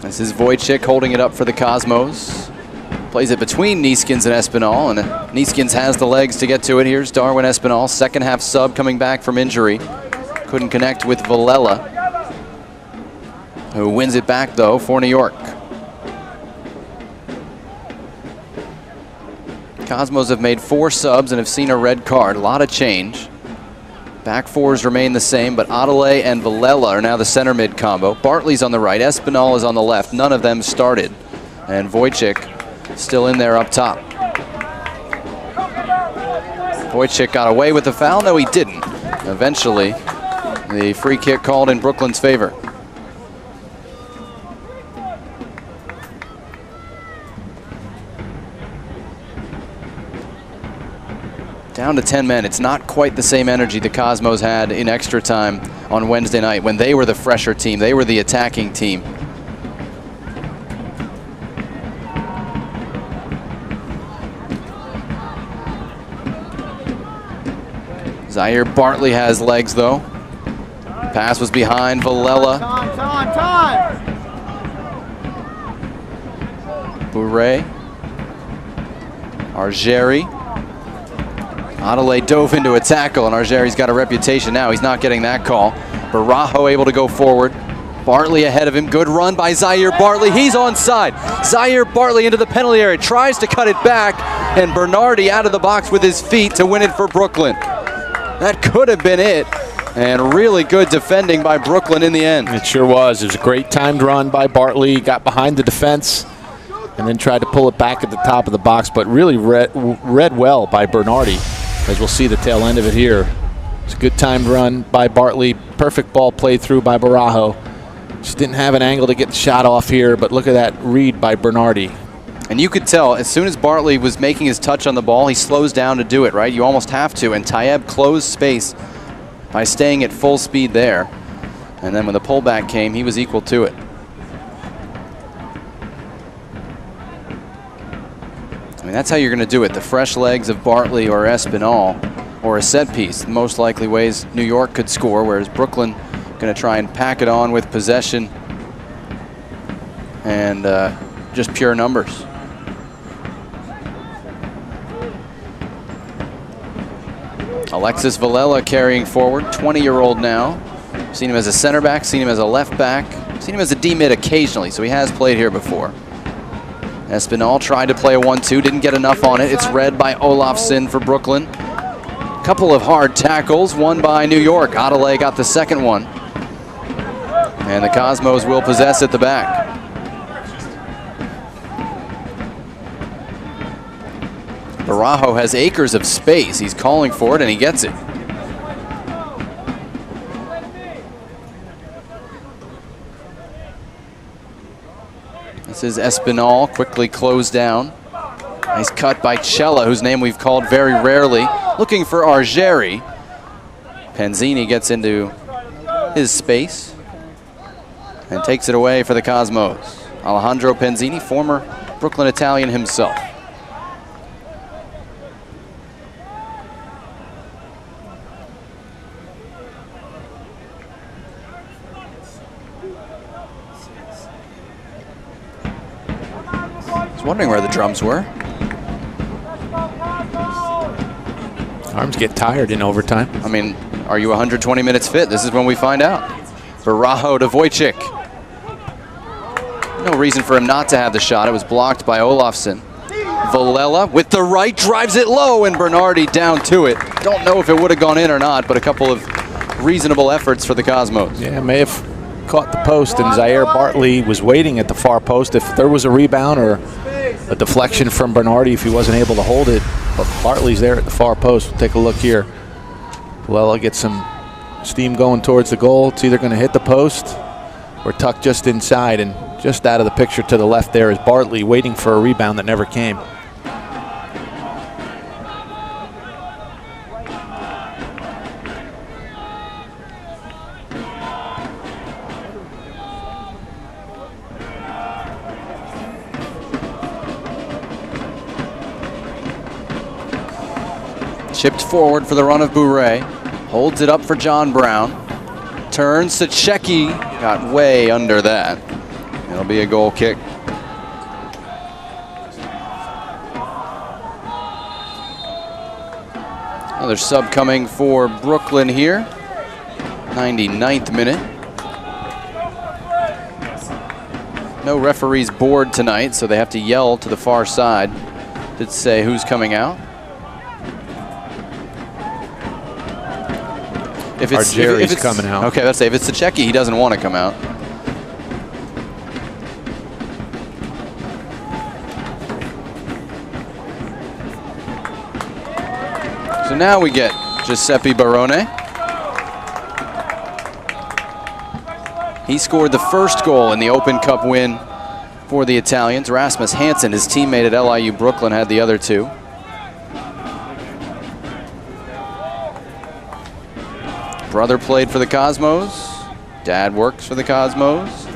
A: This is Wojcik holding it up for the Cosmos. Plays it between Neeskens and Espinal, and Neeskens has the legs to get to it. Here's Darwin Espinal, second half sub coming back from injury. Couldn't connect with Villela, who wins it back though for New York. Cosmos have made 4 subs and have seen a red card. A lot of change. Back fours remain the same, but Adelaide and Villela are now the center mid combo. Bartley's on the right, Espinal is on the left. None of them started. And Wojcik still in there up top. Wojcik got away with the foul. No, he didn't. Eventually, the free kick called in Brooklyn's favor. Down to 10 men. It's not quite the same energy the Cosmos had in extra time on Wednesday night when they were the fresher team. They were the attacking team. Zaire Bartley has legs though. Pass was behind Villela.
C: Time.
A: Bourret. Argeri. Adelaide dove into a tackle, and Argeri's got a reputation now. He's not getting that call. Barajo able to go forward. Bartley ahead of him. Good run by Zaire Bartley. He's onside. Zaire Bartley into the penalty area. Tries to cut it back, and Bernardi out of the box with his feet to win it for Brooklyn. That could have been it. And really good defending by Brooklyn in the end.
B: It sure was. It was a great timed run by Bartley. Got behind the defense and then tried to pull it back at the top of the box, but really read well by Bernardi, as we'll see the tail end of it here. It's a good timed run by Bartley. Perfect ball played through by Barajo. Just didn't have an angle to get the shot off here, but look at that read by Bernardi.
A: And you could tell as soon as Bartley was making his touch on the ball, he slows down to do it, right? You almost have to. And Tayeb closed space by staying at full speed there. And then when the pullback came, he was equal to it. I mean, that's how you're going to do it. The fresh legs of Bartley or Espinal, or a set piece. The most likely ways New York could score, whereas Brooklyn going to try and pack it on with possession and just pure numbers. Alexis Villela carrying forward, 20-year-old now. Seen him as a center back, seen him as a left back, seen him as a D-mid occasionally, so he has played here before. Espinal tried to play a 1-2, didn't get enough on it. It's read by Olafsson for Brooklyn. Couple of hard tackles, one by New York. Adelaide got the second one. And the Cosmos will possess at the back. Barajo has acres of space. He's calling for it, and he gets it. This is Espinal, quickly closed down. Nice cut by Cella, whose name we've called very rarely. Looking for Argeri. Penzini gets into his space and takes it away for the Cosmos. Alejandro Penzini, former Brooklyn Italian himself. I was wondering where the drums were.
B: Arms get tired in overtime.
A: I mean, are you 120 minutes fit? This is when we find out. Barajo to Wojcik. No reason for him not to have the shot. It was blocked by Olafsson. Villela with the right, drives it low, and Bernardi down to it. Don't know if it would have gone in or not, but a couple of reasonable efforts for the Cosmos.
B: Yeah, may have caught the post, and Zaire Bartley was waiting at the far post. If there was a rebound or a deflection from Bernardi, if he wasn't able to hold it, but Bartley's there at the far post. We'll take a look here. Villela gets some steam going towards the goal. It's either going to hit the post or tuck just inside, and just out of the picture to the left there is Bartley waiting for a rebound that never came.
A: Chipped forward for the run of Bourret. Holds it up for John Brown. Turns to Checky. Got way under that. It'll be a goal kick. Another sub coming for Brooklyn here. 99th minute. No referees board tonight, so they have to yell to the far side to say who's coming out. If it's
B: coming out.
A: Okay, let's say if it's the Checky, he doesn't want to come out. So now we get Giuseppe Barone. He scored the first goal in the Open Cup win for the Italians. Rasmus Hansen, his teammate at LIU Brooklyn, had the other two. Brother played for the Cosmos. Dad works for the Cosmos.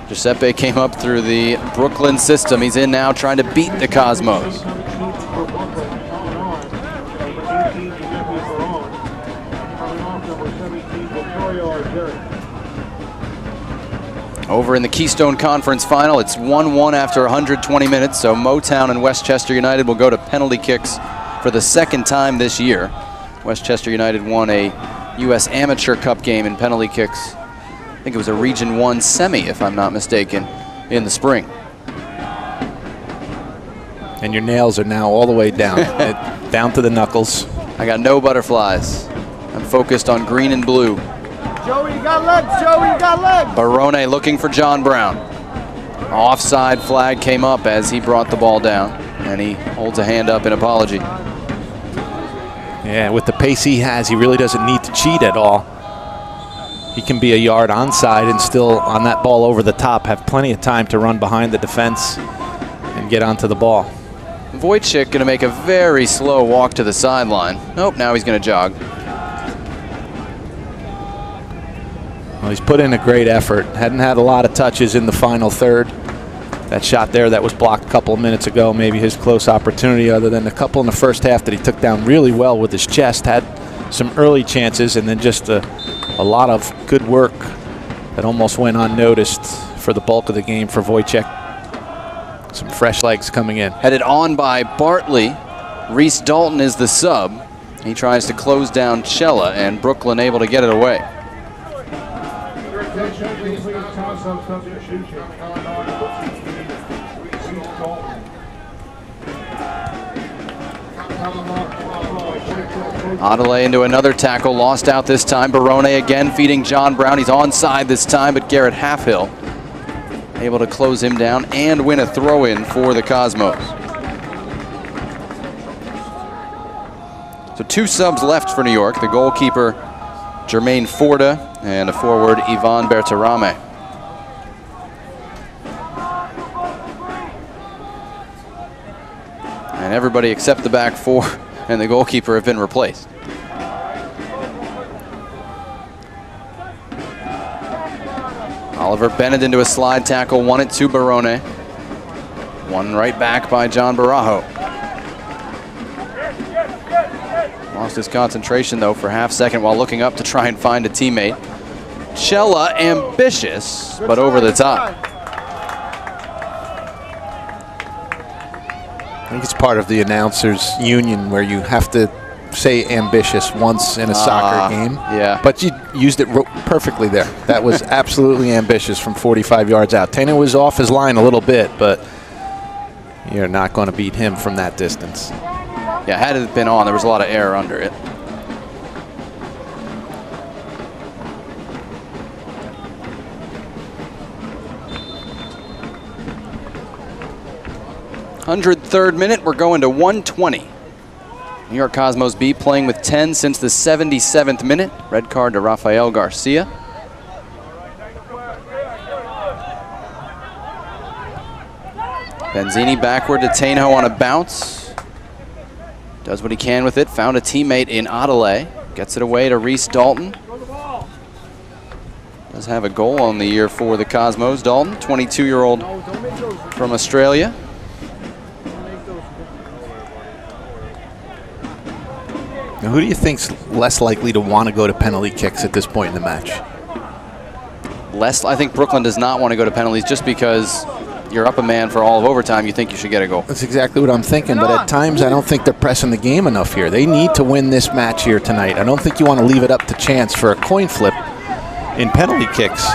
A: Giuseppe came up through the Brooklyn system. He's in now trying to beat the Cosmos. Over in the Keystone Conference Final, it's 1-1 after 120 minutes, so Motown and Westchester United will go to penalty kicks for the second time this year. Westchester United won a U.S. Amateur Cup game in penalty kicks. I think it was a Region 1 semi, if I'm not mistaken, in the spring.
B: And your nails are now all the way down, down to the knuckles.
A: I got no butterflies. I'm focused on green and blue.
C: Joey, you got legs. Joey, you got legs.
A: Barone looking for John Brown. Offside flag came up as he brought the ball down, and he holds a hand up in apology.
B: Yeah, with the pace he has, he really doesn't need to cheat at all. He can be a yard onside and still, on that ball over the top, have plenty of time to run behind the defense and get onto the ball.
A: Wojcik going to make a very slow walk to the sideline. Nope, now he's going to jog.
B: Well, he's put in a great effort. Hadn't had a lot of touches in the final third. That shot there that was blocked a couple of minutes ago, maybe his close opportunity, other than a couple in the first half that he took down really well with his chest. Had some early chances, and then just a lot of good work that almost went unnoticed for the bulk of the game for Wojcik. Some fresh legs coming in.
A: Headed on by Bartley. Reese Dalton is the sub. He tries to close down Cella, and Brooklyn able to get it away. Adelaide into another tackle, lost out this time. Barone again feeding John Brown. He's onside this time, but Garrett Halfhill able to close him down and win a throw-in for the Cosmos. So two subs left for New York. The goalkeeper, Jermaine Forda, and a forward, Ivan Bertarame. And everybody except the back four and the goalkeeper have been replaced. Oliver Bennett into a slide tackle, won it to Barone. One right back by John Barajo. Lost his concentration though for half second while looking up to try and find a teammate. Cella ambitious, but over the top.
B: I think it's part of the announcers union where you have to say ambitious once in a soccer game.
A: Yeah.
B: But you used it perfectly there. That was absolutely ambitious from 45 yards out. Tena was off his line a little bit, but you're not going to beat him from that distance.
A: Yeah, had it been on, there was a lot of air under it. "103rd minute, we're going to 120. New York Cosmos B playing with 10 since the 77th minute. Red card to Rafael Garcia. Benzini backward to Tainho on a bounce. Does what he can with it. Found a teammate in Adelaide. Gets it away to Reese Dalton. Does have a goal on the year for the Cosmos. Dalton, 22-year-old from Australia.
B: Now, who do you think's less likely to want to go to penalty kicks at this point in the match?
A: I think Brooklyn does not want to go to penalties just because you're up a man for all of overtime. You think you should get a goal.
B: That's exactly what I'm thinking, but at times I don't think they're pressing the game enough here. They need to win this match here tonight. I don't think you want to leave it up to chance for a coin flip in penalty kicks.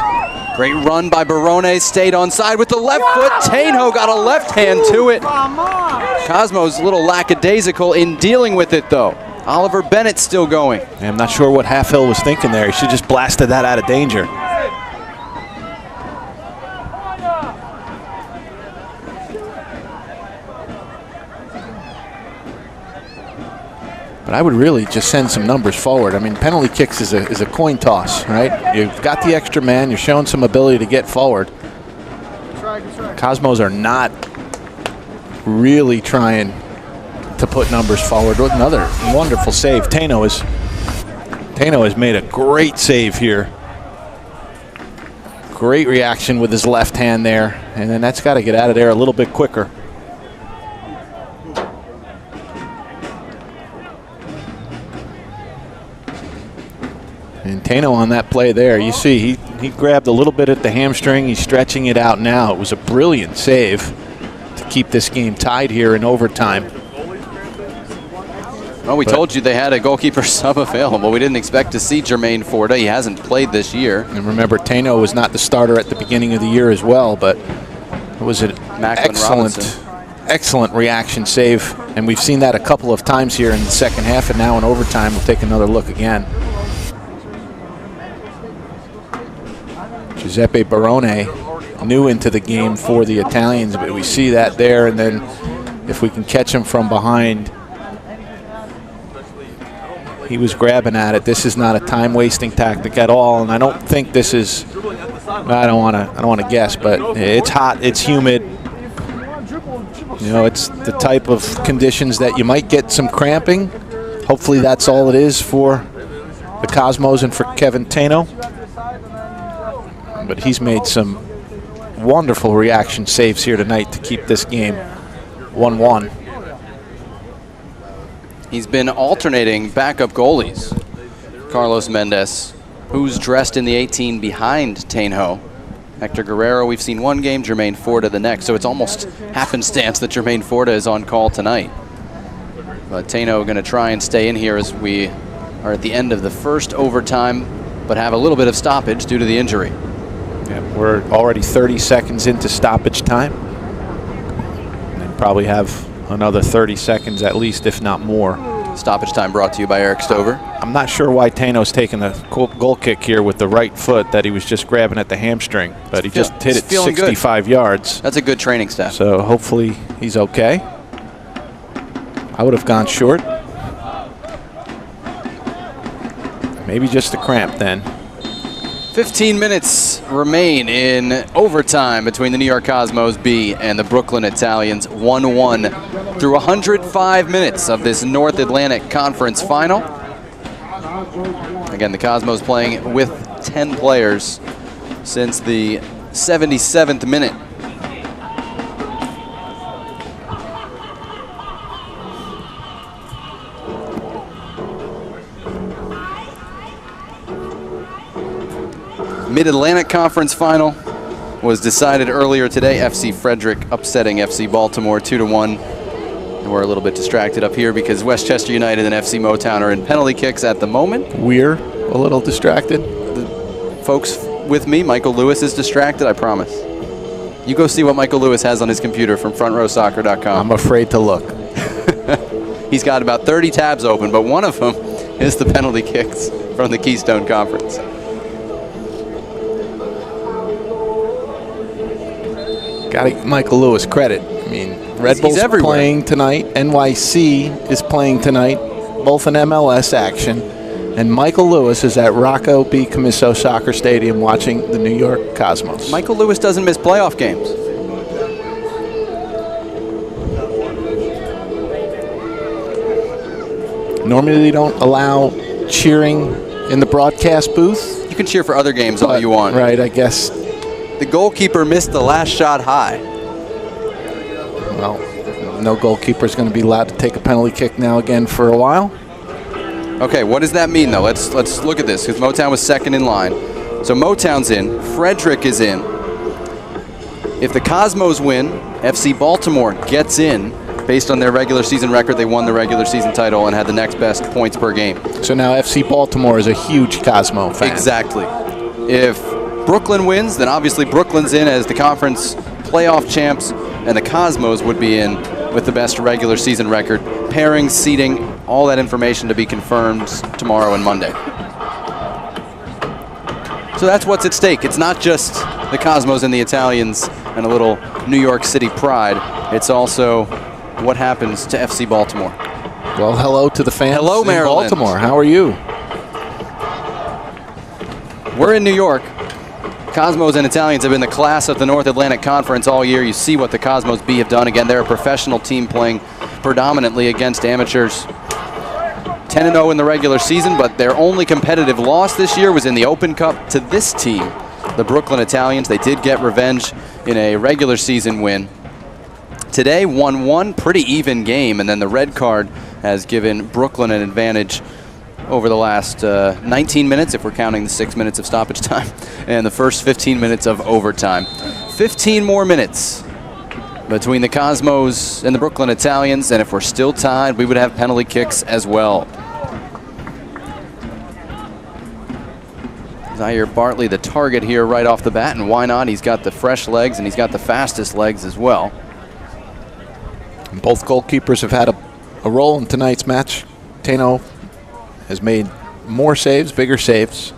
A: Great run by Barone, stayed onside with the left foot. Tainho got a left hand to it. Cosmos a little lackadaisical in dealing with it though. Oliver Bennett still going.
B: I'm not sure what Halfhill was thinking there. He should just blasted that out of danger. But I would really just send some numbers forward. I mean, penalty kicks is a coin toss, right? You've got the extra man. You're showing some ability to get forward. Cosmos are not really trying to put numbers forward. With another wonderful save. Tainho has made a great save here. Great reaction with his left hand there, and then that's got to get out of there a little bit quicker. And Tainho on that play there, you see he grabbed a little bit at the hamstring. He's stretching it out now. It was a brilliant save to keep this game tied here in overtime.
A: Well, we told you they had a goalkeeper sub available. We didn't expect to see Jermaine Forda. He hasn't played this year.
B: And remember, Tainho was not the starter at the beginning of the year as well, but it was an excellent reaction save. And we've seen that a couple of times here in the second half, and now in overtime. We'll take another look again. Giuseppe Barone new into the game for the Italians, but we see that there, and then if we can catch him from behind, he was grabbing at it. This is not a time-wasting tactic at all, and I don't think this is. I don't want to guess, but it's hot, it's humid. You know, it's the type of conditions that you might get some cramping. Hopefully, that's all it is for the Cosmos and for Kevin Tainho. But he's made some wonderful reaction saves here tonight to keep this game 1-1.
A: He's been alternating backup goalies. Carlos Mendez, who's dressed in the 18 behind Tainho. Hector Guerrero, we've seen one game, Jermaine Forda the next, so it's almost happenstance that Jermaine Forda is on call tonight. But Tainho going to try and stay in here as we are at the end of the first overtime, but have a little bit of stoppage due to the injury.
B: Yeah, we're already 30 seconds into stoppage time. And probably have another 30 seconds at least, if not more.
A: Stoppage time brought to you by Eric Stover.
B: I'm not sure why Taino's taking the goal kick here with the right foot that he was just grabbing at the hamstring, but he just hit it 65 yards.
A: That's a good training step.
B: So hopefully he's okay. I would have gone short. Maybe just a cramp then.
A: 15 minutes remain in overtime between the New York Cosmos B and the Brooklyn Italians. 1-1 through 105 minutes of this North Atlantic Conference final. Again, the Cosmos playing with 10 players since the 77th minute. Mid-Atlantic Conference final was decided earlier today. FC Frederick upsetting FC Baltimore 2-1. And we're a little bit distracted up here because Westchester United and FC Motown are in penalty kicks at the moment.
B: We're a little distracted.
A: The folks with me, Michael Lewis is distracted, I promise. You go see what Michael Lewis has on his computer from frontrowsoccer.com.
B: I'm afraid to look.
A: He's got about 30 tabs open, but one of them is the penalty kicks from the Keystone Conference.
B: Got to give Michael Lewis credit. I mean, Red Bull's playing tonight. NYC is playing tonight, both in MLS action. And Michael Lewis is at Rocco B. Camiso Soccer Stadium watching the New York Cosmos.
A: Michael Lewis doesn't miss playoff games.
B: Normally they don't allow cheering in the broadcast booth.
A: You can cheer for other games all you want.
B: Right, I guess.
A: The goalkeeper missed the last shot high.
B: Well, no goalkeeper is going to be allowed to take a penalty kick now again for a while.
A: Okay, what does that mean, though? Let's look at this, because Motown was second in line. So Motown's in. Frederick is in. If the Cosmos win, FC Baltimore gets in. Based on their regular season record, they won the regular season title and had the next best points per game.
B: So now FC Baltimore is a huge Cosmo fan.
A: Exactly. If Brooklyn wins, then obviously Brooklyn's in as the conference playoff champs, and the Cosmos would be in with the best regular season record. Pairings, seeding, all that information to be confirmed tomorrow and Monday. So that's what's at stake. It's not just the Cosmos and the Italians and a little New York City pride. It's also what happens to FC Baltimore.
B: Well, hello to the fans
A: in
B: Baltimore. How are you?
A: We're in New York. Cosmos and Italians have been the class of the North Atlantic Conference all year. You see what the Cosmos B have done. Again, they're a professional team playing predominantly against amateurs. 10-0 in the regular season, but their only competitive loss this year was in the Open Cup to this team, the Brooklyn Italians. They did get revenge in a regular season win. Today, 1-1, pretty even game, and then the red card has given Brooklyn an advantage over the last 19 minutes, if we're counting the 6 minutes of stoppage time, and the first 15 minutes of overtime. 15 more minutes between the Cosmos and the Brooklyn Italians, and if we're still tied, we would have penalty kicks as well. Zaire Bartley, the target here right off the bat, and why not? He's got the fresh legs, and he's got the fastest legs as well.
B: Both goalkeepers have had a role in tonight's match. Tano has made more saves, bigger saves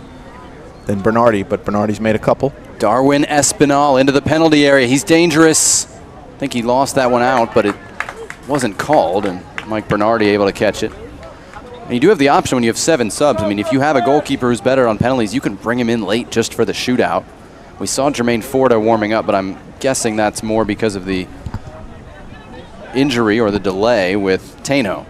B: than Bernardi, but Bernardi's made a couple.
A: Darwin Espinal into the penalty area. He's dangerous. I think he lost that one out, but it wasn't called, and Mike Bernardi able to catch it. And you do have the option when you have 7 subs. I mean, if you have a goalkeeper who's better on penalties, you can bring him in late just for the shootout. We saw Jermaine Forda warming up, but I'm guessing that's more because of the injury or the delay with Tano.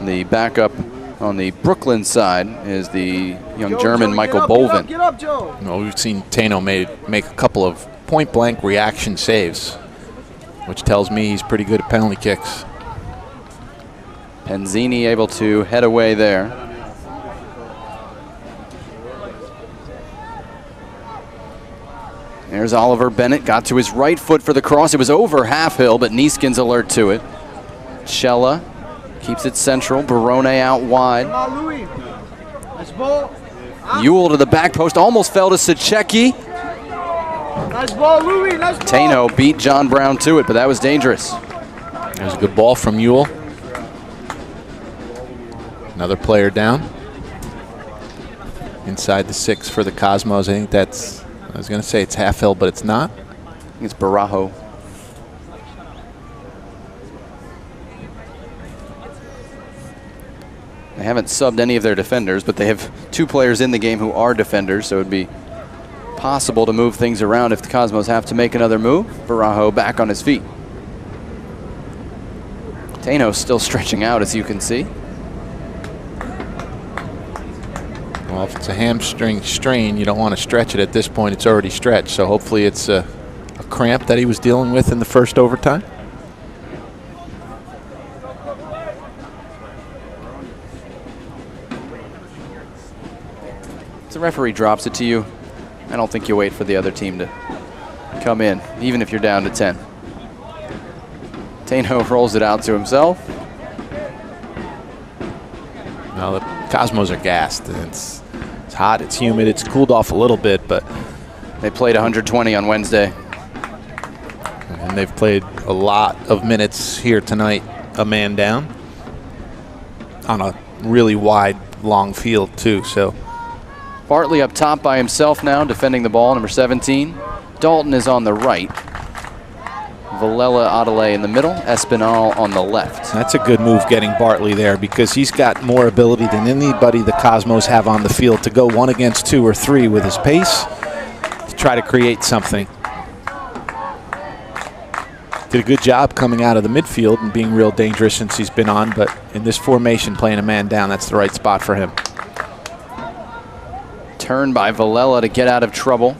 A: The backup on the Brooklyn side is the young German Michael Bolvin.
C: Get up, Joe.
B: Well, we've seen Tano make a couple of point-blank reaction saves, which tells me he's pretty good at penalty kicks.
A: Penzini able to head away there. There's Oliver Bennett, got to his right foot for the cross. It was over Halfhill, but Nieskin's alert to it. Cella keeps it central. Barone out wide.
C: Come on, Louis. Nice ball.
A: Ewell to the back post, almost fell to Sachecki.
C: Nice ball, Louis. Nice ball.
A: Tano beat John Brown to it, but that was dangerous.
B: There's a good ball from Ewell. Another player down. Inside the 6 for the Cosmos. I think that's, I was going to say it's Halfhill, but it's not.
A: I think it's Barajo. They haven't subbed any of their defenders, but they have 2 players in the game who are defenders, so it would be possible to move things around if the Cosmos have to make another move. Barajo back on his feet. Tano's still stretching out, as you can see.
B: Well, if it's a hamstring strain, you don't want to stretch it at this point. It's already stretched, so hopefully it's a cramp that he was dealing with in the first overtime.
A: If the referee drops it to you, I don't think you wait for the other team to come in, even if you're down to 10. Taino rolls it out to himself.
B: Now the Cosmos are gassed. It's hot, it's humid, it's cooled off a little bit, but
A: they played 120 on Wednesday.
B: And they've played a lot of minutes here tonight, a man down, on a really wide, long field too. So
A: Bartley up top by himself now, defending the ball, number 17. Dalton is on the right. Villela Adelaide in the middle, Espinal on the left.
B: That's a good move getting Bartley there, because he's got more ability than anybody the Cosmos have on the field to go 1 against 2 or 3 with his pace to try to create something. Did a good job coming out of the midfield and being real dangerous since he's been on, but in this formation, playing a man down, that's the right spot for him.
A: Turn by Villela to get out of trouble.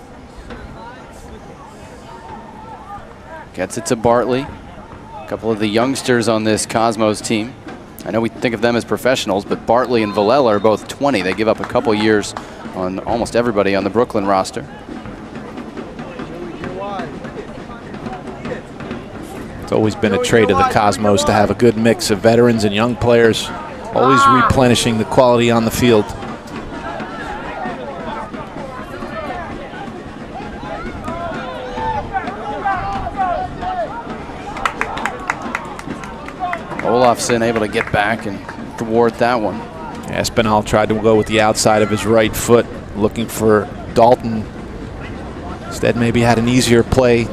A: Gets it to Bartley. A couple of the youngsters on this Cosmos team. I know we think of them as professionals, but Bartley and Villela are both 20. They give up a couple years on almost everybody on the Brooklyn roster.
B: It's always been a trait of the Cosmos to have a good mix of veterans and young players, always replenishing the quality on the field.
A: Olafson able to get back and thwart that one.
B: Espinal tried to go with the outside of his right foot, looking for Dalton. Instead, maybe had an easier play.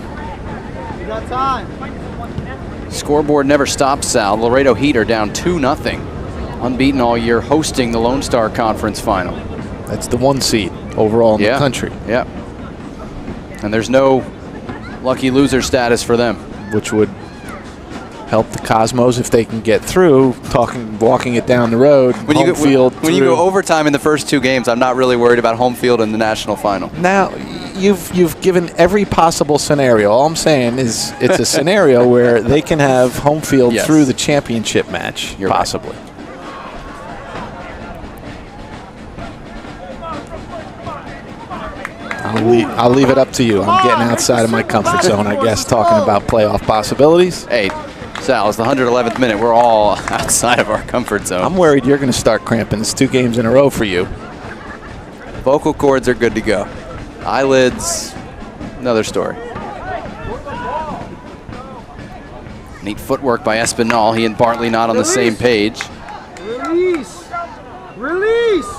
A: Scoreboard never stops, Sal. Laredo Heat are down 2-0. Unbeaten all year, hosting the Lone Star Conference Final.
B: That's the 1 seed overall in the country.
A: Yeah. And there's no lucky loser status for them.
B: Which would help the Cosmos if they can get through, walking it down the road,
A: when you go overtime in the first 2 games, I'm not really worried about home field in the national final.
B: Now, you've given every possible scenario. All I'm saying is it's a scenario where they can have home field through the championship match, possibly.
A: Right.
B: I'll leave it up to you. I'm getting outside of my comfort zone, I guess, talking about playoff possibilities.
A: Hey, Sal, it's the 111th minute. We're all outside of our comfort zone.
B: I'm worried you're going to start cramping. It's 2 games in a row for you.
A: Vocal cords are good to go. Eyelids, another story. Neat footwork by Espinal. He and Bartley not on the same page.
C: Release! Release!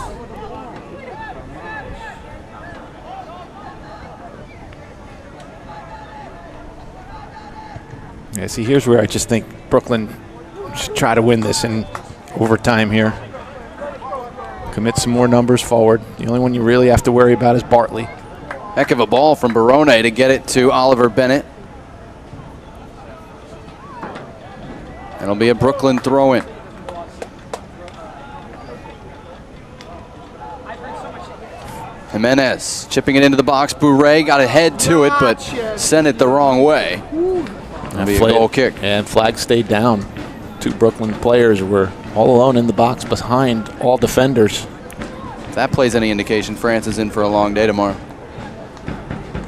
B: Yeah, see, here's where I just think Brooklyn should try to win this in overtime here. Commit some more numbers forward. The only one you really have to worry about is Bartley.
A: Heck of a ball from Barone to get it to Oliver Bennett. It'll be a Brooklyn throw-in. Jimenez chipping it into the box. Bourret got a head to it, but sent it the wrong way. That'll be a goal kick.
B: And flag stayed down. 2 Brooklyn players were all alone in the box behind all defenders.
A: If that plays any indication, France is in for a long day tomorrow.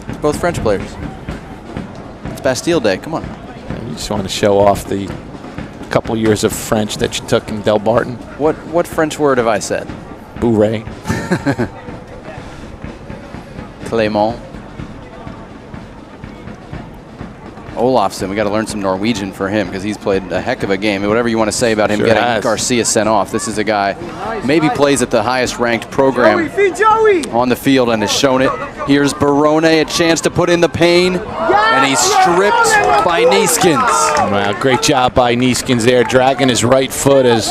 A: It's both French players. It's Bastille Day. Come on.
B: You just want to show off the couple years of French that you took in Del Barton.
A: What French word have I said?
B: Bourret.
A: Clément. Olafson, we got to learn some Norwegian for him because he's played a heck of a game. Whatever you want to say about him getting Garcia sent off, this is a guy maybe plays at the highest ranked program on the field and has shown it. Here's Barone, a chance to put in the pain, and he's stripped by Neeskens.
B: Wow, great job by Neeskens there, dragging his right foot as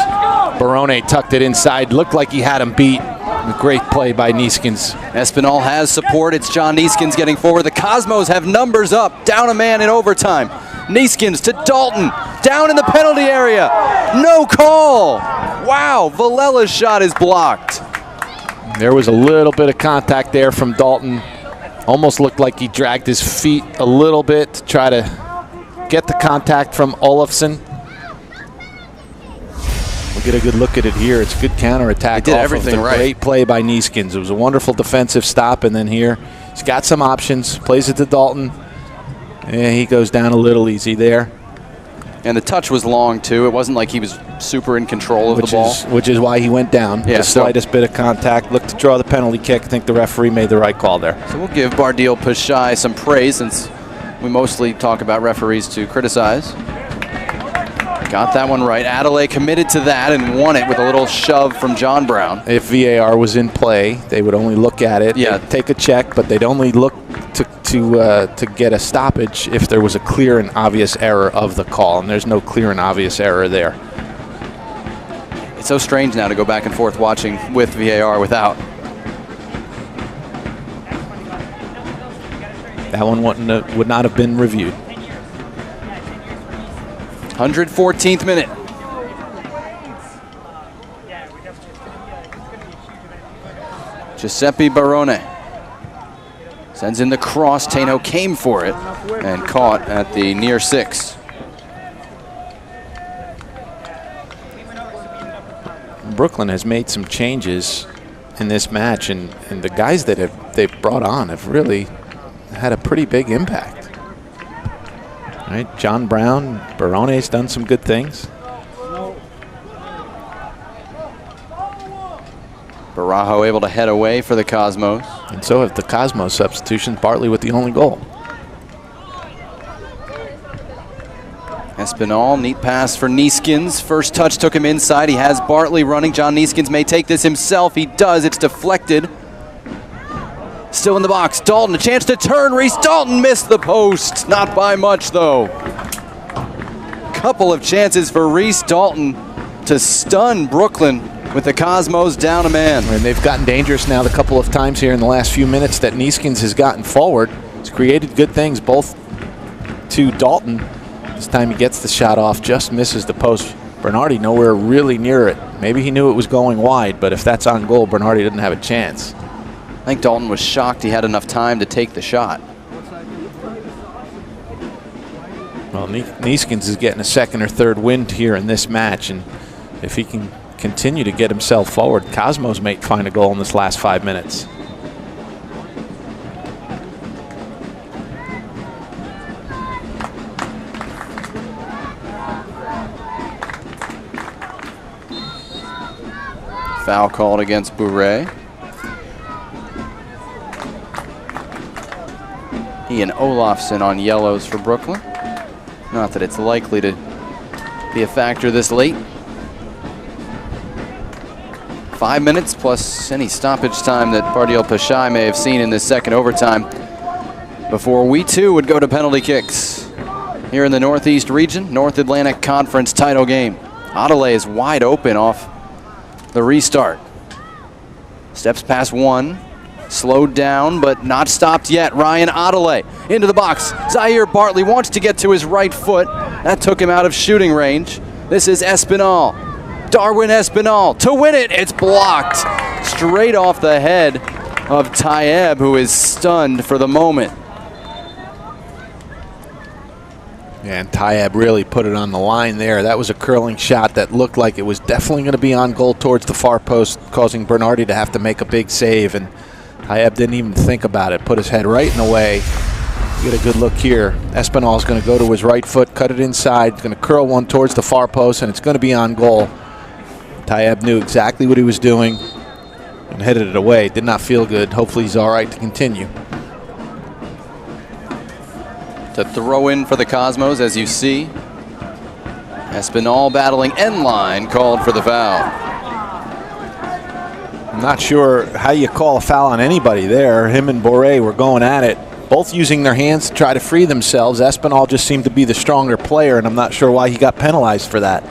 B: Barone tucked it inside. Looked like he had him beat. A great play by Neeskens.
A: Espinal has support. It's John Neeskens getting forward. The Cosmos have numbers up. Down a man in overtime. Neeskens to Dalton. Down in the penalty area. No call. Wow, Villela's shot is blocked.
B: There was a little bit of contact there from Dalton. Almost looked like he dragged his feet a little bit to try to get the contact from Olafson. We'll get a good look at it here. It's a good counterattack.
A: He did everything right.
B: Great play by Neeskens. It was a wonderful defensive stop, and then here he's got some options. Plays it to Dalton. And he goes down a little easy there.
A: And the touch was long, too. It wasn't like he was super in control of the ball.
B: Which is why he went down.
A: Yeah,
B: the slightest bit of contact. Looked to draw the penalty kick. I think the referee made the right call there.
A: So we'll give Bardil Pashai some praise, since we mostly talk about referees to criticize. Got that one right. Adelaide committed to that and won it with a little shove from John Brown.
B: If VAR was in play, they would only look at it.
A: Yeah.
B: They'd take a check, but they'd only look to get a stoppage if there was a clear and obvious error of the call, and there's no clear and obvious error there.
A: It's so strange now to go back and forth watching with VAR without.
B: That one would not have been reviewed.
A: 114th minute. Giuseppe Barone sends in the cross. Taino came for it and caught at the near 6.
B: Brooklyn has made some changes in this match, and the guys that they've brought on have really had a pretty big impact. Right, John Brown, Barone's done some good things.
A: Barajo able to head away for the Cosmos.
B: And so have the Cosmos substitutions, Bartley with the only goal.
A: Espinal, neat pass for Neeskens. First touch took him inside. He has Bartley running. John Neeskens may take this himself. He does. It's deflected. Still in the box. Dalton, a chance to turn. Reese Dalton missed the post. Not by much, though. Couple of chances for Reese Dalton to stun Brooklyn with the Cosmos down a man.
B: And they've gotten dangerous now the couple of times here in the last few minutes that Neeskens has gotten forward. He's created good things both to Dalton. This time he gets the shot off, just misses the post. Bernardi nowhere really near it. Maybe he knew it was going wide, but if that's on goal, Bernardi didn't have a chance.
A: I think Dalton was shocked he had enough time to take the shot.
B: Well, Neeskens is getting a second or third wind here in this match, and if he can continue to get himself forward, Cosmos may find a goal in this last 5 minutes.
A: Foul called against Bourret. He and Olafson on yellows for Brooklyn. Not that it's likely to be a factor this late. 5 minutes plus any stoppage time that Bardil Pashai may have seen in this second overtime before we too would go to penalty kicks. Here in the Northeast region, North Atlantic Conference title game. Adelaide is wide open off the restart. Steps past one. Slowed down, but not stopped yet. Ryan Adelaide into the box. Zaire Bartley wants to get to his right foot. That took him out of shooting range. This is Espinal. Darwin Espinal to win it. It's blocked straight off the head of Tayeb, who is stunned for the moment.
B: Yeah, and Tayeb really put it on the line there. That was a curling shot that looked like it was definitely going to be on goal towards the far post, causing Bernardi to have to make a big save. And Tayeb didn't even think about it. Put his head right in the way. Get a good look here. Espinal is going to go to his right foot, cut it inside, going to curl one towards the far post, and it's going to be on goal. Tayeb knew exactly what he was doing and headed it away. Did not feel good. Hopefully he's all right to continue.
A: To throw in for the Cosmos, as you see. Espinal battling end line, called for the foul.
B: I'm not sure how you call a foul on anybody there. Him and Boré were going at it, both using their hands to try to free themselves. Espinal just seemed to be the stronger player, and I'm not sure why he got penalized for that.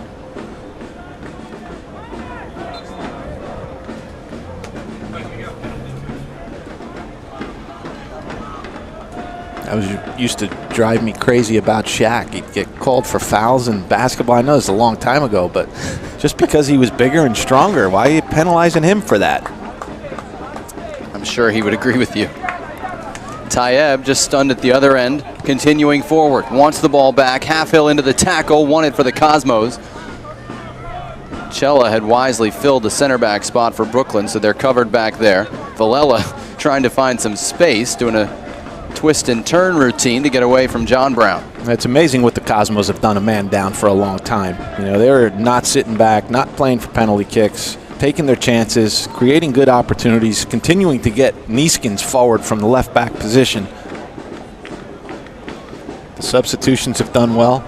B: That was used to drive me crazy about Shaq. He'd get called for fouls in basketball. I know it's a long time ago, but just because he was bigger and stronger, why are you penalizing him for that?
A: I'm sure he would agree with you. Tayeb just stunned at the other end, continuing forward. Wants the ball back. Halfhill into the tackle. Won it for the Cosmos. Cella had wisely filled the center back spot for Brooklyn, so they're covered back there. Villela trying to find some space, doing a twist and turn routine to get away from John Brown.
B: It's amazing what the Cosmos have done a man down for a long time. You know, they're not sitting back, not playing for penalty kicks, taking their chances, creating good opportunities, continuing to get Neeskens forward from the left back position. The substitutions have done well.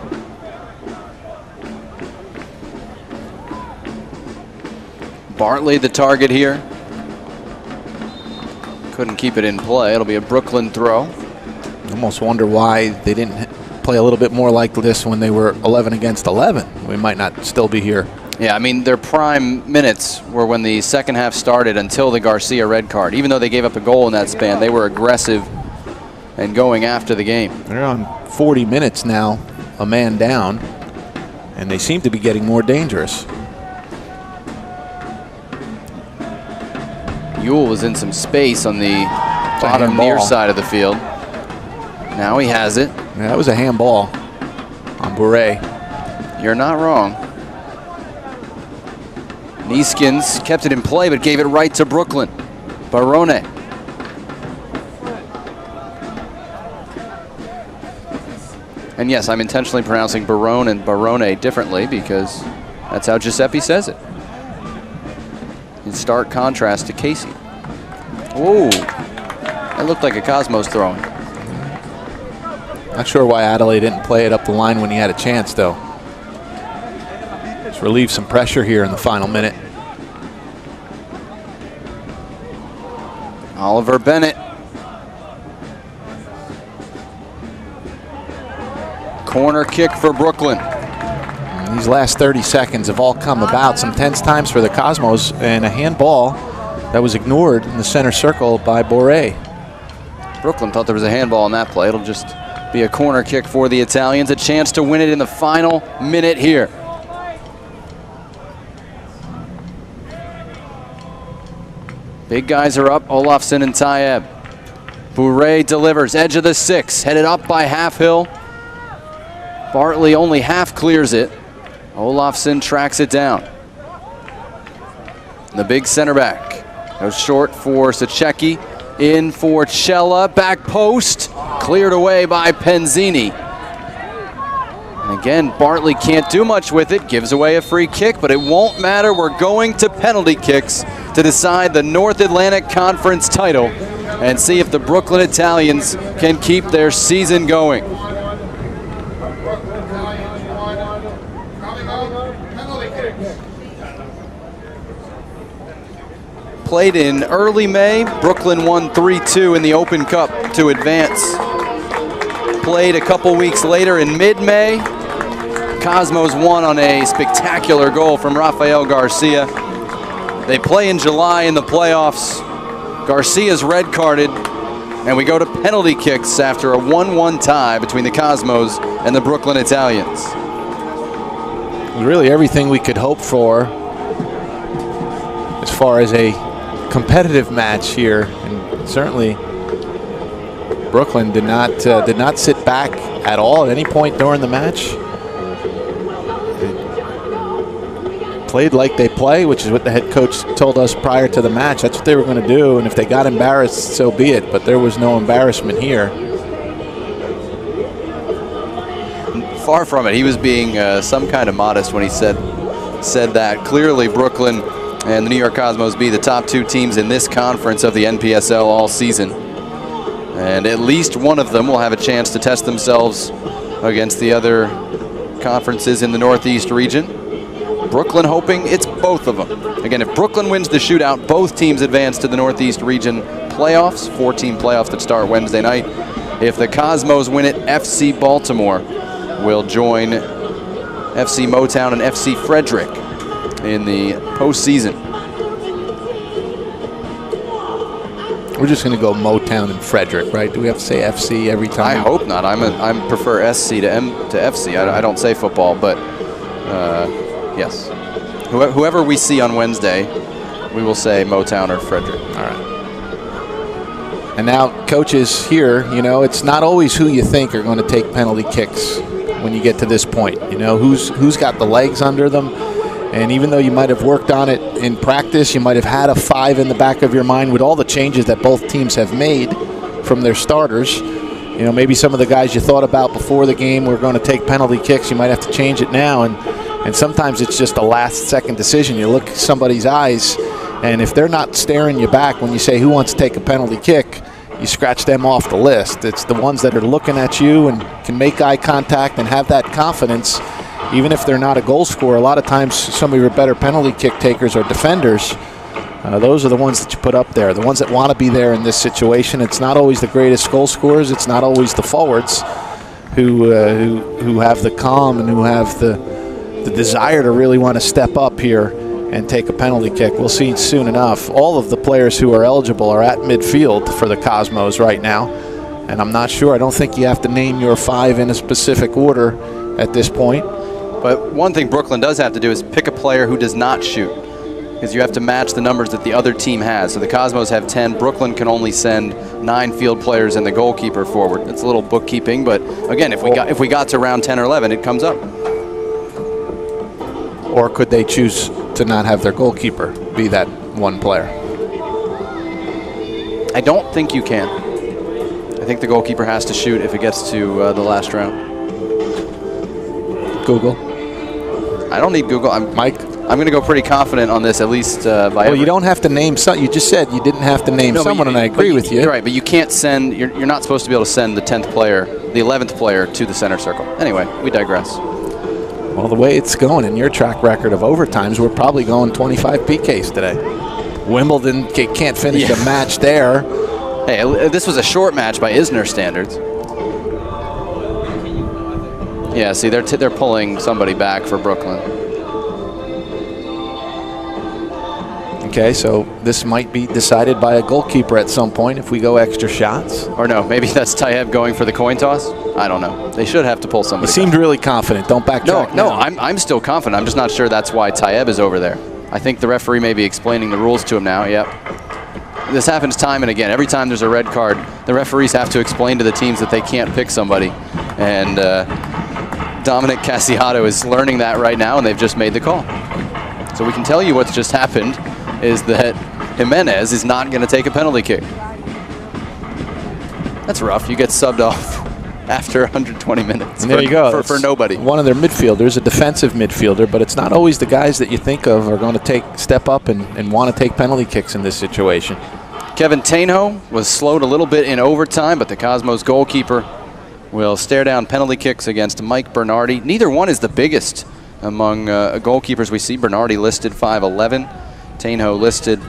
A: Bartley the target here. Couldn't keep it in play. It'll be a Brooklyn throw.
B: Almost wonder why they didn't play a little bit more like this when they were 11 against 11. We might not still be here.
A: Yeah, I mean, their prime minutes were when the second half started until the Garcia red card. Even though they gave up a goal in that span, they were aggressive and going after the game.
B: They're on 40 minutes now, a man down, and they seem to be getting more dangerous.
A: Ewell was in some space on the bottom near side of the field. Now he has it.
B: Yeah, that was a handball on Bourret.
A: You're not wrong. Neeskens kept it in play but gave it right to Brooklyn. Barone. And yes, I'm intentionally pronouncing Barone and Barone differently because that's how Giuseppe says it. In stark contrast to Casey. Whoa, that looked like a Cosmos throwing.
B: Not sure why Adelaide didn't play it up the line when he had a chance, though. Just relieve some pressure here in the final minute.
A: Oliver Bennett. Corner kick for Brooklyn.
B: And these last 30 seconds have all come about some tense times for the Cosmos, and a handball that was ignored in the center circle by Bourret.
A: Brooklyn thought there was a handball on that play. It'll just be a corner kick for the Italians. A chance to win it in the final minute here. Big guys are up. Olafsson and Tayeb. Bourret delivers. Edge of the 6. Headed up by Halfhill. Bartley only half clears it. Olafsson tracks it down. The big center back goes short for Sacecki. In for Cella. Back post. Cleared away by Penzini. And again, Bartley can't do much with it. Gives away a free kick, but it won't matter. We're going to penalty kicks to decide the North Atlantic Conference title and see if the Brooklyn Italians can keep their season going. Played in early May. Brooklyn won 3-2 in the Open Cup to advance. Played a couple weeks later in mid-May. Cosmos won on a spectacular goal from Rafael Garcia. They play in July in the playoffs. Garcia's red carded, and we go to penalty kicks after a 1-1 tie between the Cosmos and the Brooklyn Italians.
B: Really everything we could hope for as far as a competitive match here, and certainly Brooklyn did not sit back at all at any point during the match. They played like they play, which is what the head coach told us prior to the match. That's what they were going to do, and if they got embarrassed, so be it. But there was no embarrassment here.
A: Far from it. He was being some kind of modest when he said that. Clearly, Brooklyn and the New York Cosmos be the top two teams in this conference of the NPSL all season. And at least one of them will have a chance to test themselves against the other conferences in the Northeast region. Brooklyn hoping it's both of them. Again, if Brooklyn wins the shootout, both teams advance to the Northeast region playoffs, 4-team playoffs that start Wednesday night. If the Cosmos win it, FC Baltimore will join FC Motown and FC Frederick in the postseason.
B: We're just going to go Motown and Frederick, right? Do we have to say FC every time?
A: I hope not. I prefer SC to FC. I don't say football, but yes. Whoever we see on Wednesday, we will say Motown or Frederick.
B: All right. And now coaches here, you know, it's not always who you think are going to take penalty kicks when you get to this point. You know, who's got the legs under them. And even though you might have worked on it in practice, you might have had a 5 in the back of your mind with all the changes that both teams have made from their starters. You know, maybe some of the guys you thought about before the game were going to take penalty kicks. You might have to change it now. And sometimes it's just a last-second decision. You look at somebody's eyes, and if they're not staring you back when you say, who wants to take a penalty kick, you scratch them off the list. It's the ones that are looking at you and can make eye contact and have that confidence, even if they're not a goal scorer. A lot of times some of your better penalty kick takers are defenders. Those are the ones that you put up there, the ones that want to be there in this situation. It's not always the greatest goal scorers. It's not always the forwards who have the calm and who have the desire to really want to step up here and take a penalty kick. We'll see soon enough. All of the players who are eligible are at midfield for the Cosmos right now, and I'm not sure. I don't think you have to name your 5 in a specific order at this point.
A: But one thing Brooklyn does have to do is pick a player who does not shoot, because you have to match the numbers that the other team has. So the Cosmos have 10. Brooklyn can only send 9 field players and the goalkeeper forward. It's a little bookkeeping, but again, if we got to round 10 or 11, it comes up.
B: Or could they choose to not have their goalkeeper be that one player?
A: I don't think you can. I think the goalkeeper has to shoot if it gets to the last round.
B: Google.
A: I don't need Google.
B: Mike?
A: I'm going to go pretty confident on this, at least by
B: Well, you don't have to name some. You just said you didn't have to name someone, and I agree with you.
A: You're right, but you can't send. You're not supposed to be able to send the 10th player, the 11th player to the center circle. Anyway, we digress.
B: Well, the way it's going in your track record of overtimes, we're probably going 25 PKs today. Wimbledon can't finish a match there.
A: Hey, this was a short match by Isner standards. Yeah, see, they're pulling somebody back for Brooklyn.
B: Okay, so this might be decided by a goalkeeper at some point if we go extra shots.
A: Or no, maybe that's Tayeb going for the coin toss. I don't know. They should have to pull somebody.
B: He seemed really confident. Don't backtrack.
A: No, I'm still confident. I'm just not sure that's why Tayeb is over there. I think the referee may be explaining the rules to him now. Yep. This happens time and again. Every time there's a red card, the referees have to explain to the teams that they can't pick somebody. And Dominic Casiato is learning that right now, and they've just made the call. So we can tell you what's just happened is that Jimenez is not going to take a penalty kick. That's rough. You get subbed off after 120 minutes.
B: And there you go.
A: For nobody.
B: One of their midfielders, a defensive midfielder, but it's not always the guys that you think of are going to step up and want to take penalty kicks in this situation.
A: Kevin Tainho was slowed a little bit in overtime, but the Cosmos goalkeeper will stare down penalty kicks against Mike Bernardi. Neither one is the biggest among goalkeepers we see. Bernardi listed 5'11", Tainho listed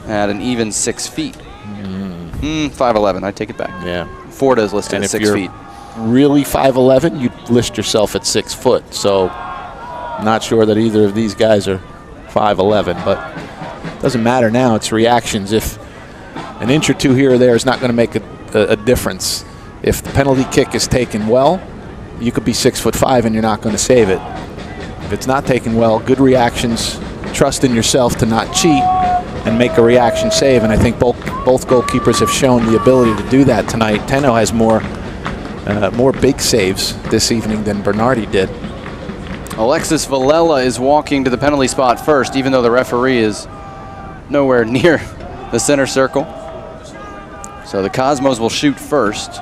A: at an even 6 feet. 5'11", I take it back.
B: Yeah.
A: Ford is listed at 6 feet.
B: Really 5'11", you list yourself at 6 foot. So not sure that either of these guys are 5'11", but it doesn't matter now. It's reactions. If an inch or two here or there is not going to make a difference. If the penalty kick is taken well, you could be 6'5" and you're not going to save it. If it's not taken well, good reactions, trust in yourself to not cheat and make a reaction save. And I think both goalkeepers have shown the ability to do that tonight. Tainho has more big saves this evening than Bernardi did.
A: Alexis Villela is walking to the penalty spot first, even though the referee is nowhere near the center circle. So the Cosmos will shoot first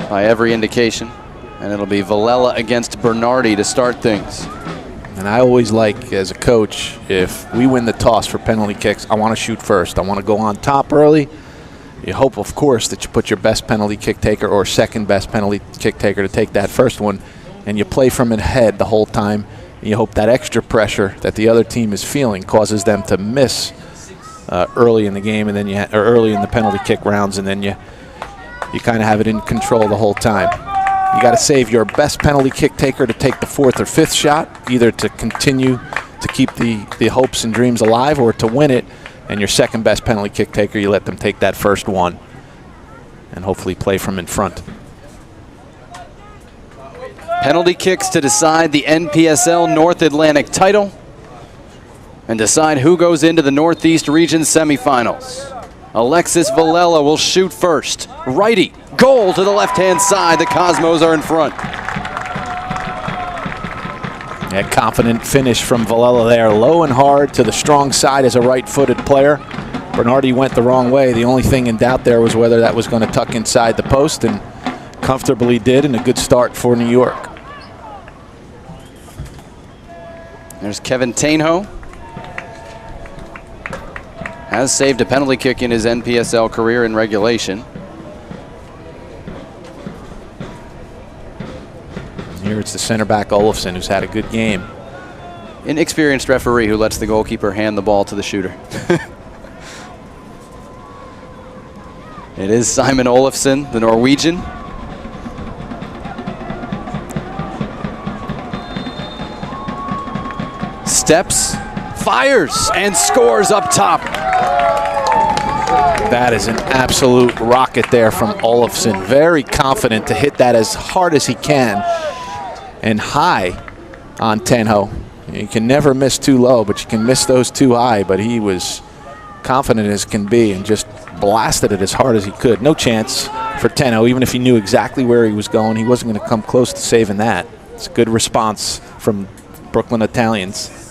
A: by every indication, and it'll be Villela against Bernardi to start things.
B: And I always like, as a coach, if we win the toss for penalty kicks, I want to shoot first. I want to go on top early. You hope, of course, that you put your best penalty kick taker or second best penalty kick taker to take that first one, and you play from ahead the whole time. And you hope that extra pressure that the other team is feeling causes them to miss early in the game, and then or early in the penalty kick rounds, and then you kind of have it in control the whole time. You got to save your best penalty kick taker to take the 4th or 5th shot, either to continue to keep the hopes and dreams alive or to win it. And your second best penalty kick taker, you let them take that first one and hopefully play from in front.
A: Penalty kicks to decide the NPSL North Atlantic title and decide who goes into the Northeast Region semifinals. Alexis Villela will shoot first. Righty, goal to the left-hand side. The Cosmos are in front.
B: A confident finish from Villela there. Low and hard to the strong side as a right-footed player. Bernardi went the wrong way. The only thing in doubt there was whether that was going to tuck inside the post, and comfortably did, and a good start for New York.
A: There's Kevin Tainho. Has saved a penalty kick in his NPSL career in regulation.
B: Here it's the center back Olofsson, who's had a good game.
A: Inexperienced referee who lets the goalkeeper hand the ball to the shooter. It is Simon Olofsson, the Norwegian. Steps, fires, and scores up top.
B: That is an absolute rocket there from Olofsson. Very confident to hit that as hard as he can and high on Tainho. You can never miss too low, but you can miss those too high. But he was confident as can be and just blasted it as hard as he could. No chance for Tainho, even if he knew exactly where he was going. He wasn't going to come close to saving that. It's a good response from Brooklyn Italians.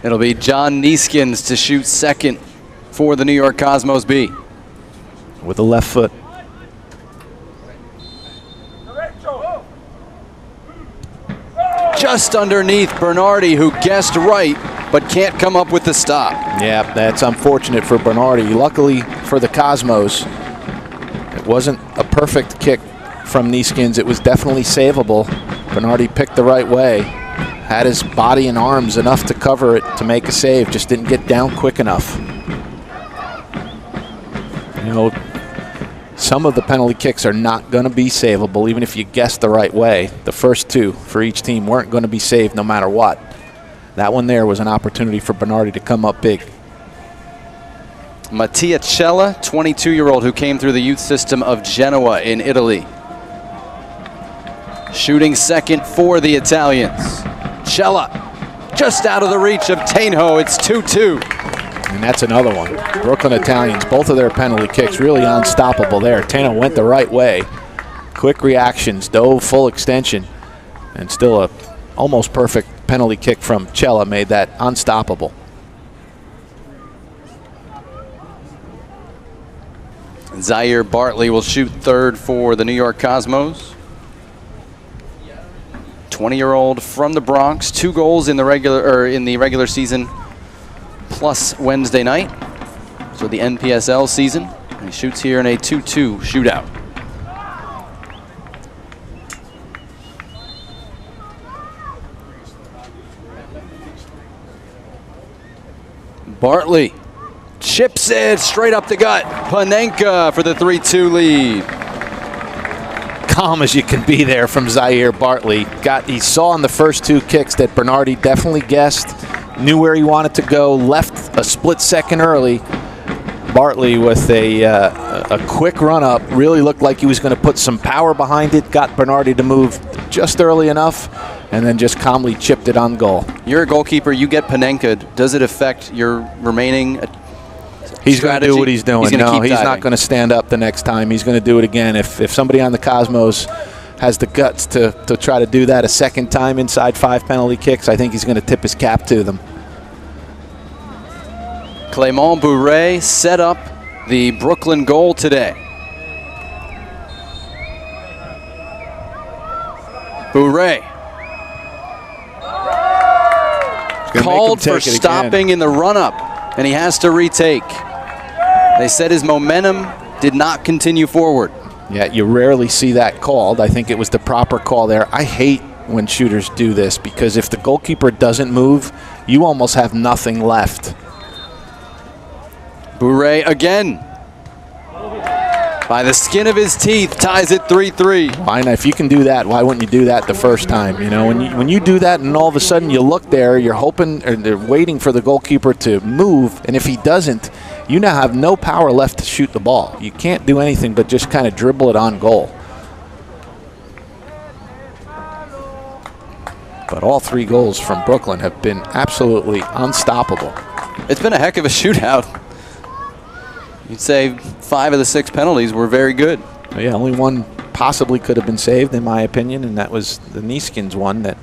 A: It'll be John Neeskens to shoot second for the New York Cosmos B.
B: With the left foot.
A: Just underneath Bernardi, who guessed right, but can't come up with the stop.
B: Yeah, that's unfortunate for Bernardi. Luckily for the Cosmos, it wasn't a perfect kick from Neeskens. It was definitely savable. Bernardi picked the right way. Had his body and arms enough to cover it to make a save, just didn't get down quick enough. You know, some of the penalty kicks are not going to be savable, even if you guess the right way. The first two for each team weren't going to be saved no matter what. That one there was an opportunity for Bernardi to come up big.
A: Mattia Cella, 22-year-old who came through the youth system of Genoa in Italy. Shooting second for the Italians. Cella just out of the reach of Tainho. It's 2-2.
B: And that's another one. Brooklyn Italians, both of their penalty kicks really unstoppable there. Tainho went the right way. Quick reactions, dove full extension, and still a almost perfect penalty kick from Cella made that unstoppable.
A: Zaire Bartley will shoot third for the New York Cosmos. 20-year-old from the Bronx, 2 goals in the regular season, plus Wednesday night. So the NPSL season. And he shoots here in a 2-2 shootout. Bartley chips it straight up the gut. Panenka for the 3-2 lead.
B: Calm as you can be there from Zaire Bartley. He saw in the first 2 kicks that Bernardi definitely guessed, knew where he wanted to go, left a split second early. Bartley with a quick run up, really looked like he was going to put some power behind it, got Bernardi to move just early enough, and then just calmly chipped it on goal.
A: You're a goalkeeper, you get Panenka. Does it affect your remaining
B: He's going to do what he's doing.
A: He's
B: not going to stand up the next time. He's going to do it again. If somebody on the Cosmos has the guts to try to do that a second time inside 5 penalty kicks, I think he's going to tip his cap to them.
A: Clément Bourret set up the Brooklyn goal today. Bourret called for stopping in the run-up, and he has to retake. They said his momentum did not continue forward.
B: Yeah, you rarely see that called. I think it was the proper call there. I hate when shooters do this because if the goalkeeper doesn't move, you almost have nothing left.
A: Bourret again. By the skin of his teeth, ties it 3-3.
B: Fine, if you can do that, why wouldn't you do that the first time? You know, when you do that and all of a sudden you look there, you're hoping or they're waiting for the goalkeeper to move, and if he doesn't, you now have no power left to shoot the ball. You can't do anything but just kind of dribble it on goal. But all 3 goals from Brooklyn have been absolutely unstoppable.
A: It's been a heck of a shootout. You'd say 5 of the 6 penalties were very good.
B: Yeah, only one possibly could have been saved, in my opinion, and that was the Nieskins one that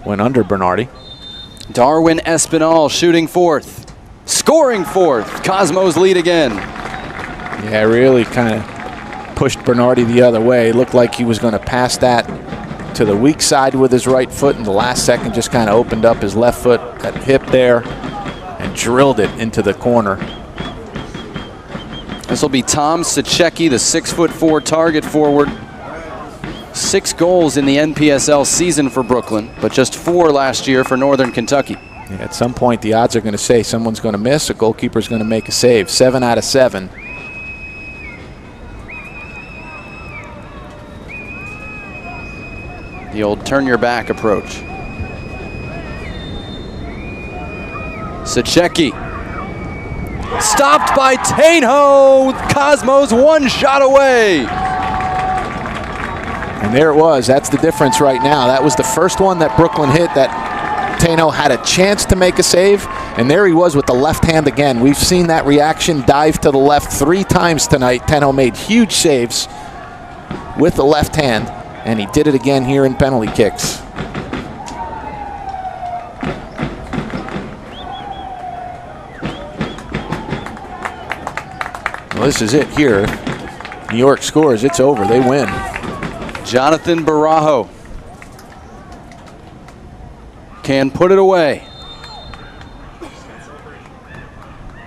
B: went under Bernardi.
A: Darwin Espinal shooting 4th, scoring 4th. Cosmos lead again.
B: Yeah, really kind of pushed Bernardi the other way. It looked like he was going to pass that to the weak side with his right foot, and the last second just kind of opened up his left foot, that hip there, and drilled it into the corner.
A: This will be Tom Sachecki, the 6'4" target forward. 6 goals in the NPSL season for Brooklyn, but just 4 last year for Northern Kentucky.
B: Yeah, at some point, the odds are going to say someone's going to miss, a goalkeeper's going to make a save. 7 out of 7.
A: The old turn your back approach. Sachecki. Stopped by Tainho. Cosmos 1 shot away.
B: And there it was. That's the difference right now. That was the first one that Brooklyn hit that Tainho had a chance to make a save. And there he was with the left hand again. We've seen that reaction dive to the left 3 times tonight. Tainho made huge saves with the left hand. And he did it again here in penalty kicks. Well, this is it here. New York scores, it's over, they win.
A: Jonathan Barajo can put it away.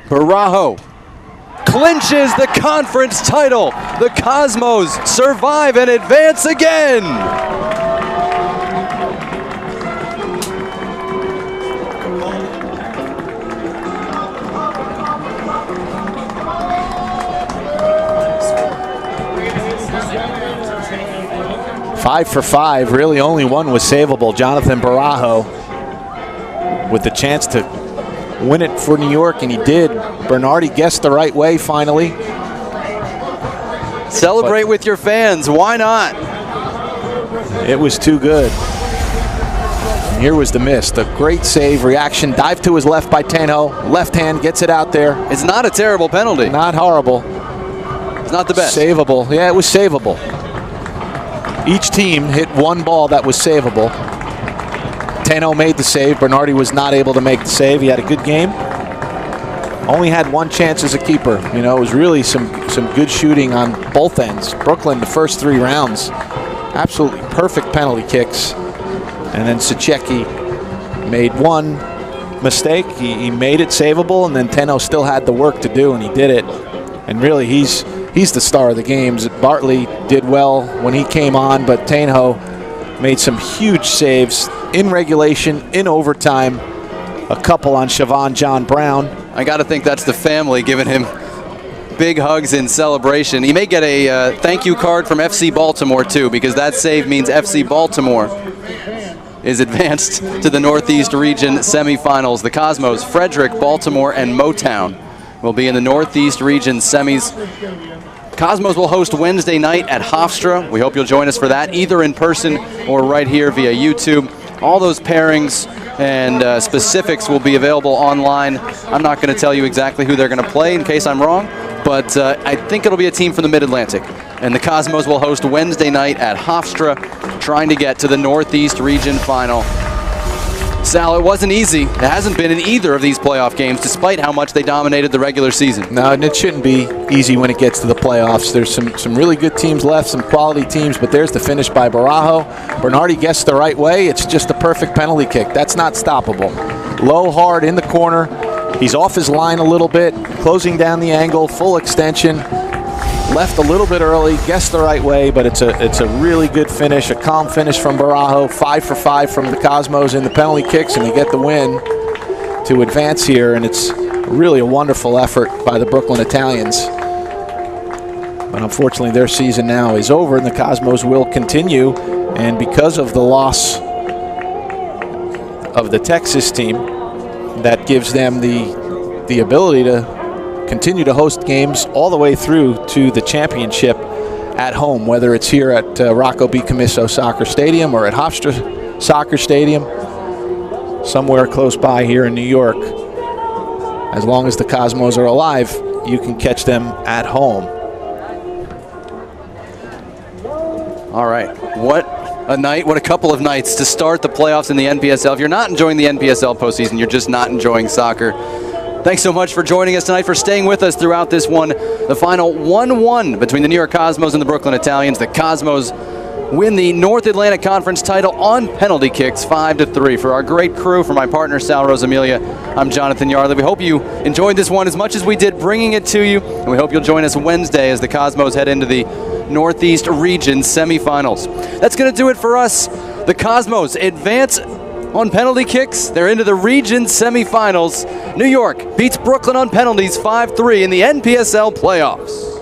A: Barajo clinches the conference title. The Cosmos survive and advance again.
B: Five for 5, really only one was savable. Jonathan Barajo with the chance to win it for New York, and he did. Bernardi guessed the right way finally.
A: Celebrate with your fans, why not?
B: It was too good. And here was the miss, the great save, reaction, dive to his left by Tainho. Left hand gets it out there.
A: It's not a terrible penalty.
B: Not horrible.
A: It's not the best.
B: Savable, yeah, it was savable. Each team hit 1 ball that was savable. Tainho made the save. Bernardi was not able to make the save. He had a good game. Only had 1 chance as a keeper. You know, it was really some good shooting on both ends. Brooklyn, the first 3 rounds, absolutely perfect penalty kicks. And then Sachecki made 1 mistake. He made it savable, and then Tainho still had the work to do, and he did it. And really, he's the star of the games. Bartley did well when he came on, but Tainho made some huge saves in regulation, in overtime. A couple on Siobhan John Brown.
A: I got to think that's the family giving him big hugs in celebration. He may get a thank you card from FC Baltimore too, because that save means FC Baltimore is advanced to the Northeast Region semifinals. The Cosmos, Frederick, Baltimore, and Motown will be in the Northeast Region semis. Cosmos will host Wednesday night at Hofstra. We hope you'll join us for that, either in person or right here via YouTube. All those pairings and specifics will be available online. I'm not going to tell you exactly who they're going to play in case I'm wrong, but I think it'll be a team from the Mid-Atlantic. And the Cosmos will host Wednesday night at Hofstra, trying to get to the Northeast Region final. Sal, it wasn't easy. It hasn't been in either of these playoff games, despite how much they dominated the regular season.
B: No, and it shouldn't be easy when it gets to the playoffs. There's some really good teams left, some quality teams, but there's the finish by Barajo. Bernardi guessed the right way. It's just a perfect penalty kick. That's not stoppable. Low, hard, in the corner. He's off his line a little bit, closing down the angle, full extension. Left a little bit early, guessed the right way, but it's a really good finish, a calm finish from Barajo. 5 for 5 from the Cosmos in the penalty kicks, and they get the win to advance here, and it's really a wonderful effort by the Brooklyn Italians. But unfortunately, their season now is over, and the Cosmos will continue, and because of the loss of the Texas team, that gives them the ability to continue to host games all the way through to the championship at home, whether it's here at Rocco B. Commisso Soccer Stadium or at Hofstra soccer stadium somewhere close by here in New York. As long as the Cosmos are alive, you can catch them at home.
A: All right, what a night, what a couple of nights to start the playoffs in the NPSL. If you're not enjoying the NPSL postseason, you're just not enjoying soccer. Thanks so much for joining us tonight, for staying with us throughout this one. The final 1-1 between the New York Cosmos and the Brooklyn Italians. The Cosmos win the North Atlantic Conference title on penalty kicks, 5-3. For our great crew, for my partner Sal Rosamilia, I'm Jonathan Yarley. We hope you enjoyed this one as much as we did bringing it to you, and we hope you'll join us Wednesday as the Cosmos head into the Northeast Region semifinals. That's going to do it for us. The Cosmos advance on penalty kicks. They're into the region semifinals. New York beats Brooklyn on penalties 5-3 in the NPSL playoffs.